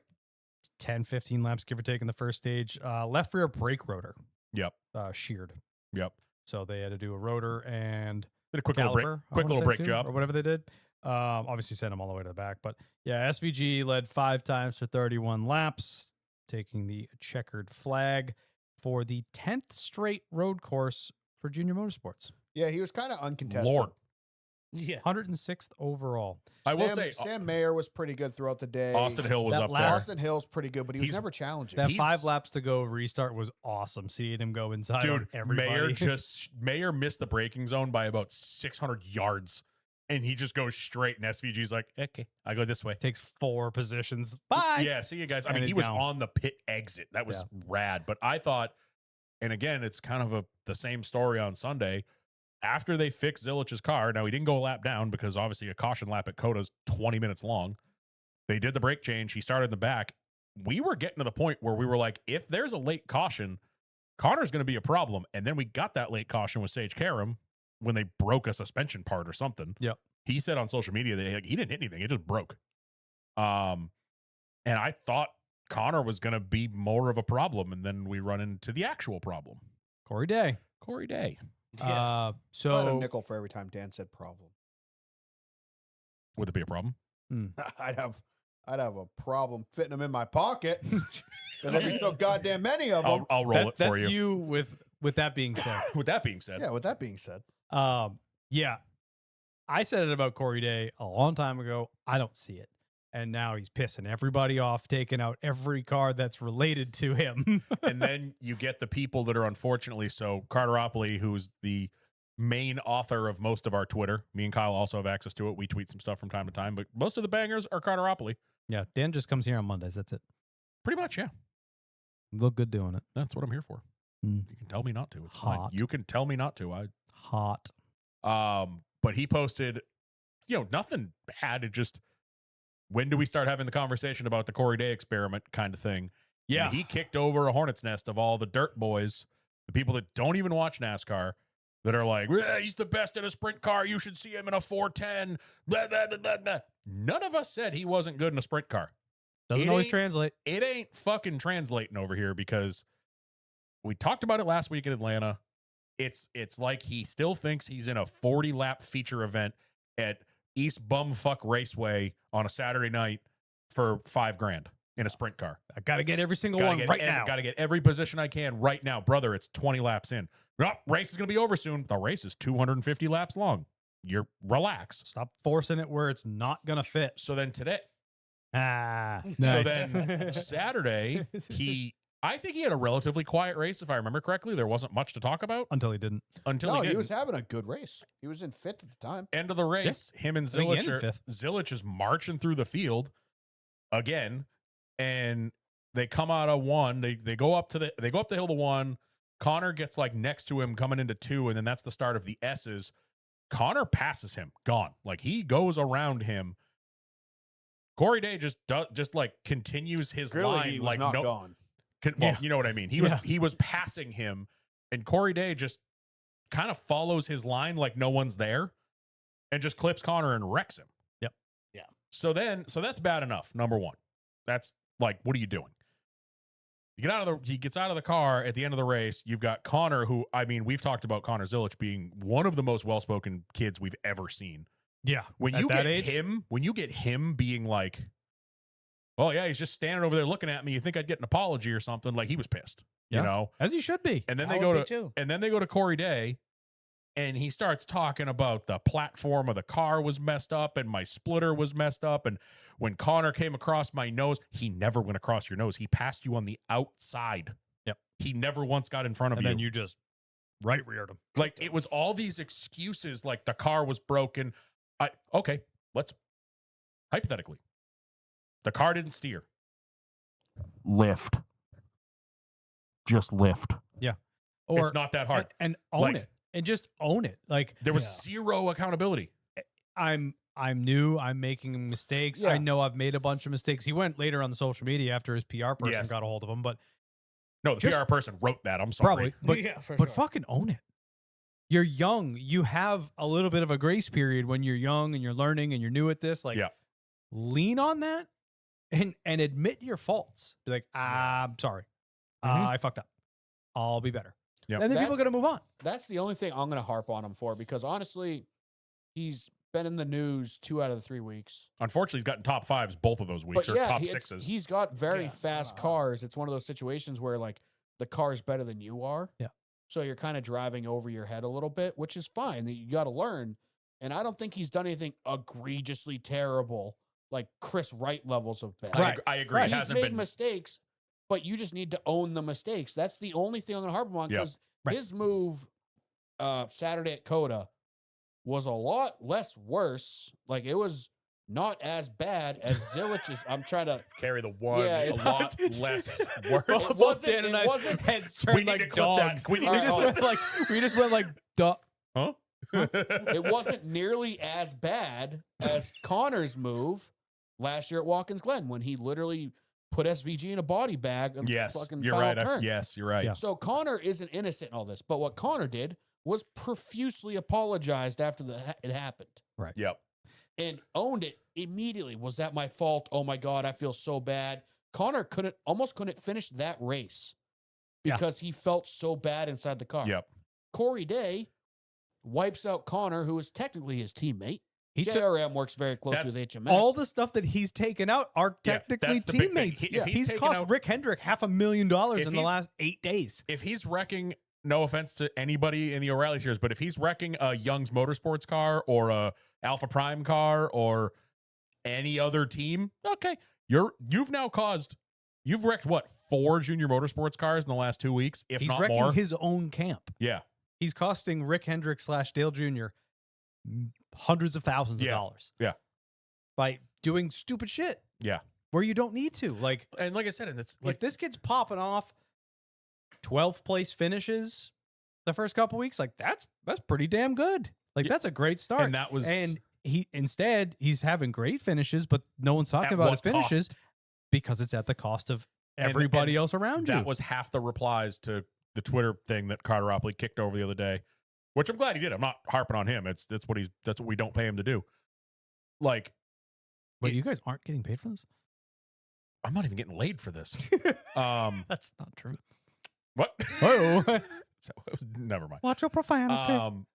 10, 15 laps, give or take, in the first stage, left rear brake rotor Yep. sheared. Yep. So they had to do a rotor and Did a quick little break, caliper, I quick wanna little say, brake too, job. or whatever they did. Obviously sent them all the way to the back, but yeah, SVG led 5 times for 31 laps, taking the checkered flag for the 10th straight road course for Junior Motorsports. Yeah, he was kind of uncontested. Lord. Yeah. 106th overall. I will Sam- say Sam Mayer was pretty good throughout the day. Austin Hill was That up last- Austin Hill's pretty good, but he was He's- never challenging. That He's- 5 laps to go restart was awesome. Seeing him go inside there. on Dude, everybody. Mayer missed the braking zone by about 600 yards. And he just goes straight, and SVG's like, okay, I go this way. takes 4 positions. Bye. Yeah, see you guys. I And mean, he's he was gone. on the pit exit. That was rad. But I thought, and again, it's kind of the same story on Sunday. After they fixed Zilich's car, now he didn't go a lap down because obviously a caution lap at Coda's 20 minutes long. They did the brake change. He started in the back. We were getting to the point where we were like, if there's a late caution, Connor's going to be a problem. And then we got that late caution with Sage Karam when they broke a suspension part or something. Yep. He said on social media that he didn't hit anything. It just broke. And I thought Connor was going to be more of a problem. And then we run into the actual problem. Corey Day. Corey Day. Yeah. I had a So nickel for every time Dan said problem. Would it be a problem? I'd have a problem fitting them in my pocket. There'd be so goddamn many of them. I'll roll it for that's you. with that being said. With that being said, Yeah, with that being said, Yeah, I said it about Corey Day a long time ago. I don't see it. And now he's pissing everybody off, taking out every car that's related to him. and then you get the people that are unfortunately so Carteropoli, who's the main author of most of our Twitter. Me and Kyle also have access to it. We tweet some stuff from time to time, but most of the bangers are Carteropoli. Yeah, Dan just comes here on Mondays. That's it. Pretty much, yeah. Look good doing it. That's what I'm here for. Mm. You can tell me not to. It's fine. Hot. You can tell me not to. Hot. But he posted, nothing bad. It just, when do we start having the conversation about the Corey Day experiment kind of thing? Yeah. And he kicked over a hornet's nest of all the dirt boys, the people that don't even watch NASCAR, that are like, he's the best in a sprint car. You should see him in a 410. Blah, blah, blah, blah, blah. None of us said he wasn't good in a sprint car. Doesn't It always ain't- translate. It ain't fucking translating over here because we talked about it last week in Atlanta. It's like he still thinks he's in a 40-lap feature event at East Bumfuck Raceway on a Saturday night for $5,000 in a sprint car. I got to get every single one right now. Got to get every position I can right now. Brother, it's 20 laps in. No, race is going to be over soon. The race is 250 laps long. You're relax. Stop forcing it where it's not going to fit. So then today, Ah, so nice. then Saturday, I think he had a relatively quiet race. If I remember correctly, there wasn't much to talk about Until he didn't. until no, he he did. was having a good race. He was in fifth at the time. End of the race, him and I think he ended Zilich, fifth. Zilich is marching through the field again, and they come out of one. They go up the hill to one. Connor gets like next to him coming into two, and then that's the start of the S's. Connor passes him, gone. Like he goes around him. Corey Day just continues his Clearly, line he was like not no. gone. Well, Yeah. you know what I mean. Yeah. He was passing him, and Corey Day just kind of follows his line like no one's there, and just clips Connor and wrecks him. Yep. Yeah. So that's bad enough. Number one, that's like, what are you doing? He gets out of the car at the end of the race. You've got Connor, who, I mean, we've talked about Connor Zilic being one of the most well-spoken kids we've ever seen. Yeah. When At you that get age? him being like, oh yeah, he's just standing over there looking at me. You think I'd get an apology or something? Like, he was pissed, Yeah. you know? As he should be. And then I they would go be to too. and then they go to Corey Day, and he starts talking about the platform of the car was messed up and my splitter was messed up. And when Connor came across my nose, he never went across your nose. He passed you on the outside. Yep. He never once got in front of And you. then you just right reared him. Like, it was all these excuses, like the car was broken. Okay, let's hypothetically, the car didn't steer. Lift. Just lift. Or It's not that hard. and own Like- it. And just own it. Like, There was Yeah. zero accountability. I'm new. I'm making mistakes. Yeah. I know I've made a bunch of mistakes. He went later on the social media after his PR person Yes. got a hold of him, but No, the Just- PR person wrote that. I'm sorry. probably. But yeah, for but sure. fucking own it. You're young. You have a little bit of a grace period when you're young and you're learning and you're new at this. Like, Yeah. lean on that and admit your faults. Be like, I'm sorry. Mhm. I fucked up. I'll be better. Yep. And then people are That's- going to move on. That's the only thing I'm going to harp on him for, because honestly, he's been in the news 2 out of the 3 weeks. Unfortunately, he's gotten top fives both of those weeks, But or yeah, top it's- sixes. he's got very Yeah, fast uh-huh. cars. It's one of those situations where like the car's better than you are. Yeah. So you're kind of driving over your head a little bit, which is fine. You got to learn. And I don't think he's done anything egregiously terrible, like Chris Wright levels of bad. Right. I agree. It He's hasn't made been. mistakes, but you just need to own the mistakes. That's the only thing I'm going to harp on, Yeah. because Right. his move Saturday at Coda was a lot less worse. Like, it was not as bad as Zilic's. I'm trying to. Carry the one Yeah, a it's- lot less worse. Both wasn't- Dan and it I's wasn't- heads We turned need to like clip that. dogs. We need We to just clip went like, duh. Huh? It wasn't nearly as bad as Connor's move last year at Watkins Glen, when he literally put SVG in a body bag. And Yes, fucking you're final right. turn. Yes, you're right. Yeah. So Connor isn't innocent in all this, but what Connor did was profusely apologized after it happened Yep. and owned it immediately. Was that my fault? Oh my God, I feel so bad. Connor almost couldn't finish that race Yeah. because he felt so bad inside the car. Yep. Corey Day wipes out Connor, who is technically his teammate. He took JRM works very closely That's with HMS. all the stuff that he's taken out are Yeah, technically that's the big thing. teammates. If he's He's taken cost out- Rick Hendrick $500,000 If in the he's- last 8 days. If he's wrecking, no offense to anybody in the O'Reilly series, but if he's wrecking a Young's Motorsports car or a Alpha Prime car or any other team, okay, you've wrecked what, 4 Junior Motorsports cars in the last 2 weeks, if He's not wrecking more. his own camp. Yeah. He's costing Rick Hendrick / Dale Jr. hundreds of thousands of Yeah. dollars. Yeah. By doing stupid shit. Yeah. Where you don't need to. Like, And like I said, and it's like this kid's popping off 12th place finishes the first couple weeks. Like, that's pretty damn good. Like, Yeah. that's a great start. and that was And he's having great finishes, but no one's talking at about his what finishes cost? because it's at the cost of And- everybody and else around you. That was half the replies to the Twitter thing that Carter Opley kicked over the other day, which I'm glad he did. I'm not harping on him. That's what we don't pay him to do. Like, Wait, you guys aren't getting paid for this? I'm not even getting laid for this. That's not true. What? Oh, So, never mind. watch your profanity.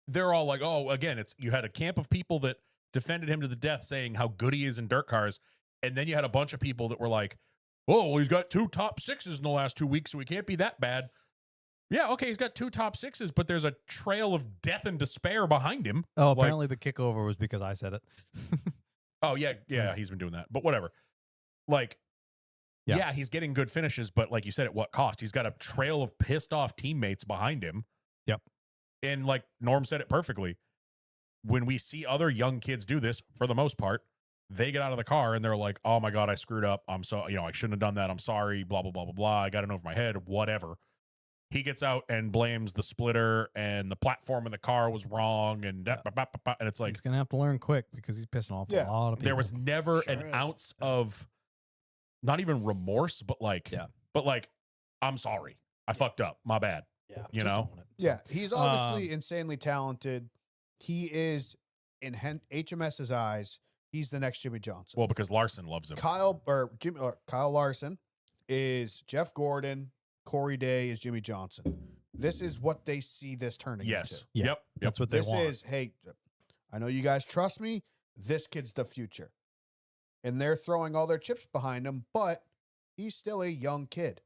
They're all like, oh, again, you had a camp of people that defended him to the death, saying how good he is in dirt cars, and then you had a bunch of people that were like, oh, well, he's got 2 top 6s in the last 2 weeks, so he can't be that bad. Yeah, okay, he's got 2 top 6s, but there's a trail of death and despair behind him. Oh, like- apparently the kickover was because I said it. Oh, yeah, he's been doing that, but whatever. Like, Yeah. yeah, he's getting good finishes, but like you said, at what cost? He's got a trail of pissed off teammates behind him. Yep. And like Norm said it perfectly, when we see other young kids do this, for the most part, they get out of the car and they're like, oh my God, I screwed up. I'm so, I shouldn't have done that. I'm sorry, blah, blah, blah, blah, blah. I got it over my head, whatever. He gets out and blames the splitter and the platform in the car was wrong. And and it's like, He's gonna have to learn quick because he's pissing off Yeah. a lot of people. there was never Sure an is. ounce of not even remorse, but like, Yeah. I'm sorry. I fucked up. My bad. yeah, you just know? own it. Yeah, he's obviously insanely talented. He is, in HMS's eyes, he's the next Jimmy Johnson. Well, because Larson loves him. Kyle Larson is Jeff Gordon. Corey Day is Jimmy Johnson. This is what they see this turning Yes. into. Yeah. Yep. That's what they This want. is, hey, I know you guys trust me. This kid's the future. And they're throwing all their chips behind him, but he's still a young kid.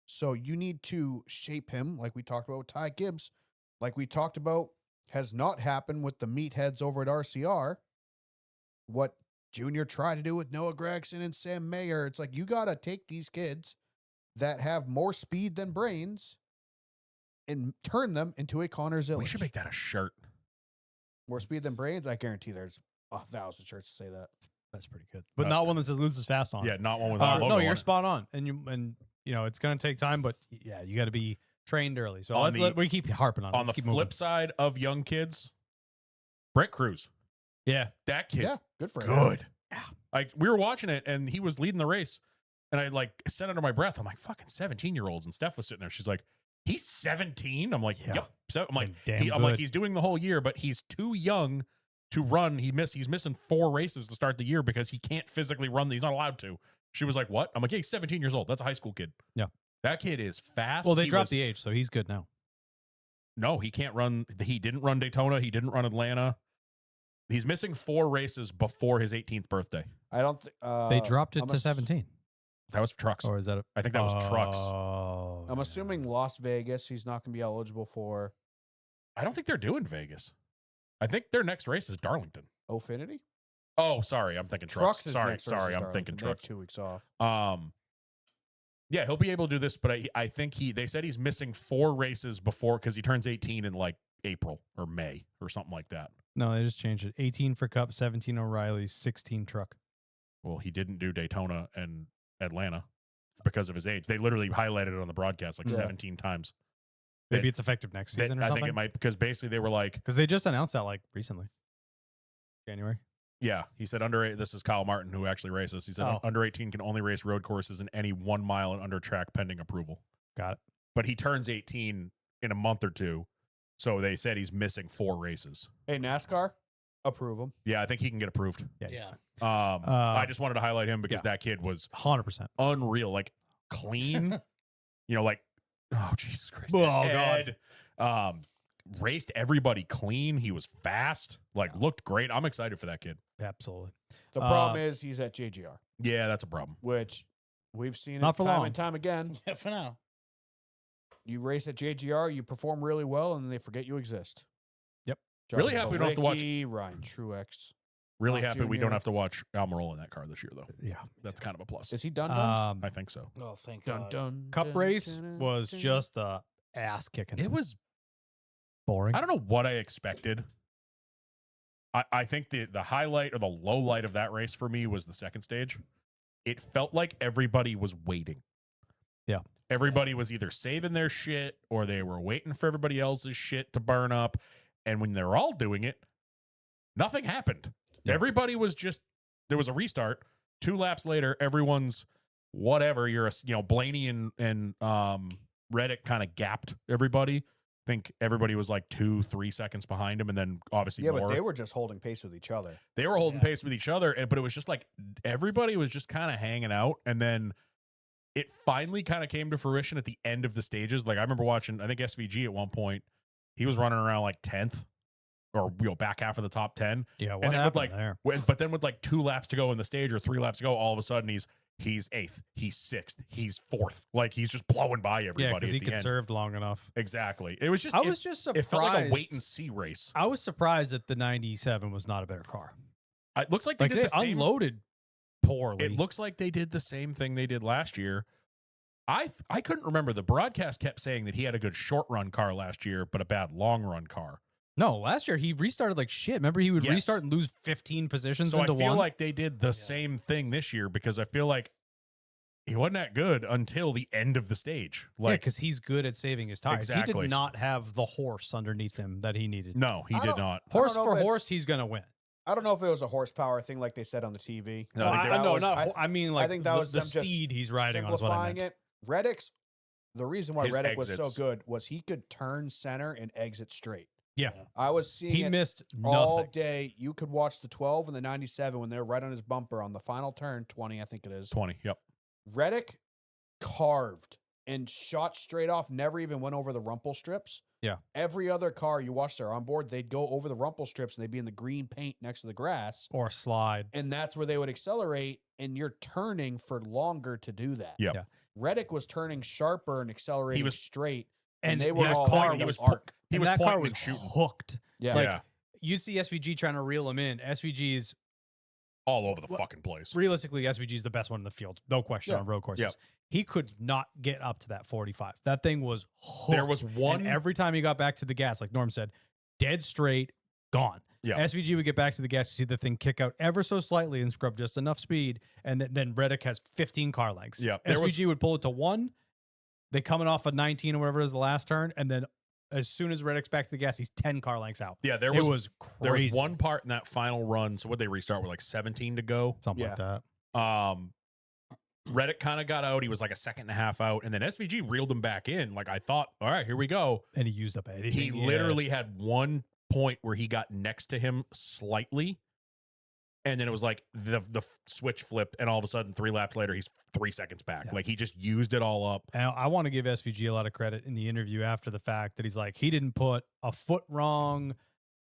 So you need to shape him like we talked about with Ty Gibbs, like we talked about has not happened with the meatheads over at RCR. What Junior tried to do with Noah Gregson and Sam Mayer, it's like you got to take these kids that have more speed than brains and turn them into a Connor Zillage. We should make that a shirt. More speed than brains. I guarantee there's 1,000 shirts to say that. That's pretty good. But not one that says loses fast on. Yeah, it. not one with a No, logo on you're it. spot on. And you know, it's going to take time, but yeah, you got to be trained early. So On we keep harping on it. On the Let's keep flip moving. side of young kids, Brent Cruz. Yeah. That kid's Yeah, good for him. good. Like we were watching it and he was leading the race. And I like said under my breath, I'm like, fucking 17-year-olds. And Steph was sitting there. She's like, he's 17. I'm like, Yeah. yep. So I'm like, Damn I'm like, good. he's doing the whole year, but he's too young to run. He's missing 4 races to start the year because he can't physically run. He's not allowed to. She was like, what? I'm like, yeah, he's 17 years old. That's a high school kid. Yeah. That kid is fast. Well, they He dropped was- the age, so he's good now. No, he can't run. He didn't run Daytona. He didn't run Atlanta. He's missing 4 races before his 18th birthday. I don't think They dropped it I'm to 17. That was trucks. Or is that I think that was trucks. Oh, I'm yeah. assuming Las Vegas he's not going to be eligible for I don't think they're doing Vegas. I think their next race is Darlington. Ofinity. Oh, sorry, I'm thinking trucks. is Sorry, next versus I'm Darlington. thinking They have trucks. 2 weeks off. Yeah, he'll be able to do this, but I think they said he's missing 4 races before because he turns 18 in like April or May or something like that. No, they just changed it. 18 for Cup, 17 O'Reilly, 16 truck. Well, he didn't do Daytona and Atlanta because of his age. They literally highlighted it on the broadcast like Yeah. 17 times. Maybe They- it's effective next They- season or I something. think it might because basically they were like, Because they just announced that like recently. January. yeah, he said this is Kyle Martin who actually races. He said Oh. under 18 can only race road courses in any 1 mile and under track pending approval. Got it. But he turns 18 in a month or two. So they said he's missing 4 races. Hey, NASCAR, approve him. Yeah, I think he can get approved. Yeah. he's Yeah. I just wanted to highlight him because yeah. that kid was 100%. unreal, like clean, like, oh, Jesus Christ. Oh, God. Ed, raced everybody clean. He was fast, like looked great. I'm excited for that kid. Absolutely. The problem is he's at JGR, Yeah, that's a problem. which we've seen Not it for time long. and time again. Yeah, for now. You race at JGR, you perform really well, and they forget you exist. Yep. Really Jarvis happy we don't have to watch- Bolicki, Ryan Truex. Really Mark happy we don't Jr.. have to watch Almirola in that car this year, though. Yeah. That's kind of a plus. Is he done? I think so. Oh, thank Dun, God. dun, Cup dun, race dun, was dun. just ass kicking. It was, boring. I don't know what I expected. I think the highlight or the low light of that race for me was the second stage. It felt like everybody was waiting. Yeah. Everybody was either saving their shit or they were waiting for everybody else's shit to burn up. And when they're all doing it, nothing happened. Yeah. Everybody was just, there was a restart. 2 laps later, everyone's whatever. You're Blaney and Reddick kind of gapped everybody. I think everybody was like 2-3 seconds behind him, and then obviously Yeah, more. but they were just holding pace with each other. They were holding Yeah. pace with each other, but it was just like everybody was just kind of hanging out, and then it finally kind of came to fruition at the end of the stages. Like I remember watching, I think SVG at one point, he was running around like 10th or back half of the top 10. Yeah. What And then with, happened like, there? But then with like 2 laps to go in the stage or 3 laps to go, all of a sudden he's 8th, he's 6th, he's 4th. Like he's just blowing by Yeah, everybody because at he the could end. serve long enough. Exactly. It was just I was just surprised. it felt like a wait and see race. I was surprised that the 97 was not a better car. It looks like they Like did they the same. unloaded poorly. It looks like they did the same thing they did last year. I couldn't remember. The broadcast kept saying that he had a good short run car last year, but a bad long run car. No, last year he restarted like shit. Remember, he would Yes. restart and lose 15 positions So I into feel one. like they did the same thing this year because I feel like he wasn't that good until the end of the stage. Yeah, Like, because he's good at saving his tires. He Exactly. did not have the horse underneath him that he needed. no, he I did don't- not. Horse know if for it's- horse, he's gonna win. I don't know if it was a horsepower thing like they said on the TV. No, I think I that know, was- not. I- I mean, like think that the, was the them just steed he's riding on is what I Simplifying meant. it. Reddick's the reason why His Reddick was so exits. good was he could turn center and exit straight. Yeah. I was seeing He it missed all nothing. day. You could watch the 12 and the 97 when they're right on his bumper on the final turn, 20, I think it is. 20. Yep. Reddick carved and shot straight off, never even went over the rumple strips. Yeah. Every other car you watch there on board, they'd go over the rumple strips and they'd be in the green paint next to the grass. Or slide. And that's where they would accelerate, and you're turning for longer to do that. Yep. Yeah. Reddick was turning sharper and accelerating was- straight. And they were his all car hitting he the was arc. He and was that car pointing was and shooting. hooked. Yeah. Like, Yeah. you'd see SVG trying to reel him in. SVG's All over the Well, fucking place. realistically, SVG is the best one in the field, no question Yeah. on road courses. Yep. He could not get up to that 45. That thing was hooked. There was one. And every time he got back to the gas, like Norm said, dead straight, gone. Yeah. SVG would get back to the gas, you see the thing kick out ever so slightly and scrub just enough speed, and then Reddick has 15 car lengths. Yeah, there was- SVG would pull it to 1. They coming off a 19 or whatever it is the last turn, and then as soon as Reddick's back to the gas, he's 10 car lengths out. Yeah, there It was, was there was crazy. one part in that final run. So what they restart with like 17 to go. Something like that. Reddick kind of got out. He was like a second and a half out, and then SVG reeled him back in. Like I thought, all right, here we go. And he used up anything. He Yeah. literally had one point where he got next to him slightly, and then it was like the switch flipped, and all of a sudden 3 laps later he's 3 seconds back. Yeah. Like he just used it all up. And I want to give SVG a lot of credit in the interview after the fact that he's like, he didn't put a foot wrong.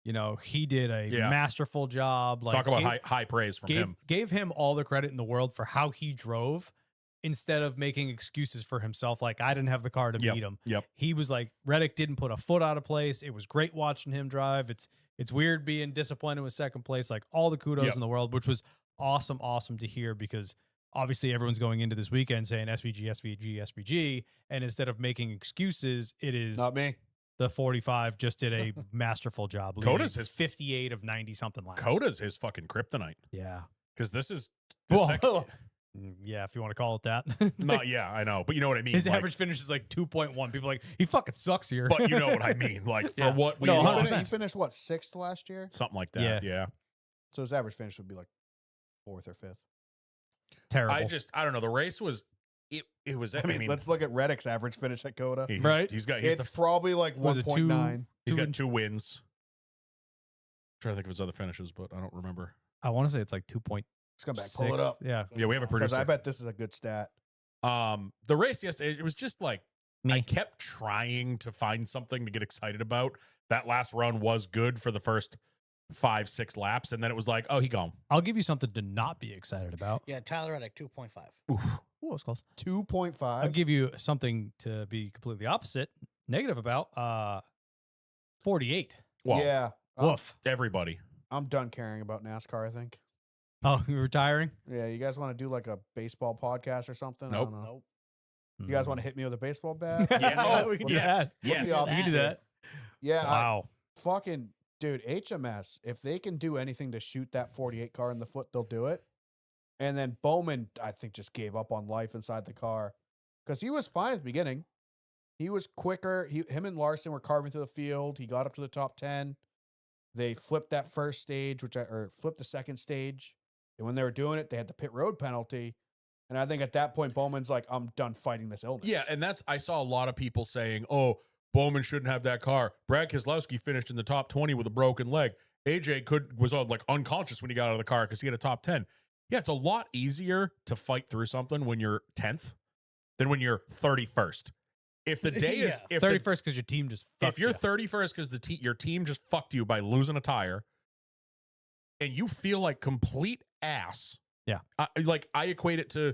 You know, he did a Yeah. masterful job. Like, Talk about gave, high praise from him. gave him all the credit in the world for how he drove instead of making excuses for himself. Like, I didn't have the car to Yep. meet him. Yep. He was like, Reddick didn't put a foot out of place. It was great watching him drive. It's weird being disappointed with second place. Like, all the kudos Yep. in the world, which was awesome to hear, because obviously everyone's going into this weekend saying SVG, and instead of making excuses, it is Not me. the 45 just did a masterful job. Coda's leading his- 58 of 90 something laps. Coda's his fucking kryptonite Yeah. because this is Well, yeah, if you want to call it that. not. Yeah, I know, but you know what I mean. His like- average finish is like 2.1. People are like, he fucking sucks here. but you know what I mean. Like for Yeah. what we No, He lost, 100%. finished, he finished what, 6th last year? something like that. Yeah. So his average finish would be like 4th or 5th. Terrible. I don't know. The race was it was. I mean, let's look at Reddick's average finish at Coda. he's, Right. He's got It's probably like Was it 1.9. he's two got and- 2 wins. trying to think of his other finishes, but I don't remember. I want to say it's like 2.6. Let's come back. Pull it up. Yeah. Yeah, we have a Because producer. I bet this is a good stat. The race yesterday, it was just like I kept trying to find something to get excited about. That last run was good for the first 5-6 laps, and then it was like, oh, he gone. I'll give you something to not be excited about. Yeah, Tyler Reddick 2.5. Ooh, it was close. 2.5. I'll give you something to be completely opposite, negative about. 48. Well, yeah. Woof. everybody. I'm done caring about NASCAR, I think. Oh, you're retiring? Yeah, you guys want to do like a baseball podcast or something? I Nope. don't know. Nope. You guys want to hit me with a baseball bat? Yes. we can do Yes. that. Yes. What's the We can do option? that. Yeah, Wow. fucking dude, HMS, if they can do anything to shoot that 48 car in the foot, they'll do it. And then Bowman, I think, just gave up on life inside the car because he was fine at the beginning. He was quicker. Him and Larson were carving through the field. He got up to the top 10. They flipped that first stage, or flipped the second stage. And when they were doing it, they had the pit road penalty. And I think at that point, Bowman's like, I'm done fighting this illness. Yeah, and I saw a lot of people saying, oh, Bowman shouldn't have that car. Brad Keselowski finished in the top 20 with a broken leg. AJ was like unconscious when he got out of the car because he had a top 10. Yeah, it's a lot easier to fight through something when you're 10th than when you're 31st. If the day is if the- 31st because your team just fucked if you're you. 31st because your team just fucked you by losing a tire and you feel like complete ass. Yeah. I equate it to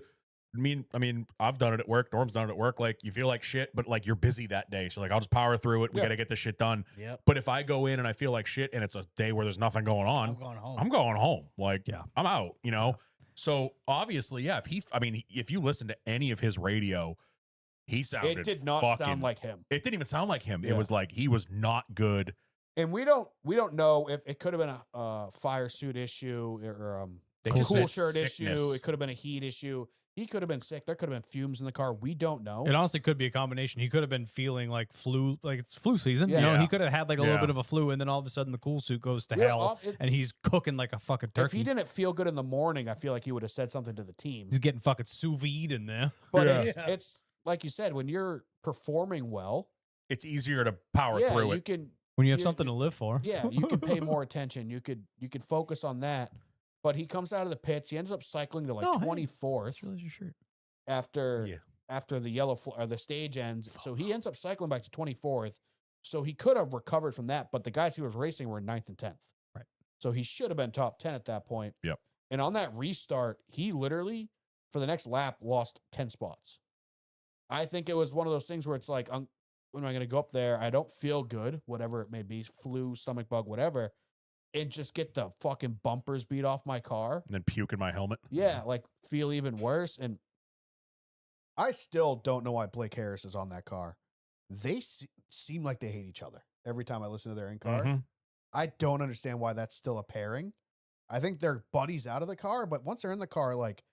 I mean, I've done it at work. Norm's done it at work. Like you feel like shit, but like you're busy that day. So like, I'll just power through it. We Yeah. got to get this shit done. Yep. But if I go in and I feel like shit and it's a day where there's nothing going I'm on, going home. I'm going home. Like, Yeah. I'm out, you know? So obviously, yeah, if you listen to any of his radio, he sounded It did not fucking, sound like him. it didn't even sound like him. It Yeah. was like he was not good. And we don't know if it could have been a fire suit issue or They a just cool said shirt sickness. issue. It could have been a heat issue. He could have been sick. There could have been fumes in the car. We don't know. It honestly could be a combination. He could have been feeling like flu, like it's flu season. You know, Yeah. he could have had like a little Yeah. bit of a flu, and then all of a sudden the cool suit goes to Yeah, hell, and it's- he's cooking like a fucking if turkey. he didn't feel good in the morning, I feel like he would have said something to the team. He's getting fucking sous vide in there. But Yeah. it's like you said, when you're performing well, It's easier to power yeah, through you it. can When you have Yeah, something to live for. Yeah, you could pay more attention. You could focus on that. But he comes out of the pits. He ends up cycling to like Oh, hey, 24th That's really your shirt. after Yeah. after the or the stage ends. So he ends up cycling back to 24th. So he could have recovered from that, but the guys he was racing were 9th and 10th. Right. So he should have been top 10 at that point. Yep. And on that restart, he literally for the next lap lost 10 spots. I think it was one of those things where it's like, when am I going to go up there? I don't feel good, whatever it may be, flu, stomach bug, whatever, and just get the fucking bumpers beat off my car. And then puke in my helmet. Yeah, like feel even worse. And I still don't know why Blake Harris is on that car. They seem like they hate each other every time I listen to their in car. Mhm. I don't understand why that's still a pairing. I think they're buddies out of the car, but once they're in the car, like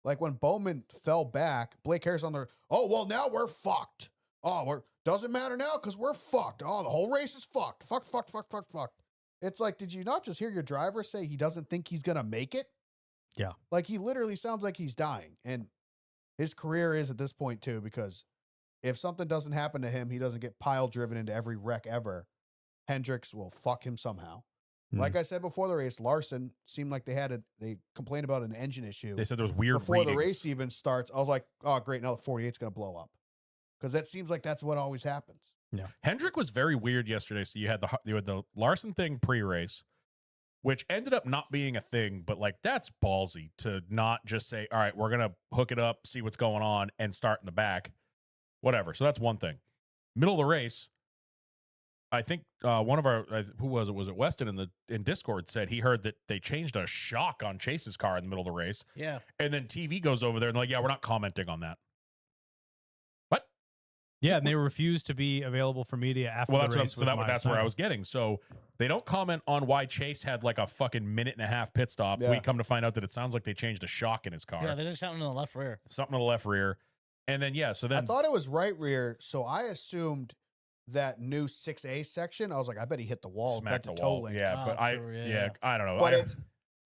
when Bowman fell back, Blake Harris on there. Oh well, now we're fucked. Oh, doesn't matter now because we're fucked. Oh, the whole race is fucked. Fuck. It's like, did you not just hear your driver say he doesn't think he's gonna make it? Yeah. Like he literally sounds like he's dying, and his career is at this point too, because if something doesn't happen to him, he doesn't get pile driven into every wreck ever. Hendricks will fuck him somehow. Like I said before the race, Larson seemed like they complained about an engine issue They said there was weird before readings. the race even starts. I was like, oh great, now the 48's gonna blow up. Because that seems like that's what always happens. Hendrick was very weird yesterday. So you had the Larson thing pre-race, which ended up not being a thing, but like that's ballsy to not just say, all right, we're gonna hook it up, see what's going on, and start in the back. Whatever. So that's one thing. Middle of the race, I think one of our who was it? Was it Weston in Discord said he heard that they changed a shock on Chase's car in the middle of the race, Yeah. and then TV goes over there and like, yeah, we're not commenting on that. What? Yeah, and they refused to be available for media after Well, the that's what race. so that's where I was getting. So they don't comment on why Chase had like a fucking minute and a half pit stop. Yeah. We come to find out that it sounds like they changed a shock in his car, Yeah, they did something in the left rear. something in the left rear, and then so then I thought it was right rear, so I assumed that new 6A section. I was like, I bet he hit the wall, smacked bent the to toe wall. link. Yeah, Oh, but sure, yeah. I don't know. But I- it's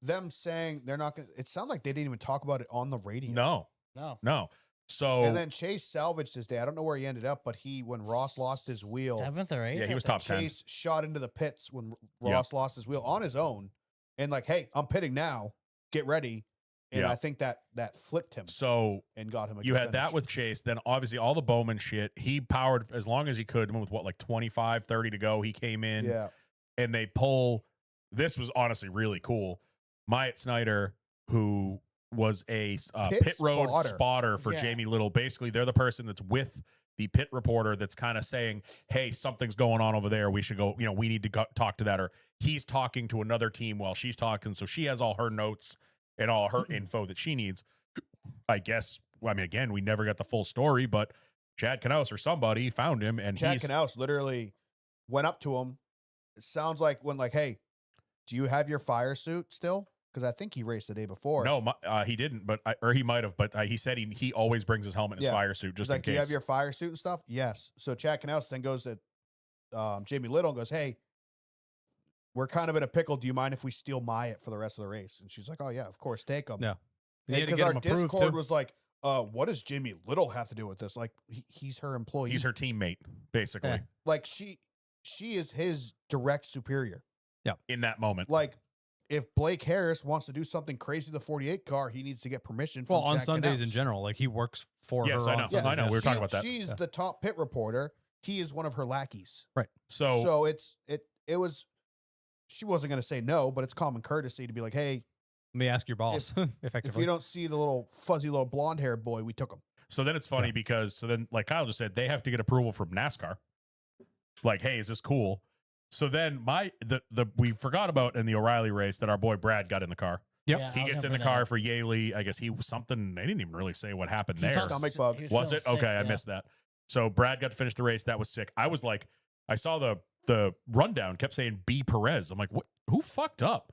them saying they're not going to. It sounded like they didn't even talk about it on the radio. No. no. So And then Chase salvaged his day. I don't know where he ended up, but when Ross lost his wheel, 7th or 8th? yeah, he was top 10. Chase shot into the pits when Yep. Ross lost his wheel on his own, and like, hey, I'm pitting now. Get ready. And Yeah. I think that flipped him So and got him. A you good had that finish. with Chase. Then obviously all the Bowman shit. He powered as long as he could. With what, like 25, 30 to go. He came in yeah. and they pull. This was honestly really cool. Myatt Snyder, who was a pit road spotter for Yeah. Jamie Little. Basically, they're the person that's with the pit reporter that's kind of saying, hey, something's going on over there. We should go, we need to talk to that. Or he's talking to another team while she's talking. So she has all her notes and all her info that she needs. I guess, again, we never got the full story, but Chad Knaus or somebody found him and Chad he's Knaus literally went up to him. It sounds like hey, do you have your fire suit still? Because I think he raced the day before. no, he didn't, or he might have, but he said he always brings his helmet and his Yeah. fire suit just He's in like, do case. you have your fire suit and stuff? Yes. So Chad Knaus then goes to Jamie Little and goes, hey, we're kind of in a pickle. Do you mind if we steal Myatt for the rest of the race? And she's like, oh, yeah, of course, take him. Yeah. They had to Because get our him approved, Discord too. was like, what does Jamie Little have to do with this? Like, he's her employee. He's her teammate, basically, Yeah. Like, she is his direct superior. in that moment. Like, if Blake Harris wants to do something crazy to the 48 car, he needs to get permission from Well, on Chad Sundays Knaus. in general, like he works for Yes, her. I know. On Yeah, I Sundays, know. yes. We were talking about that. She's Yeah. the top pit reporter. He is one of her lackeys. So, So it was. She wasn't going to say no, but it's common courtesy to be like, hey, Let me ask your boss, if effectively. you don't see the little fuzzy little blonde haired boy, we took him. so then it's funny because then like Kyle just said, they have to get approval from NASCAR. Like, hey, is this cool? So then we forgot about in the O'Reilly race that our boy Brad got in the car. Yep. Yeah, I He was gets in gonna the bring that car up. for Yaley. I guess he was something. They didn't even really say what happened He there. felt Stomach sick- bug. he Was feeling it? Okay, sick, I yeah. missed that. So Brad got to finish the race. That was sick. I was like, I saw the rundown kept saying B Perez. I'm like, what? Who fucked up?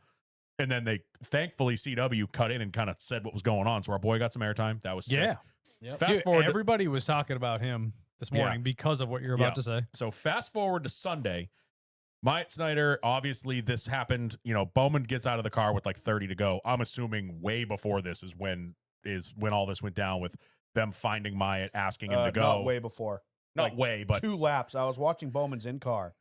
And then they thankfully CW cut in and kind of said what was going on. So our boy got some airtime. That was sick. Yeah. Yep. Fast Dude, forward. everybody was talking about him this Yeah. morning because of what you're Yeah. about to say. So fast forward to Sunday. Myatt Snyder, obviously this happened, Bowman gets out of the car with like 30 to go. I'm assuming way before this is when all this went down with them finding Myatt, asking him to go. Not way before. Not like way, but 2 laps. I was watching Bowman's in car.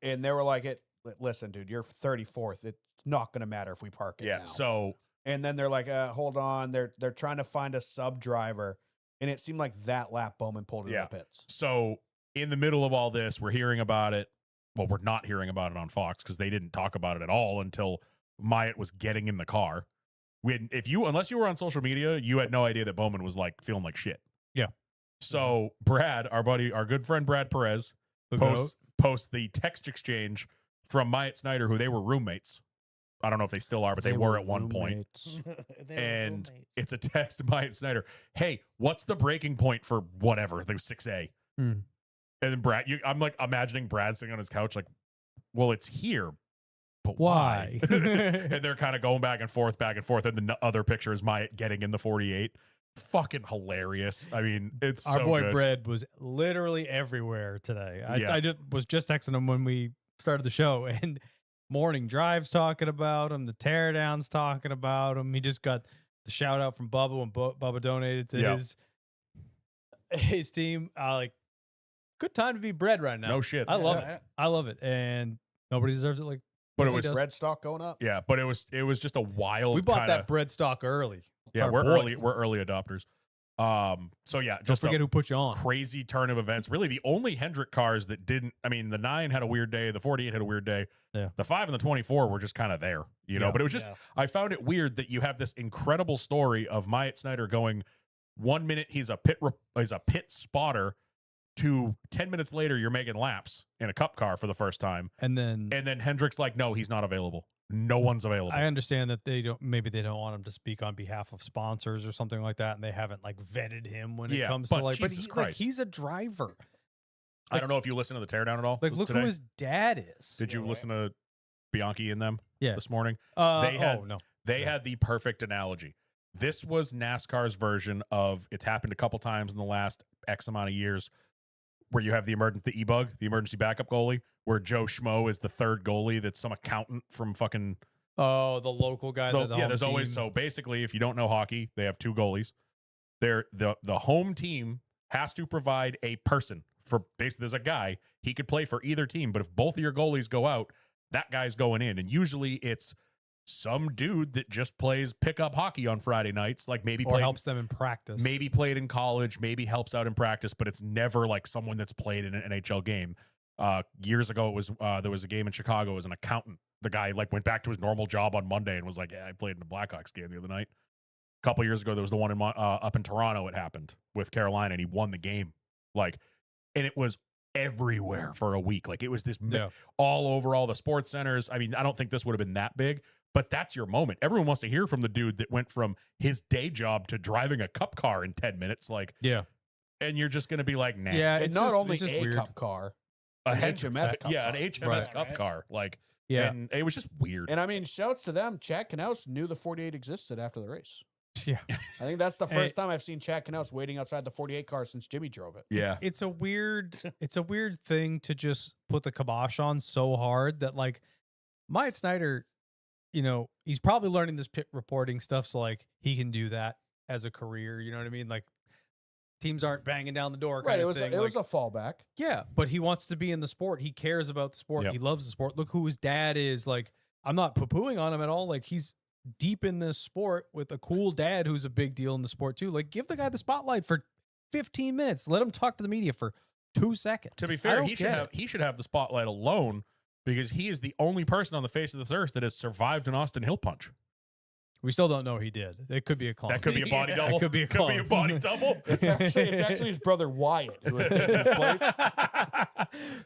and they were like, listen, dude, you're 34th. It's not going to matter if we park it Yeah. now. So And then they're like, hold on. They're trying to find a sub driver. And it seemed like that lap Bowman pulled it Yeah. in the pits. So in the middle of all this, we're hearing about it. Well, we're not hearing about it on Fox because they didn't talk about it at all until Myatt was getting in the car. Unless you were on social media, you had no idea that Bowman was like feeling like shit. Yeah. So Brad, our good friend Brad Perez, posts the text exchange from Myatt Snyder, who they were roommates. I don't know if they still are, but they were at one point. And it's a text to Myatt Snyder. Hey, what's the breaking point for whatever? The 6A. Hmm. And then Brad, I'm like imagining Brad sitting on his couch, like, well, it's here, but Why? why? And they're kind of going back and forth. And the other picture is Myatt getting in the 48. Fucking hilarious. I mean, it's Our so boy good. Brad was literally everywhere today. Yeah. I was just texting him when we started the show, and Morning Drive's talking about him. The Teardown's talking about him. He just got the shout out from Bubba when Bubba donated to Yeah. his team. Good time to be Brad right now. No shit. I love it. I love it, and nobody deserves it. Like, But it he was does. Red stock going up. Yeah, but it was just a wild. we bought kinda, that bread stock early. It's Yeah, our we're boy. early adopters. So yeah, Don't just forget a who put you on. crazy turn of events. Really, the only Hendrick cars that didn't. I mean, the 9 had a weird day. The 48 had a weird day. Yeah. The 5 and the 24 were just kind of there, Yeah. But it was just. I found it weird that you have this incredible story of Myatt Snyder going 1 minute he's a pit spotter to 10 minutes later you're making laps in a cup car for the first time, And then and then Hendrick's like, no, he's not available. No one's available. I understand that maybe they don't want him to speak on behalf of sponsors or something like that, and they haven't like vetted him when it Yeah, comes but to like. But Jesus like, Christ. he's a driver. I don't know if you listen to the Teardown at all. Like, look today. who his dad is. Did you Yeah, listen to Bianchi and them Yeah. this morning? They had- no. They Yeah. had the perfect analogy. This was NASCAR's version of it's happened a couple times in the last X amount of years where you have the emergency backup goalie, where Joe Schmo is the third goalie that's some accountant from fucking Oh, the local guy. The home there's always team. so basically if you don't know hockey, they have 2 goalies. The home team has to provide a person for basically there's a guy, he could play for either team, but if both of your goalies go out, that guy's going in. And usually it's some dude that just plays pickup hockey on Friday nights, like maybe or helps them in practice. maybe played in college, maybe helps out in practice, but it's never like someone that's played in an NHL game. Years ago, it was there was a game in Chicago as an accountant. The guy like went back to his normal job on Monday and was like, "Yeah, I played in the Blackhawks game the other night." A couple years ago, there was the one in up in Toronto. It happened with Carolina, and he won the game. Like, and it was everywhere for a week. Like it was this Yeah. all over all the sports centers. I mean, I don't think this would have been that big, but that's your moment. Everyone wants to hear from the dude that went from his day job to driving a cup car in 10 minutes. Like, Yeah. and you're just going to be like, nah. Yeah. And It's not just, only it's just a weird. cup car. A An Hen- HMS cup yeah, car. an HMS Right. cup Right. car. Like, Yeah. and it was just weird. And I mean, shouts to them. Chad Knaus knew the 48 existed after the race. Yeah. I think that's the Hey. first time I've seen Chad Knaus waiting outside the 48 car since Jimmy drove it. yeah. It's a weird thing to just put the kibosh on so hard that like Myatt Snyder, he's probably learning this pit reporting stuff so like he can do that as a career. You know what I mean? Like teams aren't banging down the door. Right. Kind It of was thing. it was Like, a fallback. yeah, but he wants to be in the sport. He cares about the sport. Yep. He loves the sport. Look who his dad is. Like I'm not poo-pooing on him at all. Like he's deep in this sport with a cool dad who's a big deal in the sport too. Like give the guy the spotlight for 15 minutes. Let him talk to the media for 2 seconds. To be I fair, don't he get should it. have the spotlight alone because he is the only person on the face of this earth that has survived an Austin Hill punch. We still don't know he did. It could be a clone. That could be a body That double. could be a Could be a clone. body double. It's actually his brother Wyatt who has taken his place.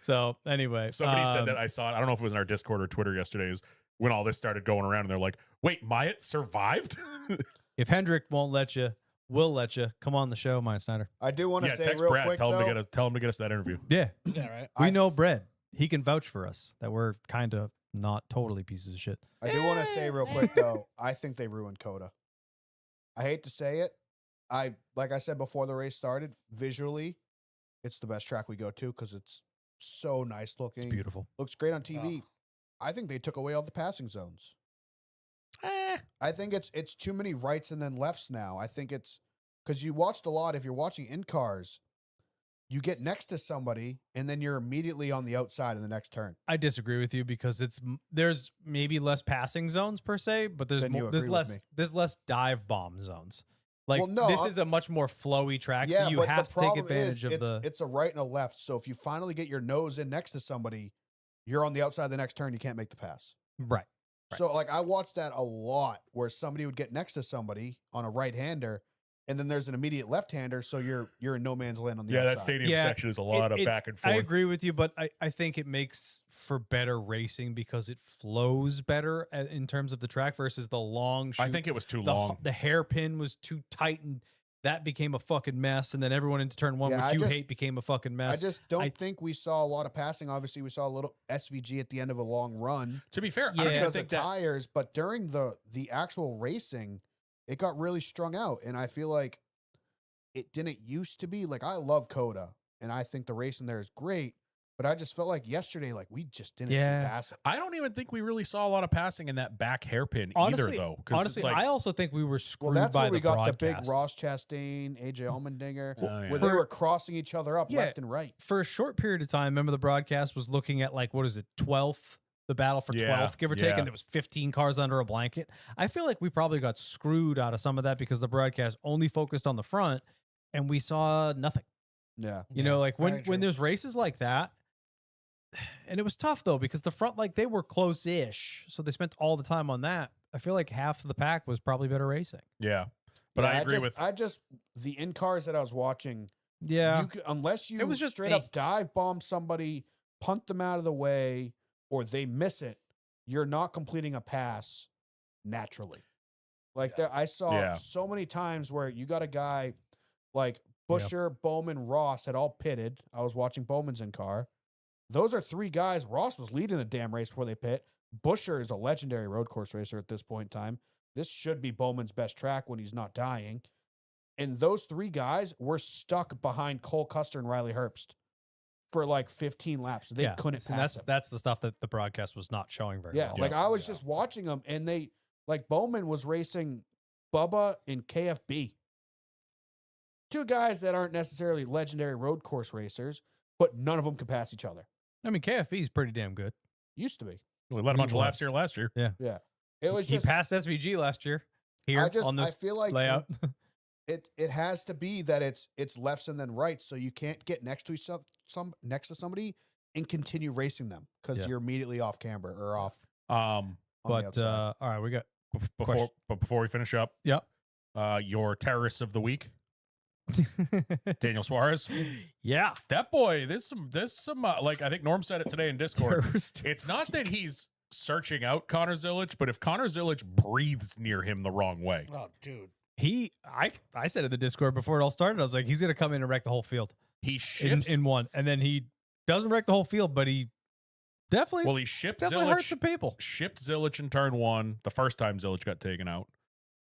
So anyway, Somebody said that I saw it. I don't know if it was in our Discord or Twitter yesterday. Is when all this started going around, and they're like, "Wait, Myatt survived?" if Hendrick won't let you, we'll let you. Come on the show, Myatt Snyder. I do want to yeah, say text real Brad. quick Tell him though, to get us that interview. Yeah, Yeah, right. we I know th- Brad. He can vouch for us that we're kind of not totally pieces of shit. I do want to say real quick though, I think they ruined Coda. I hate to say it. Like I said before the race started, visually, it's the best track we go to because it's so nice looking. Beautiful. Looks great on TV. I think they took away all the passing zones. I think it's too many rights and then lefts now. I think it's because you watched a lot. If you're watching in cars, you get next to somebody and then you're immediately on the outside in the next turn. I disagree with you because there's maybe less passing zones per se, but there's Then you more, there's agree with less me. there's less dive bomb zones. Like Well, no, this I'm- is a much more flowy track, Yeah, so you but have the to take problem advantage of the it's a right and a left. So if you finally get your nose in next to somebody, you're on the outside the next turn. You can't make the pass. right. So like I watched that a lot where somebody would get next to somebody on a right hander, and then there's an immediate left hander. So you're in no man's land on the Yeah, outside. that stadium Yeah, section is a lot of back and forth. I agree with you, but I think it makes for better racing because it flows better in terms of the track versus the long shoot. I think it was too the, long. the hairpin was too tight and that became a fucking mess. And then everyone into turn one, Yeah, which I you just- hate, became a fucking I mess. just don't I- think we saw a lot of passing. Obviously, we saw a little SVG at the end of a long run To be fair, I Yeah. don't even because think of that. tires, but during the actual racing, it got really strung out, and I feel like it didn't used to be. Like I love Coda, and I think the racing there is great, but I just felt like yesterday, like we just didn't Yeah. see passing. I don't even think we really saw a lot of passing in that back hairpin honestly, either, though. 'cause honestly, it's like, I also think we were Well, screwed that's by where we the got broadcast. the big Ross Chastain, AJ Allmendinger, Oh, yeah. where they For- were crossing each other up Yeah. left and right. For a short period of time, remember the broadcast was looking at like, what is it, 12th? The battle for Yeah, 12th, give or take, yeah. and there was 15 cars under a blanket. I feel like we probably got screwed out of some of that because the broadcast only focused on the front and we saw nothing. Yeah. You know, like very when true. there's races like that, and it was tough though because the front, like they were close-ish, so they spent all the time on that. I feel like half of the pack was probably better racing. yeah. But Yeah, I agree just the in cars that I was watching. Yeah, You could, unless you was just straight a- up dive bomb somebody, punt them out of the way, or they miss it, you're not completing a pass naturally. Like there, I saw Yeah. so many times where you got a guy like Busher, Bowman, Ross had all pitted. I was watching Bowman's in car. Those are three guys. Ross was leading the damn race before they pit. Busher is a legendary road course racer at this point in time. This should be Bowman's best track when he's not dying. And those three guys were stuck behind Cole Custer and Riley Herbst for like 15 laps. They couldn't and pass that's him. that's the stuff that the broadcast was not showing very Yeah, well. like I was just watching them, and they like Bowman was racing Bubba and KFB. Two guys that aren't necessarily legendary road course racers, but none of them could pass each other. I mean, KFB is pretty damn good. Used to be. we let a He bunch of laps was. here last year. Yeah. It was He just passed SVG last year here on I this feel like layout. it has to be that it's lefts and then rights, so you can't get next to each next to somebody and continue racing them because Yeah. you're immediately off camber or off Um, on the But outside. all right, we got before we finish up, Yep. Your terrorists of the week, Daniel Suarez. yeah. That boy, there's some like I think Norm said it today in Discord. Terrorist. It's not that he's searching out Connor Zilic, but if Connor Zilic breathes near him the wrong way, Oh, dude. I said in the Discord before it all started, I was like, he's gonna come in and wreck the whole field he in, ships. in one, and then he doesn't wreck the whole field, but he definitely well, he shipped definitely hurt Zilic. some people. Shipped Zilic in turn one the first time Zilic got taken out.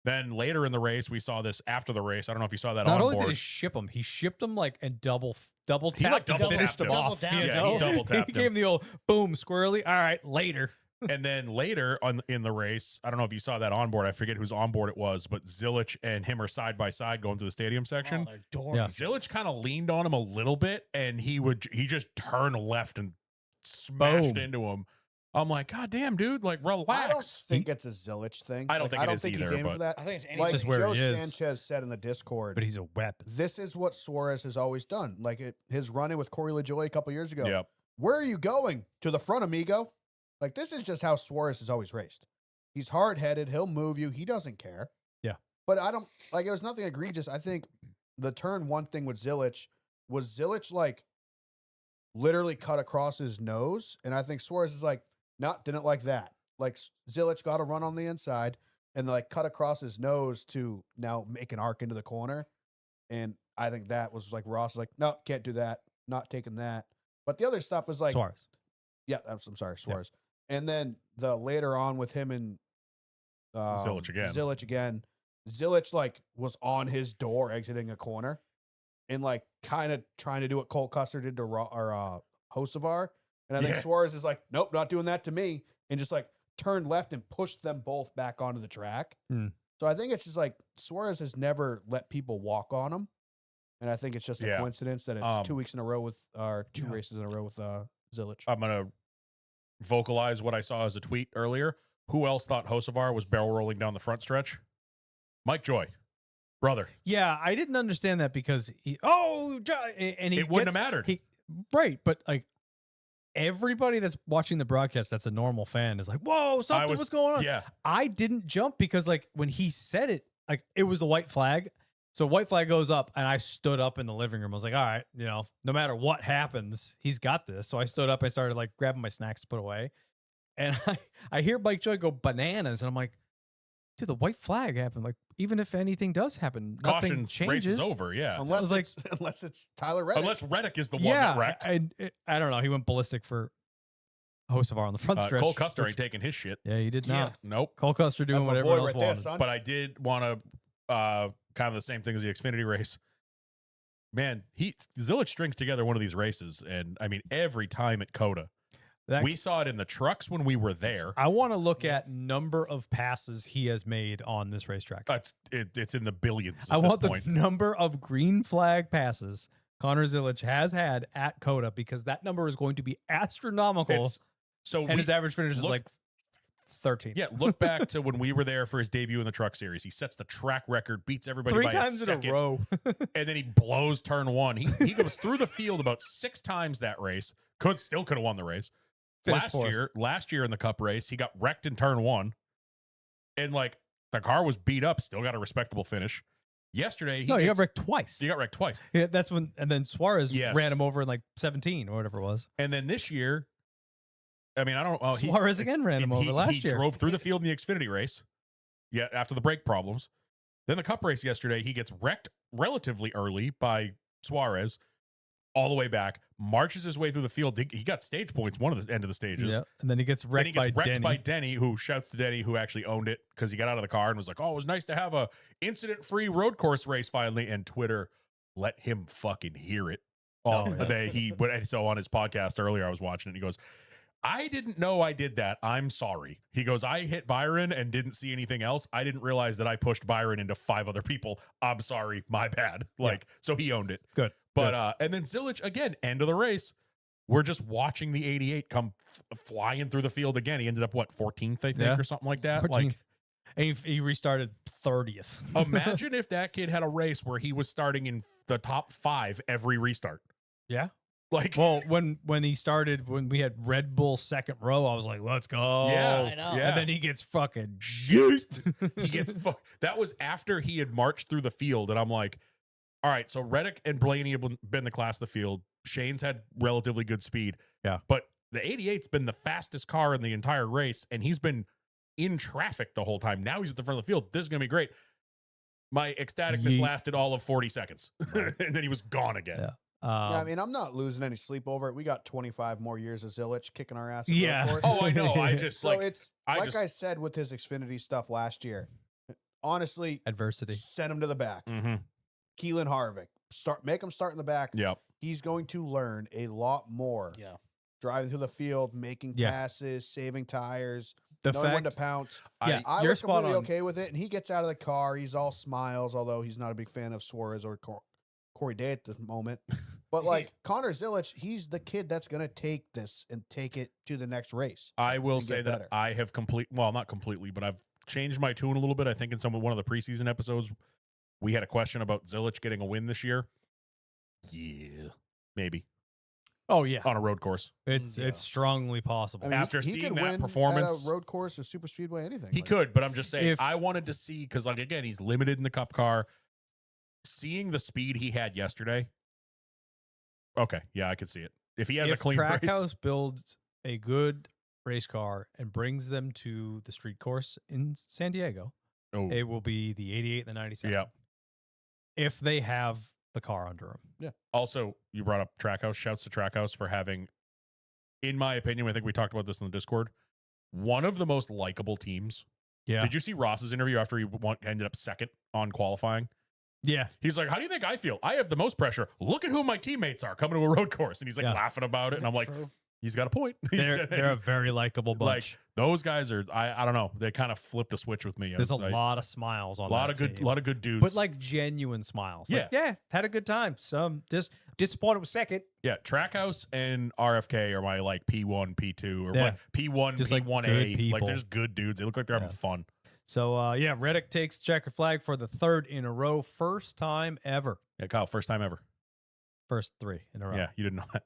Then later in the race, we saw this after the race. I don't know if you saw that Not on only board. did he ship him, he shipped him like and double He, tapped like, double and finished tapped him him. off. Double You tapped him. know? Yeah, he double tapped He him. gave him the old boom squirrely. All right, later. And then later in the race, I don't know if you saw that on board. I forget whose on board it was, but Zilic and him are side by side going to the stadium section. Oh, they're dorks. Yeah. Zilic kind of leaned on him a little bit, and he just turned left and smashed Boom. into him. I'm like, God damn, dude, like relax. I don't think it's a Zilic thing. I don't think I it don't is think he's either, aiming but- for that. I think it's any Like just where Joe he is. Sanchez said in the Discord, But he's a weapon. this is what Suarez has always done. Like his run-in with Corey LaJoie a couple years ago. Yep. Where are you going? To the front, amigo. Like this is just how Suarez has always raced. He's hard-headed. He'll move you. He doesn't care. Yeah. But I don't like. It was nothing egregious. I think the turn one thing with Zilic was Zilic like literally cut across his nose, and I think Suarez is like, didn't like that. Like Zilic got a run on the inside and like cut across his nose to now make an arc into the corner. And I think that was like Ross was like, no, can't do that. Not taking that. But the other stuff was like, Suarez. yeah, I'm sorry, Suarez. And then the later on with him and Zilic again. Zilic like was on his door exiting a corner and like kind of trying to do what Cole Custer did to Hocevar. And I think Yeah. Suarez is like, nope, not doing that to me. And just like turned left and pushed them both back onto the track. Hmm. So I think it's just like Suarez has never let people walk on him. And I think it's just a Yeah. coincidence that it's 2 weeks in a row with, or two Yeah. races in a row with Zilich. I'm going to vocalize what I saw as a tweet earlier. Who else thought Hocevar was barrel rolling down the front stretch? Mike Joy. Brother. Yeah, I didn't understand that because and he It wouldn't have gets- mattered. Right, but like everybody that's watching the broadcast that's a normal fan is like, whoa, something, what's going on? Yeah. I didn't jump because like when he said it, like it was the white flag. So white flag goes up and I stood up in the living room. I was like, all right, no matter what happens, he's got this. So I stood up, I started like grabbing my snacks to put away. And I hear Mike Joy go bananas and I'm like, dude, the white flag happened. Like, even if anything does happen, nothing Caution changes. race is over. Yeah. Unless was like- unless it's Tyler Reddick. Unless Reddick is the one Yeah, that wrecked. I don't know. He went ballistic for Hocevar on the front stretch. Cole Custer which- ain't taking his shit. Yeah, he did Yeah. not. Nope. Cole Custer doing That's what my everyone boy else right there, wanted. son. But I did want to kind of the same thing as the Xfinity race. Man, Zilich strings together one of these races, and I mean every time at Coda, That- we saw it in the trucks when we were there. I want to look at number of passes he has made on this racetrack. It's in the billions. At I this want the point. number of green flag passes Connor Zilich has had at Coda because that number is going to be astronomical. It's so and his average finish is look- like 13. yeah. Look back to when we were there for his debut in the Truck Series. He sets the track record, beats everybody 3 by times a in a second, row. and then he blows turn one. He goes through the field about 6 times that race. Could have won the race. Finished Last year in the Cup race, he got wrecked in turn one, and like the car was beat up. Still got a respectable finish. Yesterday, He got wrecked twice. He got wrecked twice, Yeah, that's when, and then Suarez Yes. ran him over in like 17 or whatever it was. and then this year, I mean, I don't know. Suarez again ran him over last year. He drove through the field in the Xfinity race. Yeah, after the brake problems. Then the Cup race yesterday, he gets wrecked relatively early by Suarez, all the way back, marches his way through the field. He got stage points one of the end of the stages. Yeah, and then he gets Then wrecked, he gets by wrecked Denny. by Denny, who shouts to Denny, who actually owned it because he got out of the car and was like, "Oh, it was nice to have a incident-free road course race finally." And Twitter let him fucking hear it. Oh, yeah. So on his podcast earlier, I was watching it. And he goes, "I didn't know I did that. I'm sorry." He goes, "I hit Byron and didn't see anything else. I didn't realize that I pushed Byron into 5 other people. I'm sorry, my bad." Like, so he owned it. Good. But and then Zilich again, end of the race. We're just watching the 88 come flying through the field again. He ended up 14th, I think, Yeah. or something like that. 14th. And he restarted 30th. Like, imagine if that kid had a race where he was starting in the top 5 every restart. Yeah. Like, Well, when he started, when we had Red Bull second row, I was like, let's go. yeah, I know. yeah. And then he gets fucking Shoot. He gets that was after he had marched through the field, and I'm like, all right, so Reddick and Blaney have been the class of the field. Shane's had relatively good speed. Yeah. But the 88's been the fastest car in the entire race, and he's been in traffic the whole time. Now he's at the front of the field. This is going to be great. My ecstaticness Yeet. lasted all of 40 seconds, and then he was gone again. Yeah. Yeah, I mean, I'm not losing any sleep over it. We got 25 more years of Zilich kicking our ass. at Yeah. road Oh, courses. I know. I just So like it's I like just- I said with his Xfinity stuff last year. Honestly, adversity. send him to the back. mm-hmm. Keelan Harvick, make him start in the back. Yep. He's going to learn a lot more. Yeah. Driving through the field, making Yeah. passes, saving tires, The knowing when fact, to pounce. yeah, I you're was spot completely on. okay with it, and he gets out of the car. He's all smiles, although he's not a big fan of Suarez or Corey Day at the moment. But like Connor Zilich, he's the kid that's going to take this and take it to the next race. I will and say get that better. I have not completely, but I've changed my tune a little bit. I think in one of the preseason episodes, we had a question about Zilich getting a win this year. Yeah, maybe Oh yeah, on a road course. it's Yeah. it's strongly possible. I mean, After he seeing could that win performance- at a road course or super speedway, anything. He Like, could, but I'm just saying, If- I wanted to see because, like, again, he's limited in the Cup car. Seeing the speed he had yesterday, okay, yeah, I could see it. If he has a if clean race, Trackhouse builds a good race car and brings them to the street course in San Diego, oh, it will be the 88 and the 97. yeah. If they have the car under them. Also, you brought up Trackhouse. Shouts to Trackhouse for having, in my opinion, I think we talked about this in the Discord, one of the most likable teams. Yeah. Did you see Ross's interview after he ended up second on qualifying? Yeah. He's like, "How do you think I feel? I have the most pressure. Look at who my teammates are coming to a road course." And he's like Yeah. laughing about it. And I'm like, True. He's got a point. They're a very likable bunch. like those guys are. I don't know. They kind of flipped a switch with me. There's a lot of smiles on lot that of good, team. lot of good dudes. but like genuine smiles. Like, yeah, had a good time. Some just disappointed with second. yeah, Trackhouse and RFK are my like P1, P2, or Yeah. like P1, Just, like, P1A. good Like people. they're just good dudes. They look like they're having fun. So yeah, Reddick takes the checker flag for the third in a row, first time ever. Yeah, Kyle, first time ever. First three in a row. Yeah, you didn't know that.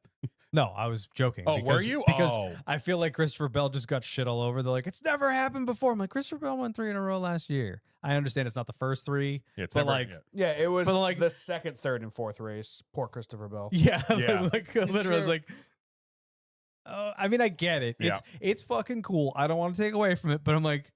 No, I was joking. Oh, were you? Because Oh. I feel like Christopher Bell just got shit all over. They're like, it's never happened before. I'm like, Christopher Bell won 3 in a row last year. I understand it's not the first 3. Yeah, it's But, never, like, yeah. Yeah, it was But, like- the second, third, and fourth race. Poor Christopher Bell. Yeah, Yeah. like literally, it's sure. like. I mean, I get it. Yeah. It's fucking cool. I don't want to take away from it, but I'm like,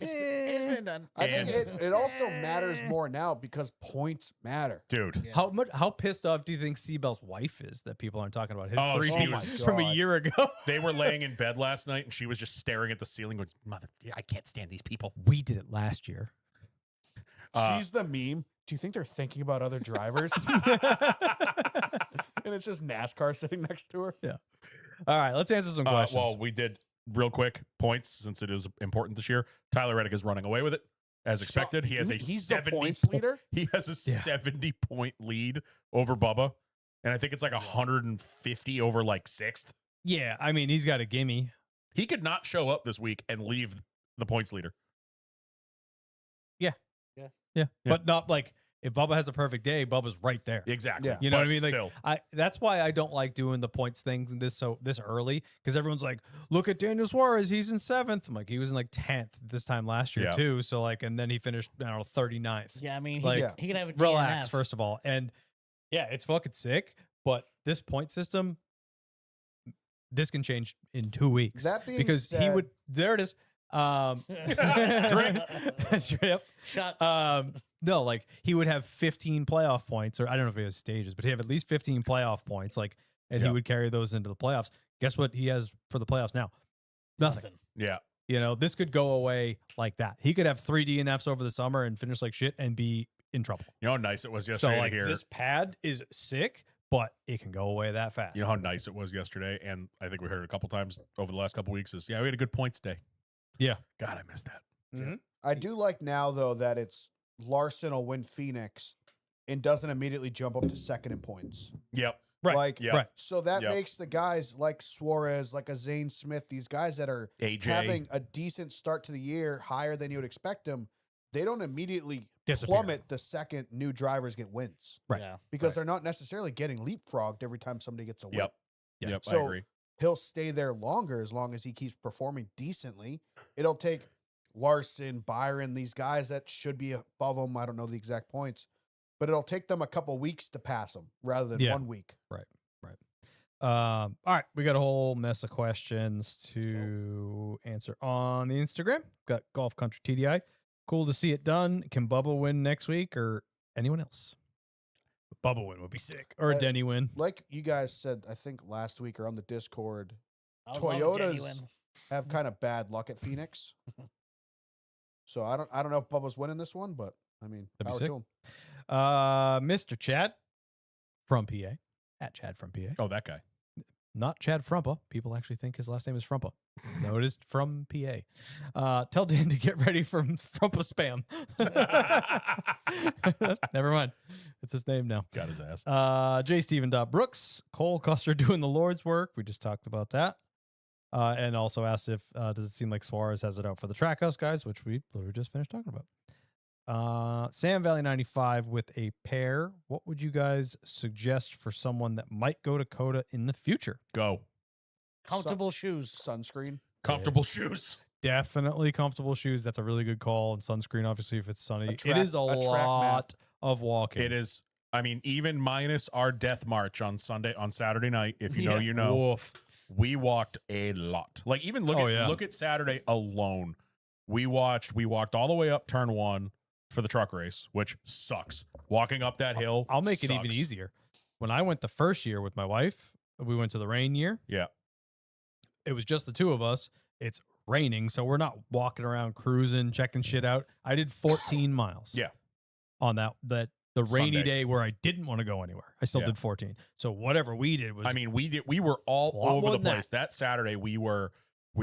It's been done. I think And- it also matters more now because points matter. Dude. Yeah. how pissed off do you think Seabell's wife is that people aren't talking about his Oh, 3 she teams was- from a God. year ago? They were laying in bed last night, and she was just staring at the ceiling, going, "Mother, I can't stand these people." We did it last year. She's the meme. Do you think they're thinking about other drivers? And it's just NASCAR sitting next to her. All right, let's answer some questions. Well, we did real quick points since it is important this year. Tyler Reddick is running away with it as expected. He has a He's the 70 points po- leader. He has a 70-point lead over Bubba, and I think it's like 150 over like 6th. yeah, I mean, he's got a gimme. He could not show up this week and leave the points leader. Yeah, but not like if Bubba has a perfect day, Bubba's right there. Exactly. Yeah. You know what I But mean? Like still, that's why I don't like doing the points things this early, because everyone's like, look at Daniel Suarez, he's in 7th. I'm like, he was in like 10th this time last year Yeah. too. So like, and then he finished, I don't know, 39th. Yeah, I mean, Like, he can have a Relax, DNF. first of all. And yeah, it's fucking sick, but this point system, this can change in 2 weeks. That being because he said- would, there it is. Drink. Straight up. Shot. No, like he would have 15 playoff points, or I don't know if he has stages, but he have at least 15 playoff points, like, and he Yeah. would carry those into the playoffs. Guess what he has for the playoffs now? Nothing. yeah. You know, this could go away like that. He could have 3 DNFs over the summer and finish like shit and be in trouble. You know how nice it was So yesterday like to hear. this pad is sick, but it can go away that fast. You know how nice it was yesterday, and I think we heard it a couple times over the last couple weeks. Is we had a good points day. Yeah. God, I missed that. I do like now though that it's Larson will win Phoenix and doesn't immediately jump up to second in points. Yep. Right. Like, Yeah. Right. so that Yep. makes the guys like Suarez, like a Zane Smith, these guys that are AJ. having a decent start to the year, higher than you would expect them. They don't immediately Disappear. plummet the second new drivers get wins Right. Yeah. because Right. they're not necessarily getting leapfrogged every time somebody gets a win. Yep. Yeah. Yep. I So- agree. He'll stay there longer as long as he keeps performing decently. It'll take Larson, Byron, these guys that should be above him. I don't know the exact points, but it'll take them a couple weeks to pass him rather than Yeah. 1 week. All right, we got a whole mess of questions to answer on the Instagram. Got Golf Country TDI. Cool to see it done. Can Bubba win next week or anyone else? Bubba win would be sick, or a Uh, Denny win. Like you guys said, I think last week or on the Discord, I was loving Toyotas genuine. have kind of bad luck at Phoenix. So I don't know if Bubba's winning this one, but I mean, That'd be power sick. to him. Mr. Chad from PA, at Chad from PA. Oh, that guy. Not Chad Frumpa. People actually think his last name is Frumpa. No, it is from PA. Tell Dan to get ready for Frumpa spam. Never mind. It's his name now. Got his ass. J. Stephen Brooks, Cole Custer doing the Lord's work. We just talked about that. And also asked if does it seem like Suarez has it out for the Trackhouse guys, which we literally just finished talking about. Sam Valley 95 with a pair. What would you guys suggest for someone that might go to Coda in the future? Go. Comfortable shoes. Sunscreen. Comfortable shoes. Definitely comfortable shoes. That's a really good call. And sunscreen, obviously, if it's sunny. track- It is a a track mat. lot of walking. It is. I mean, even minus our death march on Saturday night. If you know, Yeah. you know. Woof. We walked a lot. Like even look Oh, at yeah. look at Saturday alone. We walked all the way up turn 1 for the truck race, which sucks. Walking up that hill. I'll make it even sucks. easier. When I went the first year with my wife, we went to the rain year. Yeah. It was just the two of us. It's raining, so we're not walking around cruising, checking shit out. I did 14 miles. Yeah. On that the rainy Sunday. day where I didn't want to go anywhere. I still Yeah. did 14. So whatever we did was I mean, we were all lot over more the than that. place. That Saturday, we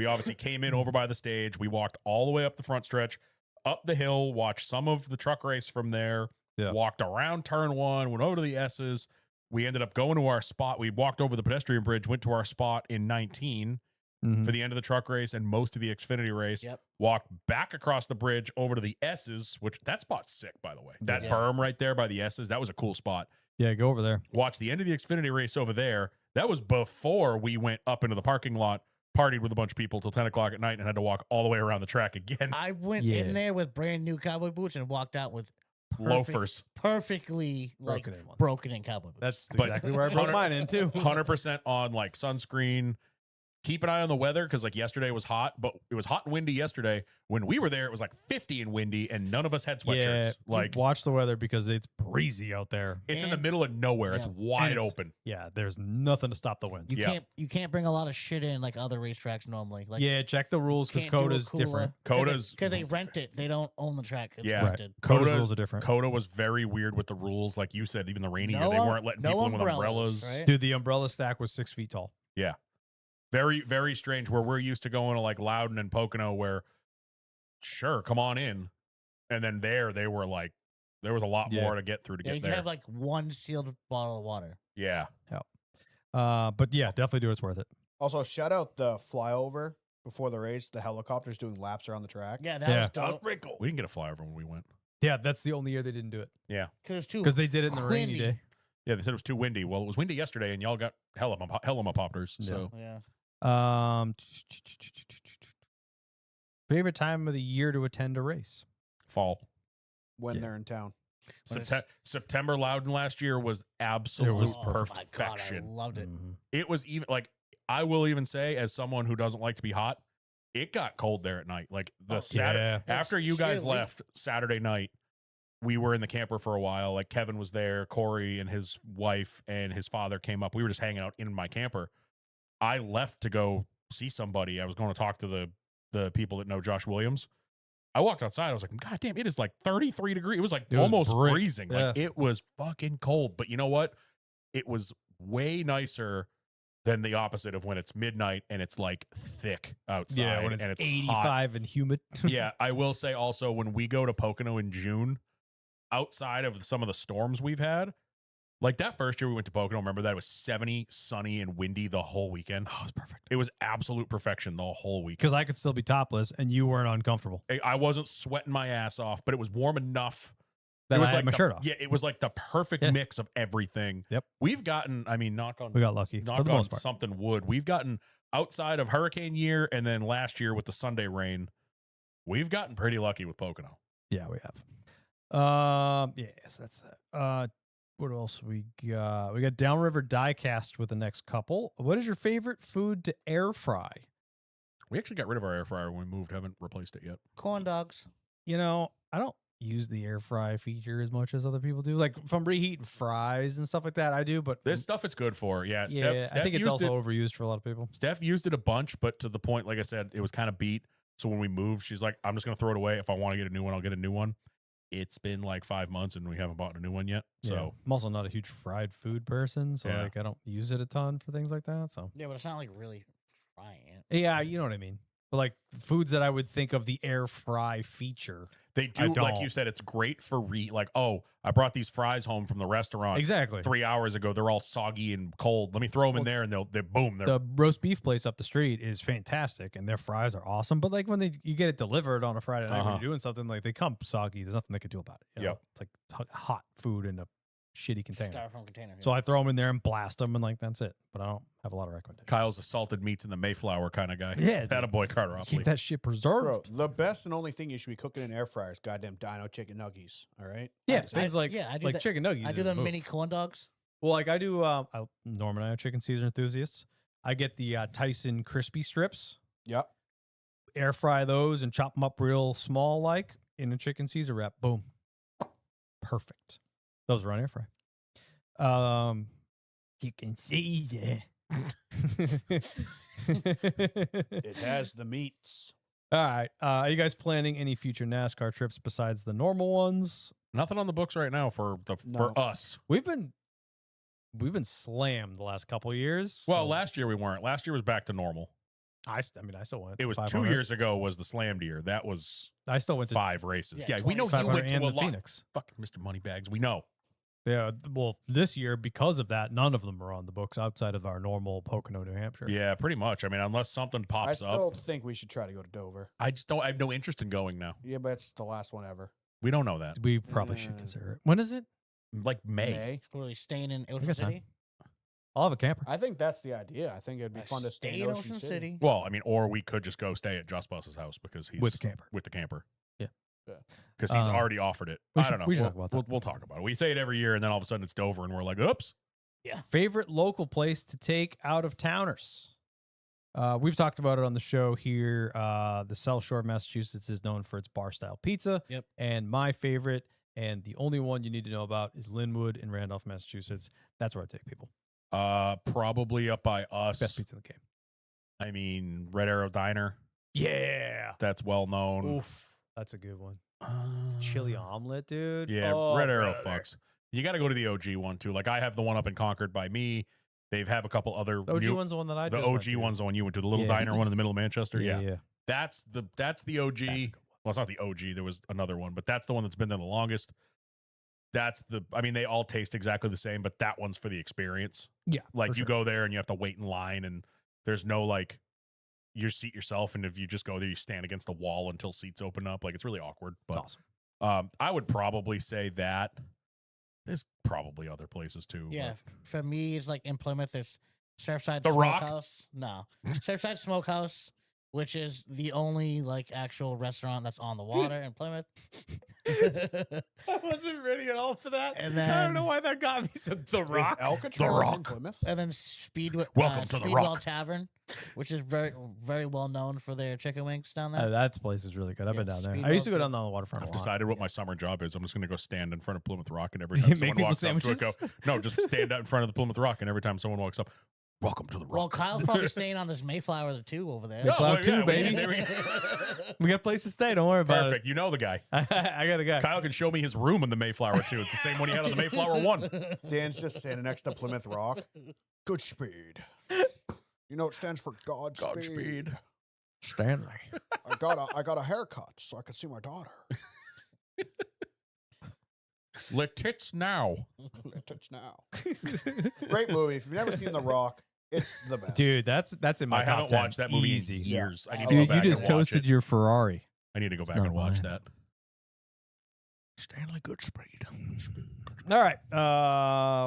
obviously came in over by the stage. We walked all the way up the front stretch, up the hill, watched some of the truck race from there, Yeah. walked around turn 1, went over to the S's. We ended up going to our spot. We walked over the pedestrian bridge, went to our spot in 19 Mhm. for the end of the truck race and most of the Xfinity race. Yep. Walked back across the bridge over to the S's, which that spot's sick, by the way. That Yeah. berm right there by the S's, that was a cool spot. Yeah, go over there. Watched the end of the Xfinity race over there. That was before we went up into the parking lot, partied with a bunch of people till 10 o'clock at night, and had to walk all the way around the track again. I went Yeah. in there with brand new cowboy boots and walked out with Loafers. perfectly like Broken in ones. broken in cowboy boots. That's But exactly where I broke 100 mine in too. 100% on like sunscreen. Keep an eye on the weather because like yesterday was hot, but it was hot and windy yesterday. When we were there, it was like 50 and windy, and none of us had sweatshirts. Yeah, Like watch the weather because it's breezy out there. it's in the and- middle of nowhere. It's Yeah. wide And it's- open. Yeah, there's nothing to stop the wind. you can't bring a lot of shit in like other racetracks normally. Like Yeah, check the rules because can't do a Coda's cooler- different. Coda's- because they rent it. They don't own the track. It's Yeah. Right. rented. Coda's Coda- rules are different. Coda was very weird with the rules. Like you said, even the rainy year, No they um- weren't letting no people in with umbrellas, umbrellas. right? Dude, the umbrella stack was 6 feet tall. Very, very strange where we're used to going to like Loudon and Pocono where sure, come on in. And then they were like, there was a lot Yeah. more to get through to Yeah, you get can there. have like one sealed bottle of water. Yeah. But yeah, definitely do it. It's worth it. Also, shout out the flyover before the race. The helicopters doing laps around the track. Yeah, that Yeah. was That was dope. pretty cool. We didn't get a flyover when we went. Yeah, that's the only year they didn't do it Because it's too because they did it in the rainy windy. day. Yeah, they said it was too windy. Well, it was windy yesterday, and y'all got helicopters. Yeah. So Yeah. Favorite time of the year to attend a race? fall. When Yeah. they're in town. When it's- September Loudon last year was absolute Oh my God, perfection. I loved it. Mhm. It was even like I will even say, as someone who doesn't like to be hot, it got cold there at night. Like the Oh, Saturday yeah. after It's you guys chilly. left Saturday night, we were in the camper for a while. Like Kevin was there, Corey and his wife and his father came up. We were just hanging out in my camper. I left to go see somebody. I was going to talk to the people that know Josh Williams. I walked outside. I was like, God damn, it is like 33 degrees. It was like It was almost brick. freezing. Like it was fucking cold. But you know what? It was way nicer than the opposite of when it's midnight and it's like thick outside. Yeah, when it's and 85 and humid. Yeah, I will say also when we go to Pocono in June, outside of some of the storms we've had, like that first year we went to Pocono, remember that it was 70, sunny, and windy the whole weekend. Oh, it's perfect. It was absolute perfection the whole weekend. Because I could still be topless and you weren't uncomfortable. I wasn't sweating my ass off, but it was warm enough. That It was I had like my the- shirt off. Yeah, it was like the perfect Yeah. mix of everything. Yep. We've gotten, I mean, knock on We got lucky knock for the on most part. something wood. We've gotten outside of hurricane year and then last year with the Sunday rain, we've gotten pretty lucky with Pocono. Yeah, we have. Yes, that's that. What else we got? We got Downriver Diecast with the next couple. What is your favorite food to air fry? We actually got rid of our air fryer when we moved, haven't replaced it yet. Corn dogs. You know, I don't use the air fry feature as much as other people do. Like if I'm reheating fries and stuff like that, I do. But This stuff it's good for. Yeah, yeah, Steph I think it's used also it, overused for a lot of people. Steph used it a bunch, but to the point, like I said, it was kind of beat. So when we moved, she's like, I'm just going to throw it away. If I want to get a new one, I'll get a new one. It's been like 5 months and we haven't bought a new one yet. Yeah. So I'm also not a huge fried food person, so Yeah. like I don't use it a ton for things like that. So Yeah, but it's not like really frying it. yeah, you know what I mean. But like foods that I would think of the air fry feature. they do, like don't. you said, it's great for like, oh, I brought these fries home from the restaurant Exactly. 3 hours ago. They're all soggy and cold. Let me throw them in Well, there and they're boom. They're The roast beef place up the street is fantastic, and their fries are awesome. But like when you get it delivered on a Friday night when Uh-huh. you're doing something, like they come soggy. There's nothing they could do about it. You know? Yep. It's like hot food in a shitty container. Styrofoam container. So I throw them in there and blast them, and like that's it. But I don't have a lot of recommendations. Kyle's a salted meats in the Mayflower kind of guy. Yeah, That a boy Carter You Opley. keep that shit preserved. Bro, the best and only thing you should be cooking in air fryer is goddamn dino chicken nuggies. All right? Yeah, That's it. things like I do like that- chicken nuggets. I do is the move. mini corn dogs. Well, like I do. Norm and I are chicken Caesar enthusiasts. I get the Tyson crispy strips, Yep. air fry those, and chop them up real small, like in a chicken Caesar wrap. Boom, perfect. Those are on air fry. Chicken Caesar. It has the meats. All right. Are you guys planning any future NASCAR trips besides the normal ones? Nothing on the books right now for No. us. We've been slammed the last couple years. Well, so last year we weren't. Last year was back to normal. I mean, I still went. It to was 2 500. years ago was the slammed year. That was I still went to 5 races. Yeah, Yeah, we know you 500 went to and a the lot. Phoenix. Fuck, Mr. Moneybags. We know. Yeah, well, this year because of that, none of them are on the books outside of our normal Pocono, New Hampshire. Yeah, pretty much. I mean, unless something I pops still up, think we should try to go to Dover. I just don't. I have no interest in going now. Yeah, but it's the last one ever. We don't know that. We probably should consider it. When is it? Like May. Were we staying in Ocean got time. City? I'll have a camper. I think that's the idea. I think it'd be fun to stay in Ocean City. Well, I mean, or we could just go stay at Just Bus's house because he's With the camper. With the camper. Yeah. Because he's Um, already offered it. we I should- don't know. we should We'll, talk about we'll, that. we'll talk about it. We say it every year, and then all of a sudden it's Dover, and we're like, oops. Favorite local place to take out of towners? We've talked about it on the show here. The South Shore of Massachusetts is known for its bar style pizza. Yep. And my favorite, and the only one you need to know about, is Linwood in Randolph, Massachusetts. That's where I take people. Probably up by us. Best pizza in the game. I mean, Red Arrow Diner. Yeah. That's well known. Oof. That's a good one. Chili omelet, dude. Yeah, Oh, Red Arrow brother. fucks. You got to go to the OG one too. Like I have the one up in Concord by me. They have a couple other The OG new- one's the one that I the just went OG to. one's the one you went to. The little Yeah. diner one in the middle of Manchester. Yeah. Yeah. That's the OG. That's a good one. Well, it's not the OG. There was another one, but that's the one that's been there the longest. I mean, they all taste exactly the same, but that one's for the experience. Yeah. Like for you sure. go there and you have to wait in line, and there's no like you seat yourself, and if you just go there, you stand against the wall until seats open up. Like it's really awkward. It's But awesome. I would probably say that. There's probably other places too. Yeah, but- for me, it's like in Plymouth, it's Surfside The Rock? Smokehouse. No, Surfside Smokehouse, which is the only like actual restaurant that's on the water in Plymouth. I wasn't ready at all for that. And I don't know then- why that got me. So The Is Rock. Alcatraz in Rock. Plymouth? And then Speedway. Welcome to the Speedwell Rock. Tavern, which is very, very well known for their chicken wings down there. That place is really good. I've been Yeah, down there. I Speedwell's used to go good. down on the waterfront. I've a lot. decided what my summer job is. I'm just going to go stand in front of Plymouth Rock, and every You time make someone people walks up to it, sandwiches? go, no, just stand out in front of the Plymouth Rock, and every time someone walks up, welcome to the Rock. Well, Kyle's probably staying on this Mayflower too over there. Yeah, Mayflower well, too, yeah, baby. there we- We got a place to stay. Don't worry about Perfect. You know the guy. it. I got a guy. Kyle can show me his room in the Mayflower too. It's the same one he had on the Mayflower 1. Dan's just standing next to Plymouth Rock. Good speed. You know it stands for Godspeed. Godspeed. Stanley. I got a haircut so I could see my daughter. Let tits now. It's now. Great movie. If you've never seen The Rock, it's the best. Dude, that's in my I top haven't 10. watched that movie Easy. in years. I need to Dude, go Dude, back you just and watch toasted it. your Ferrari. I need to go It's back not and watch mine. that. Stanley Goodspeed. All right.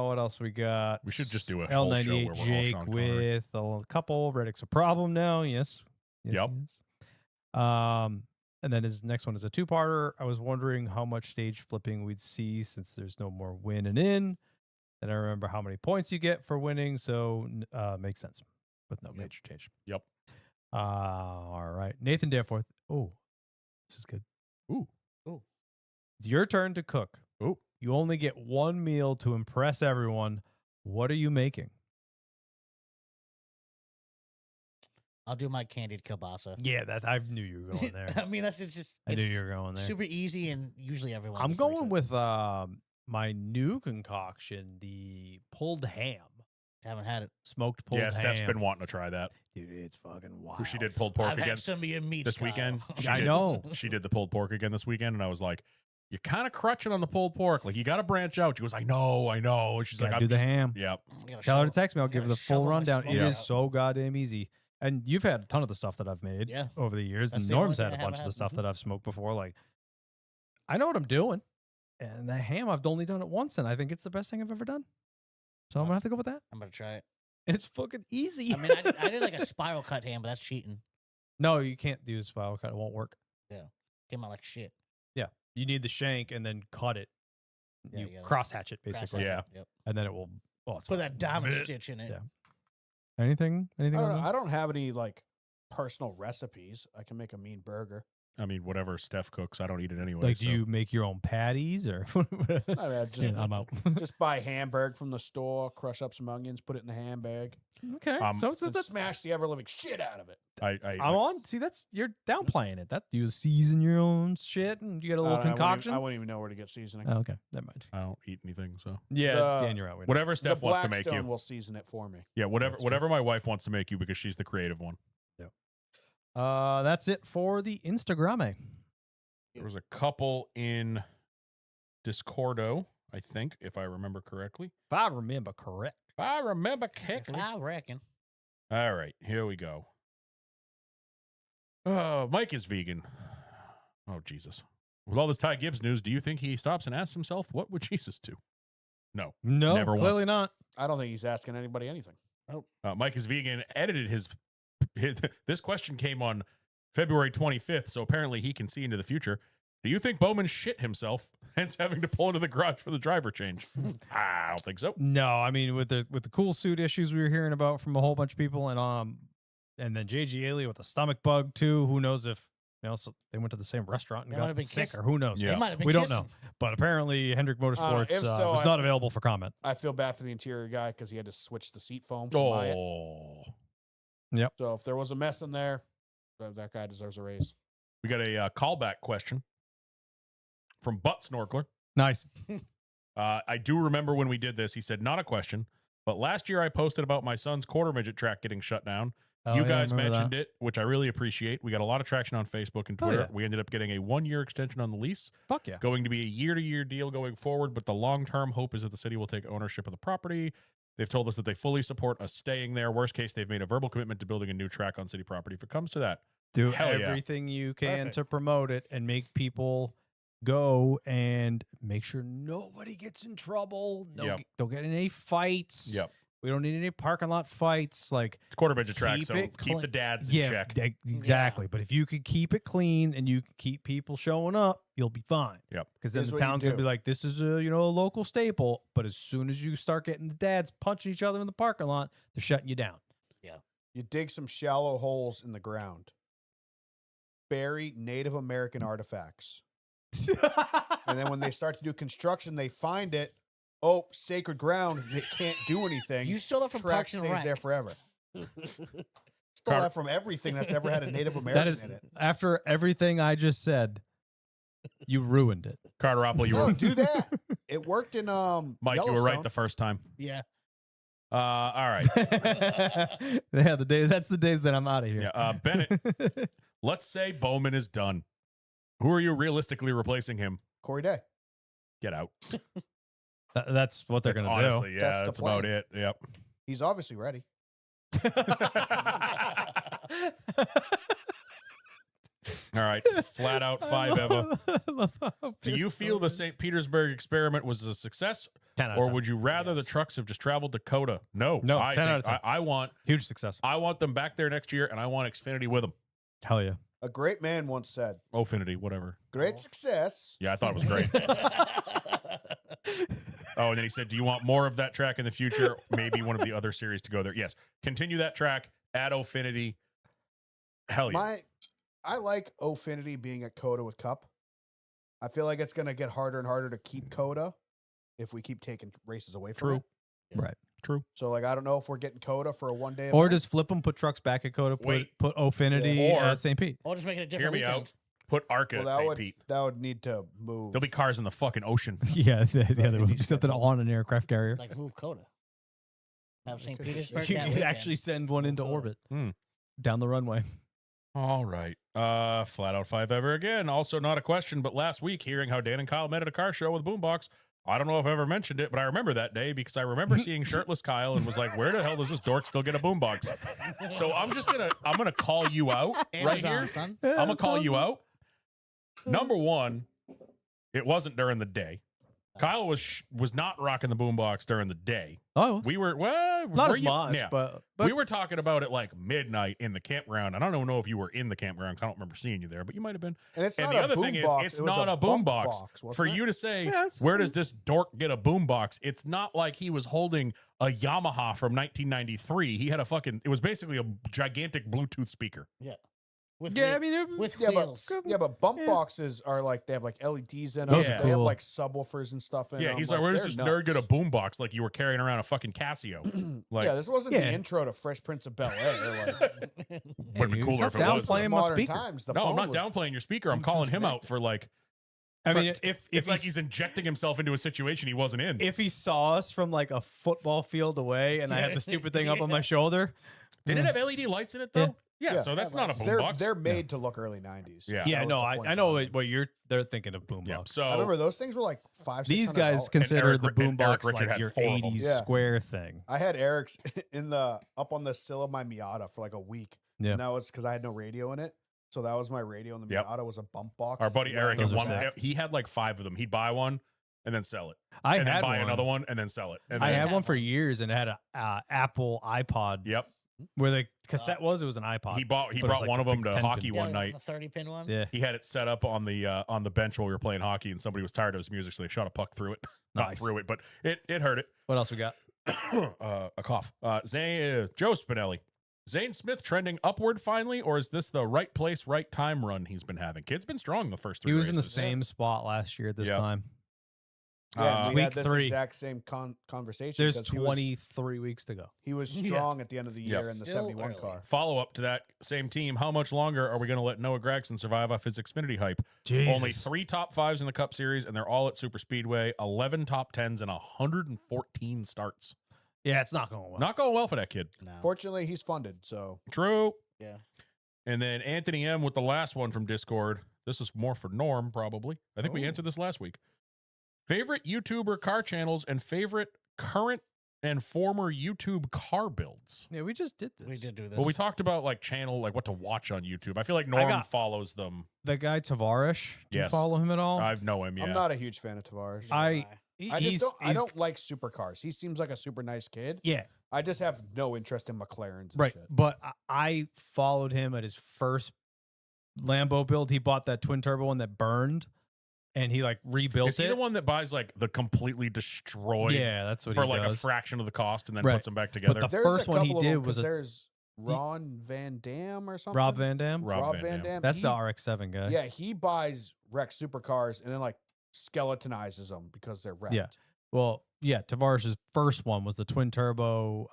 What else we got? We should just do a whole show where L98 we're all Jake Sean Connery. with a couple. Reddick's a problem now. Yes. Yep. Yes. And then his next one is a two-parter. I was wondering how much stage flipping we'd see since there's no more win and in. And I remember how many points you get for winning, so makes sense with no major change. Yep. All right. Nathan Danforth. Oh, this is good. Ooh. Ooh. It's your turn to cook. Ooh. You only get one meal to impress everyone. What are you making? I'll do my candied kielbasa. Yeah, that I knew you were going there. I mean, that's just I knew it's you were going there. super easy, and usually everyone. I'm just likes going it. with my new concoction, the pulled ham, Haven't had it. smoked pulled Yeah, ham. Steph's been wanting to try that. Dude, it's fucking wild. She did pulled pork I've again had some of your meats this weekend. Kyle. She I did- know. She did the pulled pork again this weekend, and I was like, "You're kind of crutching on the pulled pork. Like you got to branch out." She goes, "I know." And she's like, Gotta "I'm do the just, ham. Yep. I gotta Tell her to shovel- text me. I'll give her the shovel full my rundown. smoke It Yeah. is so goddamn easy. And you've had a ton of the stuff that I've made Yeah. over the years. That's And the only Norm's thing had I a haven't bunch of the had. stuff Mhm. that I've smoked before. Like, I know what I'm doing. And the ham, I've only done it once, and I think it's the best thing I've ever done. So I'm gonna have to go with that. I'm gonna try it. It's fucking easy. I mean, I did like a spiral cut ham, but that's cheating. no, you can't do a spiral cut. It won't work. Came out like shit. You need the shank and then cut it. Yeah, You you gotta cross hatch it Crash basically. that. Yeah. Yep. And then it will. Oh, it's Put fucking that diamond bleh. stitch in it. Yeah. Anything? I Anything? don't on know. that? I don't have any like personal recipes. I can make a mean burger. I mean, whatever Steph cooks, I don't eat it anyway. Like, so. do you make your own patties or? Just, Yeah, I'm out. just buy hamburg from the store, crush up some onions, put it in the handbag, Okay, so and that's smash the ever living shit out of it. I I'm on. See, that's you're downplaying it. That you season your own shit and you get a little concoction. I wouldn't even know where to get seasoning. Oh, okay, never mind. I don't eat anything. So Yeah, The- Dan, you're out. whatever The Steph wants to make Blackstone you. will season it for me. Yeah, That's true. whatever my wife wants to make you because she's the creative one. That's it for the Instagram. There was a couple in Discordo, I think, if I remember correctly. If I remember correct. If I remember If correctly. I reckon. All right, here we go. Oh, Mike is vegan. Oh, Jesus. With all this Ty Gibbs news, do you think he stops and asks himself, what would Jesus do? No. No, Never clearly once. not. I don't think he's asking anybody anything. Mike is vegan edited his this question came on February 25th, so apparently he can see into the future. Do you think Bowman shit himself, hence having to pull into the garage for the driver change? I don't think so. No, I mean with the cool suit issues we were hearing about from a whole bunch of people, and then JG Ailey with a stomach bug too. Who knows if so they went to the same restaurant and They might got have been sick, kissing. or who knows? Yeah. They might have been We don't kissing. know. But apparently Hendrick Motorsports if so, was I not think- available for comment. I feel bad for the interior guy because he had to switch the seat foam from Myatt. Oh. So if there was a mess in there, that guy deserves a raise. We got a callback question from Butt Snorkler. Nice. I do remember when we did this, he said, not a question, but last year I posted about my son's quarter midget track getting shut down. Oh, You guys mentioned it, which I really appreciate. We got a lot of traction on Facebook and Oh, Twitter. yeah. We ended up getting a 1-year extension on the lease, Fuck yeah. going to be a year-to-year deal going forward, but the long-term hope is that the city will take ownership of the property. They've told us that they fully support us staying there. Worst case, they've made a verbal commitment to building a new track on city property if it comes to that. Do Hell yeah. everything you can Perfect. to promote it and make people go and make sure nobody gets in trouble. Yep. Don't get in any fights. Yep. We don't need any parking lot fights. Like, It's quarter midget track, Keep so it keep clean. the dads in check. Exactly. But if you could keep it clean and you keep people showing up, you'll be fine. Yep. Because then Here's the what you town's gonna be do. like, this is a a local staple. But as soon as you start getting the dads punching each other in the parking lot, they're shutting you down. You dig some shallow holes in the ground, bury Native American artifacts. And then when they start to do construction, they find it. Oh, sacred ground. It can't do anything. You stole it from track Parks and stays Rec. there forever. Stole Car- that from everything that's ever had a Native American That is in it. after everything I just said, you ruined it. Carter Opple, you No, were do that. It worked in Mike, you were right Yellowstone. the first time. Yeah. All right. Yeah, that's the days that I'm out of here. Yeah. Bennett, let's say Bowman is done. Who are you realistically replacing him? Corey Day. Get out. That's what they're That's going to do. honestly, yeah, That's the that's about plan. it. Yep. He's obviously ready. All right. Flat out 5 Eva. Do you feel the St. Petersburg experiment was a success, 10 out of or 10. would you rather the trucks have just traveled to Coda? No. No, I 10 out of think 10. I want Huge success. them back there next year, and I want Xfinity with them. Hell yeah. A great man once said, Ofinity, whatever. great success. Yeah, I thought it was great. Oh, and then he said, do you want more of that track in the future? Maybe one of the other series to go there. Yes. Continue that track at Ofinity. Hell yeah. I like Ofinity being at Coda with Cup. I feel like it's going to get harder and harder to keep Coda if we keep taking races away from True. it. Right. True. So, like, I don't know if we're getting Coda for a one-day Or event. just flip them, put trucks back at Coda, Wait. put Ofinity Yeah. Or- at St. Pete. Or just make it a Hear different me weekend. out. Put Arca Well, at that St. would, Pete. that would need to move. There'll be cars in the fucking ocean. Yeah, there Right, would be easy something schedule. on an aircraft carrier. Like move Coda. Have St. Because Petersburg You that could weekend. actually send one into Coda. orbit Hmm. down the runway. All right. Flat out 5 ever again. Also not a question, but last week hearing how Dan and Kyle met at a car show with Boombox. I don't know if I ever mentioned it, but I remember that day because I remember seeing shirtless Kyle and was like, where the hell does this dork still get a boombox? So I'm gonna call you out right Amazon, here. son. I'm gonna call you out. Number one, it wasn't during the day. Kyle was not rocking the boombox during the day. Oh, We were well, not were as you- much, yeah. but we were talking about it like midnight in the campground. I don't know if you were in the campground. 'Cause I don't remember seeing you there, but you might have been. and it's And not the a other thing is, boombox, it's it was not a bump boombox. box, wasn't For it? you to say, Yeah, it's- where does this dork get a boombox? It's not like he was holding a Yamaha from 1993. He had it was basically a gigantic Bluetooth speaker. with Yeah, wheel- I mean, it, with Yeah, wheels. but bump Yeah. boxes are like they have like LEDs in them. Those are They have cool. like subwoofers and stuff in Yeah, them. he's like, where's they're this nerd get a nuts. boombox like you were carrying around a fucking Casio? Like, Yeah, this wasn't Yeah. the intro to Fresh Prince of Bel Air. Like, would be you cooler if stop it was. downplaying my modern speaker. times. The No, I'm phone not was- downplaying your speaker. I'm calling him out for like. I mean, But if It's like he's injecting himself into a situation he wasn't in. if he saw us from like a football field away, and I had the stupid thing up on my shoulder. Did it Mm. have LED lights in it Yeah. though? Yeah, Yeah. so that's not a They're boombox. they're made to look early 90s. Yeah. Yeah, That was no, the I point know behind it. what they're thinking of boombox. Yeah, so I remember those things were like $500-$600. These guys consider Eric the Ri- and Eric boombox Richard like had your 4 of them. 80s Yeah. square thing. I had Eric's in the up on the sill of my Miata for like a week. Yeah. And that was because I had no radio in it. So that was my radio, and the Yep. Miata was a bump box. our buddy Eric Those had are one. sick. He had like 5 of them. He'd buy one and then sell it, I and then had buy one. another one and then sell it. And I then, had had one for one. years, and it had a Apple iPod. Yep. Where the cassette was, it was an iPod. He but it was brought like one a of them big to 10 hockey pin. one night. The 30-pin one. Yeah, He had it set up on the bench while we were playing hockey, and somebody was tired of his music, so they shot a puck through it. Not Nice. through it, but it hurt it. What else we got? A cough. Joe Spinelli. Zane Smith trending upward finally, or is this the right place, right time run he's been having? Kid's been strong the first 3 He was in the races. same spot last year at this Yeah. time. Yeah, we week had this 3. exact same conversation. There's 'cause he was- 23 weeks to go. He was Yeah. strong at the end of the Yep. year in the Still 71 early. car. Follow up to that same team. How much longer are we going to let Noah Gragson survive off his Xfinity hype? Only 3 top 5s in the Cup Series, and they're all at Super Speedway. 11 top 10s and 114 starts. Yeah, it's not going well. Not going well for that kid. No. Fortunately, he's funded, so True. Yeah. And then Anthony M with the last one from Discord. This is more for Norm, probably. I think we Oh. answered this last week. Favorite YouTuber car channels and favorite current and former YouTube car builds. Yeah, we just did this. We did do this. Well, we talked about like channel, like what to watch on YouTube. I feel like Norm got- follows them. The guy Tavarish. Do you Yes. follow him at all? I know him, yeah. I'm not a huge fan of Tavares. I I just don't. I don't like supercars. He seems like a super nice kid. Yeah, I just have no interest in McLarens. And right. Shit. But I followed him at his first Lambo build. He bought that twin turbo one that burned, and he like rebuilt Is he it. the one that buys like the completely destroyed Yeah, that's what for he like does. a fraction of the cost and then Right. puts them back together? the There's first a one he couple of them, did was 'cause a- there's Ron Van Dam or something. Rob Van Dam. Rob Van Dam. That's He- the RX-7 guy. Yeah, he buys wrecked supercars and then like skeletonizes them because they're wrecked. Yeah. Well, yeah. Tavarish's first one was the twin turbo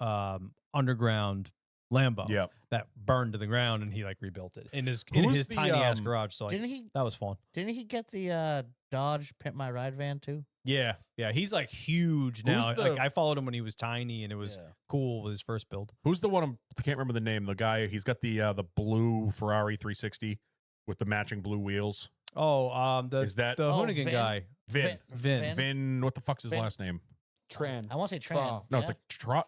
underground Lambo. Yeah. That burned to the ground, and he like rebuilt it in his Who's the, tiny ass um, garage. So like, Didn't he? that was fun. Didn't he get the Dodge Pimp My Ride van too? Yeah, yeah. He's like huge now. Who's Like the- I followed him when he was tiny, and it was Yeah. cool with his first build. Who's the one? I can't remember the name. The guy. He's got the blue Ferrari 360 with the matching blue wheels. Oh, the Is that the Oh, Hoonigan Vin? guy, Vin? Vin. Vin. What the fuck's his Vin. last name? Tran. I want to say Tran. No, it's like Trotta,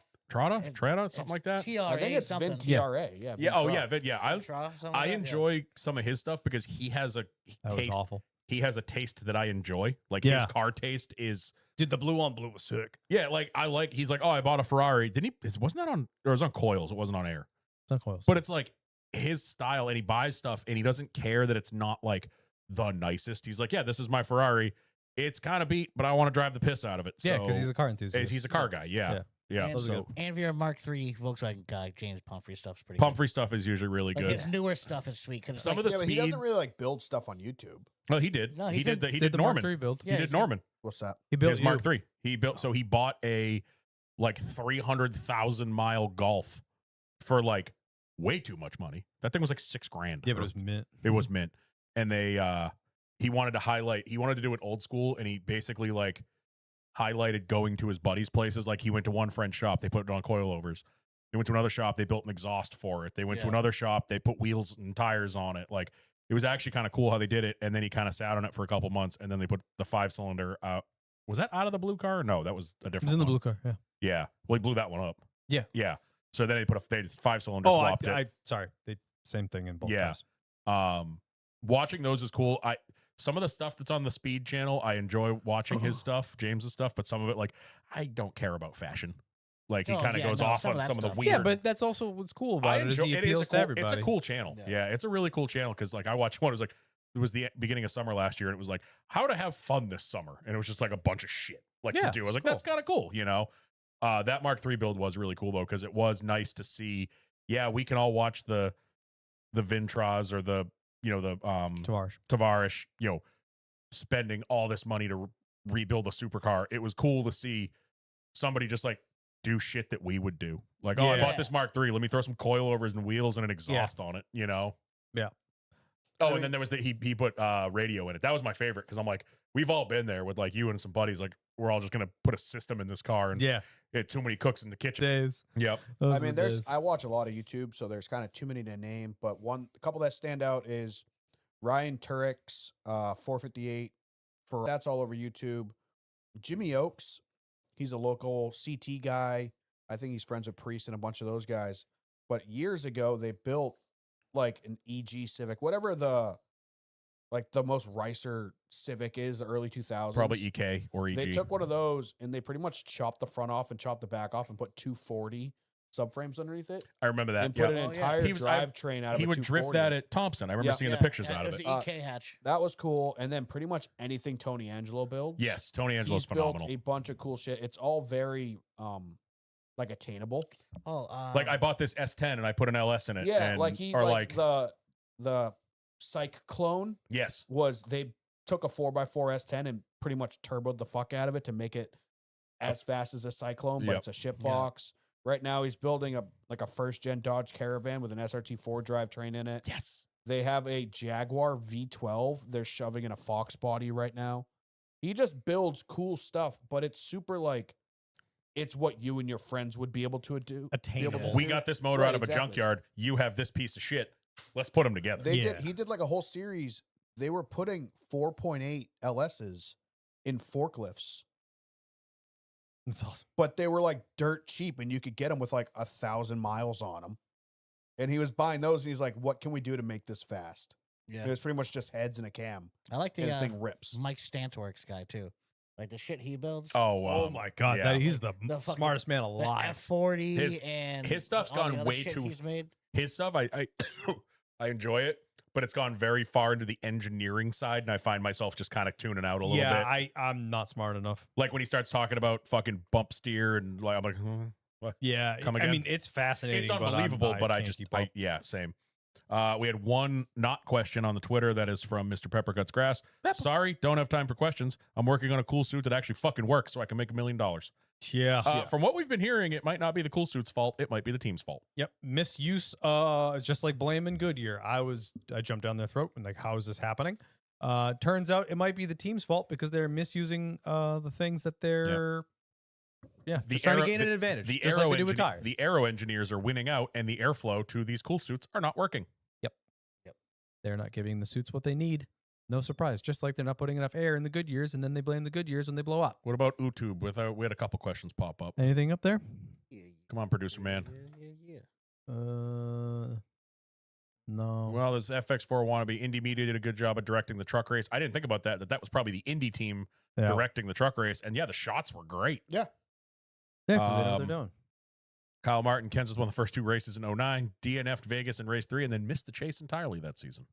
It- Trata, something like that. TRA I think it's something. Vin TRA. Yeah. Yeah. Oh Vin yeah. Tra. Vin. Yeah. I Something like I that, yeah. enjoy some of his stuff because he has a That was taste. awful. He has a taste that I enjoy. Like Yeah. his car taste is. Dude, the blue on blue was sick. Yeah, like I like. He's like, oh, I bought a Ferrari. Didn't he? Wasn't that on? Or it was on coils. It wasn't on air. It's not close. But it's like his style, and he buys stuff, and he doesn't care that it's not like the nicest. He's like, yeah, this is my Ferrari. It's kind of beat, but I want to drive the piss out of it. yeah, So because he's a car enthusiast. he's a car guy. Yeah, Yeah. yeah. And, Those are So and if you're a Mark III Volkswagen guy, James Pumphrey stuff's pretty Pumphrey stuff is usually really good. good. Like his newer stuff is sweet. 'Cause it's Some like, of the Yeah, but he speed. doesn't really like build stuff on YouTube. Oh, he did. No, he he's did. been- He did did the Mark Norman. III build. Yeah, He he's did been- Norman. What's that? He built His Mark you. III. He built. So he bought a like 300,000-mile Golf for like way too much money. That thing was like $6,000. Yeah, but or- it was mint. It was mint. And he wanted to highlight, he wanted to do it old school, and he basically like highlighted going to his buddies' places. Like he went to one friend's shop, they put it on coilovers. He went to another shop, they built an exhaust for it. They went to Yeah. another shop, they put wheels and tires on it. Like it was actually kind of cool how they did it. And then he kind of sat on it for a couple months, and then they put the 5-cylinder out. Was that out of the blue car? No, that was a It different was in the one. blue car. Yeah. Yeah. Well, he blew that one up. Yeah. Yeah. So then they just 5-cylinder Oh, swapped it. I sorry. They same thing in both Yeah. cars. Watching those is cool. Some of the stuff that's on the Speed channel, I enjoy watching his stuff, James's stuff, but some of it, like, I don't care about fashion. Like he Oh, kind of yeah, goes no, off some on of that some of the stuff. weird. Yeah, but that's also what's cool about it is he it is appeals a to cool, everybody. It's a cool channel. Yeah. Yeah, it's a really cool channel because like I watched one. It was like it was the beginning of summer last year, and it was like how to have fun this summer, and it was just like a bunch of shit like Yeah, to do. I was like, cool. that's kind of cool, you know. That Mark III build was really cool though because it was nice to see. Yeah, we can all watch the the Vintras or the Tavares. Tavares, spending all this money to rebuild a supercar. It was cool to see somebody just like do shit that we would do. Like, oh, I Yeah. bought this Mark III. Let me throw some coilovers and wheels and an exhaust on it, Yeah. Oh, I and mean- then there was he put radio in it. That was my favorite because I'm like, we've all been there with like you and some buddies. Like, we're all just gonna put a system in this car and Yeah. get too many cooks in the kitchen. Days. Yep. Those I are mean, the there's days. I watch a lot of YouTube, so there's kind of too many to name. But a couple that stand out is Ryan Turek's 458. That's all over YouTube. Jimmy Oakes, he's a local CT guy. I think he's friends with Priest and a bunch of those guys. But years ago, they built like an EG Civic, whatever the most Ricer Civic is, the early 2000s. Probably EK or EG. They took one of those and they pretty much chopped the front off and chopped the back off and put 240 subframes underneath it I remember that. and put Yep. an Oh, yeah. entire He was- I- drivetrain out of He a would drift 240. that at Thompson. I remember Yeah. seeing the pictures Yeah, out of was it. the EK hatch. That was cool. And then pretty much anything Tony Angelo builds. Yes, Tony Angelo's He's phenomenal. built a bunch of cool shit. It's all very like attainable. Oh, Like I bought this S10 and I put an LS in it. Yeah, and, like he or like the Psych clone yes, was they took a 4x4 S10 and pretty much turboed the fuck out of it to make it as fast as a Cyclone, but Yep. it's a ship box. Right now he's building a first gen Dodge Caravan with an SRT4 drivetrain in it. yes. They have a Jaguar V12 they're shoving in a Fox body right now. He just builds cool stuff, but it's super like it's what you and your friends would be able to do. Attainable. We got this motor Right, out of a exactly. junkyard. You have this piece of shit. Let's put them together. Yeah. He did like a whole series. They were putting 4.8 LSs in forklifts, It's awesome. but they were like dirt cheap and you could get them with like 1,000 miles on them. And he was buying those and he's like, what can we do to make this fast? yeah. It was pretty much just heads and a cam. I like And the the thing rips. Mike Stantworks guy too. Like the shit he builds. Oh, Oh my god, yeah. that he's the, The fucking- smartest man the alive. F40 His- and his stuff's all the gone other way shit too he's made. His stuff, I I enjoy it, but it's gone very far into the engineering side, and I find myself just kind of tuning out a little Yeah, bit. I'm not smart enough. Like when he starts talking about fucking bump steer and like I'm like, what? Yeah, Come I again? mean it's fascinating. It's but unbelievable, but I can't just keep up. yeah, same. We had one not question on the Twitter that is from Mr. Pepper Cuts Grass. Sorry, don't have time for questions. I'm working on a cool suit that actually fucking works so I can make $1 million. Yeah. From what we've been hearing, it might not be the cool suit's fault. It might be the team's fault. Yep. Misuse, just like blaming Goodyear. I jumped down their throat and like, how is this happening? Turns out it might be the team's fault because they're misusing the things that they're just trying to gain an advantage. The just aero like they do with engineer- tires. The aero engineers are winning out, and the airflow to these cool suits are not working. They're not giving the suits what they need. No surprise. Just like they're not putting enough air in the Goodyears, and then they blame the Goodyears when they blow up. What about YouTube? We had a couple questions pop up. Anything up there? Come on, producer man. No. Well, this FX4 wannabe Indy Media did a good job of directing the truck race. I didn't think about that was probably the Indy team yeah. directing the truck race. And yeah, the shots were great. Yeah, 'cause they know what Um, they're doing. Kyle Martin, Kansas won the first two races in 09, DNF'd Vegas in race 3, and then missed the chase entirely that season.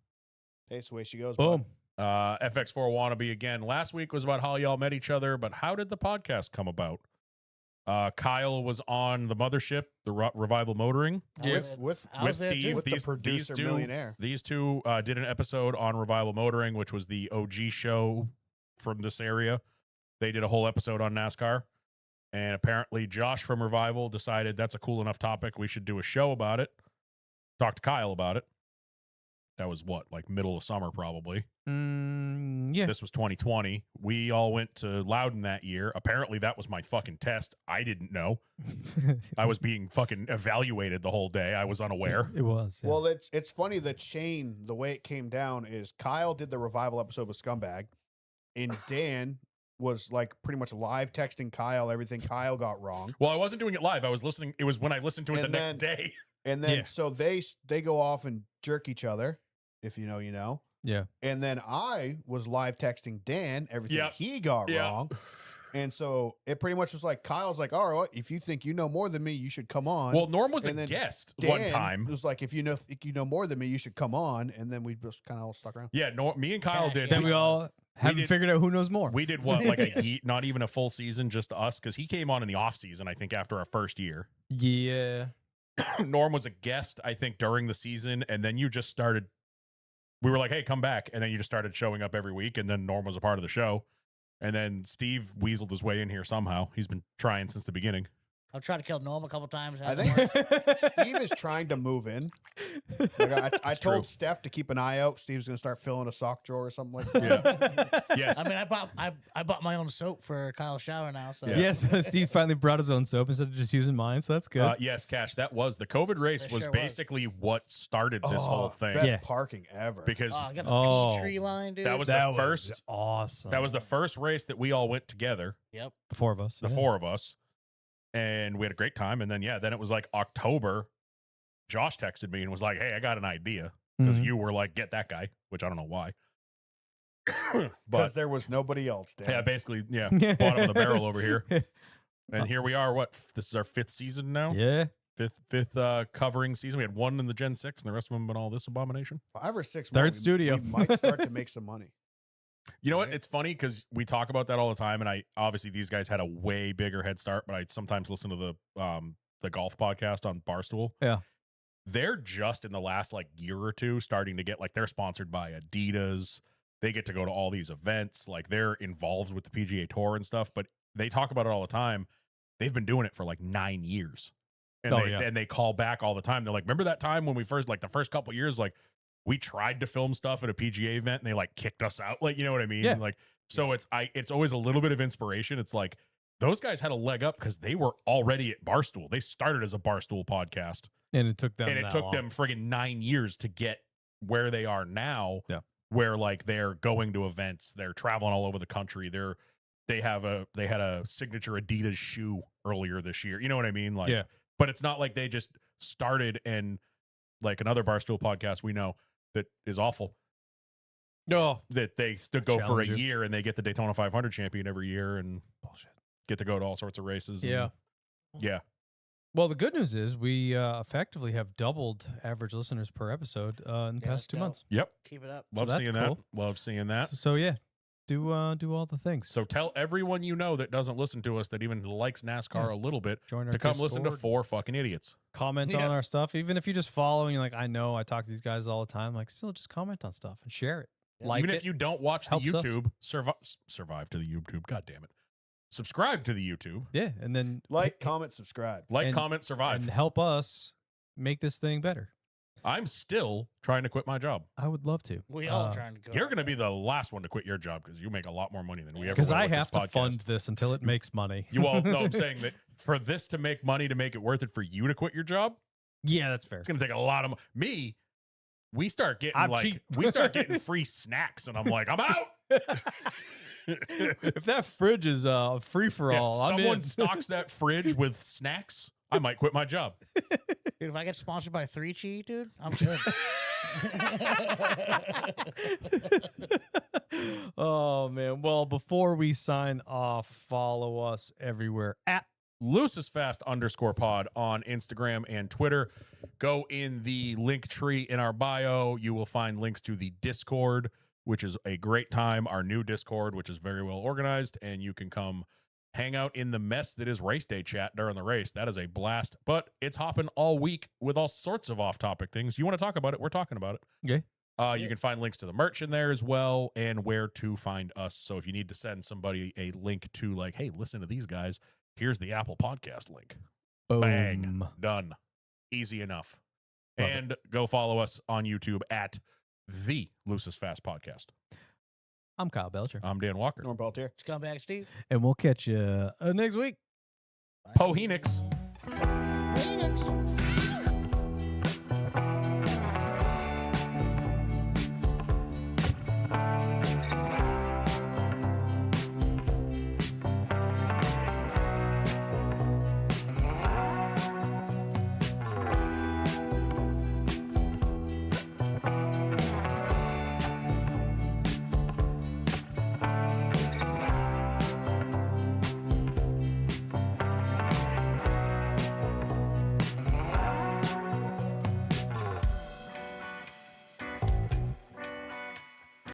Hey, it's the way she goes. bud. Boom. FX4 wannabe again. Last week was about how y'all met each other, but how did the podcast come about? Kyle was on the mothership, the Revival Motoring. With I was there Steve. too. with the producer millionaire. These two did an episode on Revival Motoring, which was the OG show from this area. They did a whole episode on NASCAR. And apparently Josh from Revival decided that's a cool enough topic. We should do a show about it. Talk to Kyle about it. That was what, like middle of summer, probably. Yeah. This was 2020. We all went to Loudon that year. Apparently that was my fucking test. I didn't know. I was being fucking evaluated the whole day. I was unaware. It was. Yeah. Well, it's funny. The chain, the way it came down is Kyle did the Revival episode with Scumbag, and Dan was like pretty much live texting Kyle everything Kyle got wrong. Well, I wasn't doing it live. I was listening. It was when I listened to it And the next day. And then Yeah. so they go off and jerk each other, if you know, you know. yeah. And then I was live texting Dan everything Yep. he got Yeah. wrong. And so it pretty much was like Kyle's like, all right, if you think you know more than me, you should come on. Well, Norm was a And then guest Dan one time. was like, if you know more than me, you should come on. And then we just kind of all stuck around. Yeah, me and Kyle Cash did. in. Then we all haven't did- figured out who knows more. We did what, like not even a full season, just us, because he came on in the off season, I think, after our first year. Yeah. Norm was a guest, I think, during the season, and then you just started. We were like, "Hey, come back," and then you just started showing up every week, and then Norm was a part of the show, and then Steve weaseled his way in here somehow. He's been trying since the beginning. I've tried to kill Norm a couple times. I hasn't think worked. Steve is trying to move in. Like I true. told Steph to keep an eye out. Steve's going to start filling a sock drawer or something like that. Yeah. Yes. I mean, I bought my own soap for Kyle's shower now. So Yeah. Yes, Steve finally brought his own soap instead of just using mine, so that's good. Yes, Cash. That was the COVID race. It Was sure was. basically what started this whole thing Best Yeah. parking ever. because Oh, I got the Oh. Peachtree line, dude. that was that the first. awesome. That was the first race that we all went together, Yep. the four of us. the yeah. four of us, and we had a great time. And then then it was like October. Josh texted me and was like, "Hey, I got an idea," because Mhm. you were like, "Get that guy," which I don't know why. Because But there was nobody else, Dan. yeah, basically, bottom of the barrel over here. And here we are. What? This is our 5th season now. Yeah. Fifth covering season. We had one in the Gen 6, and the rest of them have been all this abomination. 5 or 6 Third more, studio. We might start to make some money. You know what? Right. It's funny because we talk about that all the time, and I obviously these guys had a way bigger head start, but I sometimes listen to the golf podcast on Barstool. Yeah. They're just in the last like year or two starting to get like they're sponsored by Adidas. They get to go to all these events, like they're involved with the PGA Tour and stuff, but they talk about it all the time. They've been doing it for like 9 years. And Oh, they yeah. and they call back all the time. They're like, remember that time when we first like the first couple years, like we tried to film stuff at a PGA event and they like kicked us out. Like, you know what I mean? Yeah. Like, so it's always a little bit of inspiration. It's like those guys had a leg up because they were already at Barstool. They started as a Barstool podcast. And it took them And it that took long. them friggin' 9 years to get where they are now. Yeah. Where like they're going to events, they're traveling all over the country. They had a signature Adidas shoe earlier this year. You know what I mean? Like, Yeah. But it's not like they just started and like another Barstool podcast we know that is awful. Oh, That they still go for a Challenger. year and they get the Daytona 500 champion every year and bullshit. get to go to all sorts of races. and- Yeah. yeah. Well, the good news is we effectively have doubled average listeners per episode in the Yeah, past that's 2 dope. months. Yep. Keep it up. Love that's seeing cool. that. Love seeing that. So yeah, do all the things. So tell everyone you know that doesn't listen to us that even likes NASCAR Yeah. a little bit Join our to come listen to Discord, 4 fucking idiots. comment Yeah. on our stuff. Even if you just follow and you're like, I know I talk to these guys all the time. Like, still just comment on stuff and share it. Yeah. Like Even it. if you don't watch the Helps us. YouTube, survive to the YouTube. God damn it. Subscribe to the YouTube. Yeah, and then Like, comment, subscribe. Like, And- comment, survive. and help us make this thing better. I'm still trying to quit my job. I would love to. We all trying to go. You're going to be the last one to quit your job because you make a lot more money than we ever Because will I with this have to podcast. fund this until it makes money. You all know I'm saying that for this to make money to make it worth it for you to quit your job, Yeah, that's fair. it's going to take a lot of me. We start getting I'm like cheap. we start getting free snacks, and I'm like, I'm out. If that fridge is free for Yeah, all, I'm someone in. stocks that fridge with snacks, I might quit my job. Dude, if I get sponsored by 3Chi, dude, I'm good. Oh man. Well, before we sign off, follow us everywhere at LoosesFast_pod on Instagram and Twitter. Go in the link tree in our bio. You will find links to the Discord, which is a great time. Our new Discord, which is very well organized, and you can come hang out in the mess that is race day chat during the race. That is a blast, but it's hopping all week with all sorts of off-topic things. You want to talk about it? We're talking about it. Okay. You can find links to the merch in there as well and where to find us. So if you need to send somebody a link to like, hey, listen to these guys, here's the Apple Podcast link. Bang. Boom. Done. Easy enough. Love it. And go follow us on YouTube at the Loosest Fast Podcast. I'm Kyle Belcher, I'm Dan Walker. Norm Peltier. Scumbag Steve. and we'll catch you next week. Poe Phoenix. Phoenix.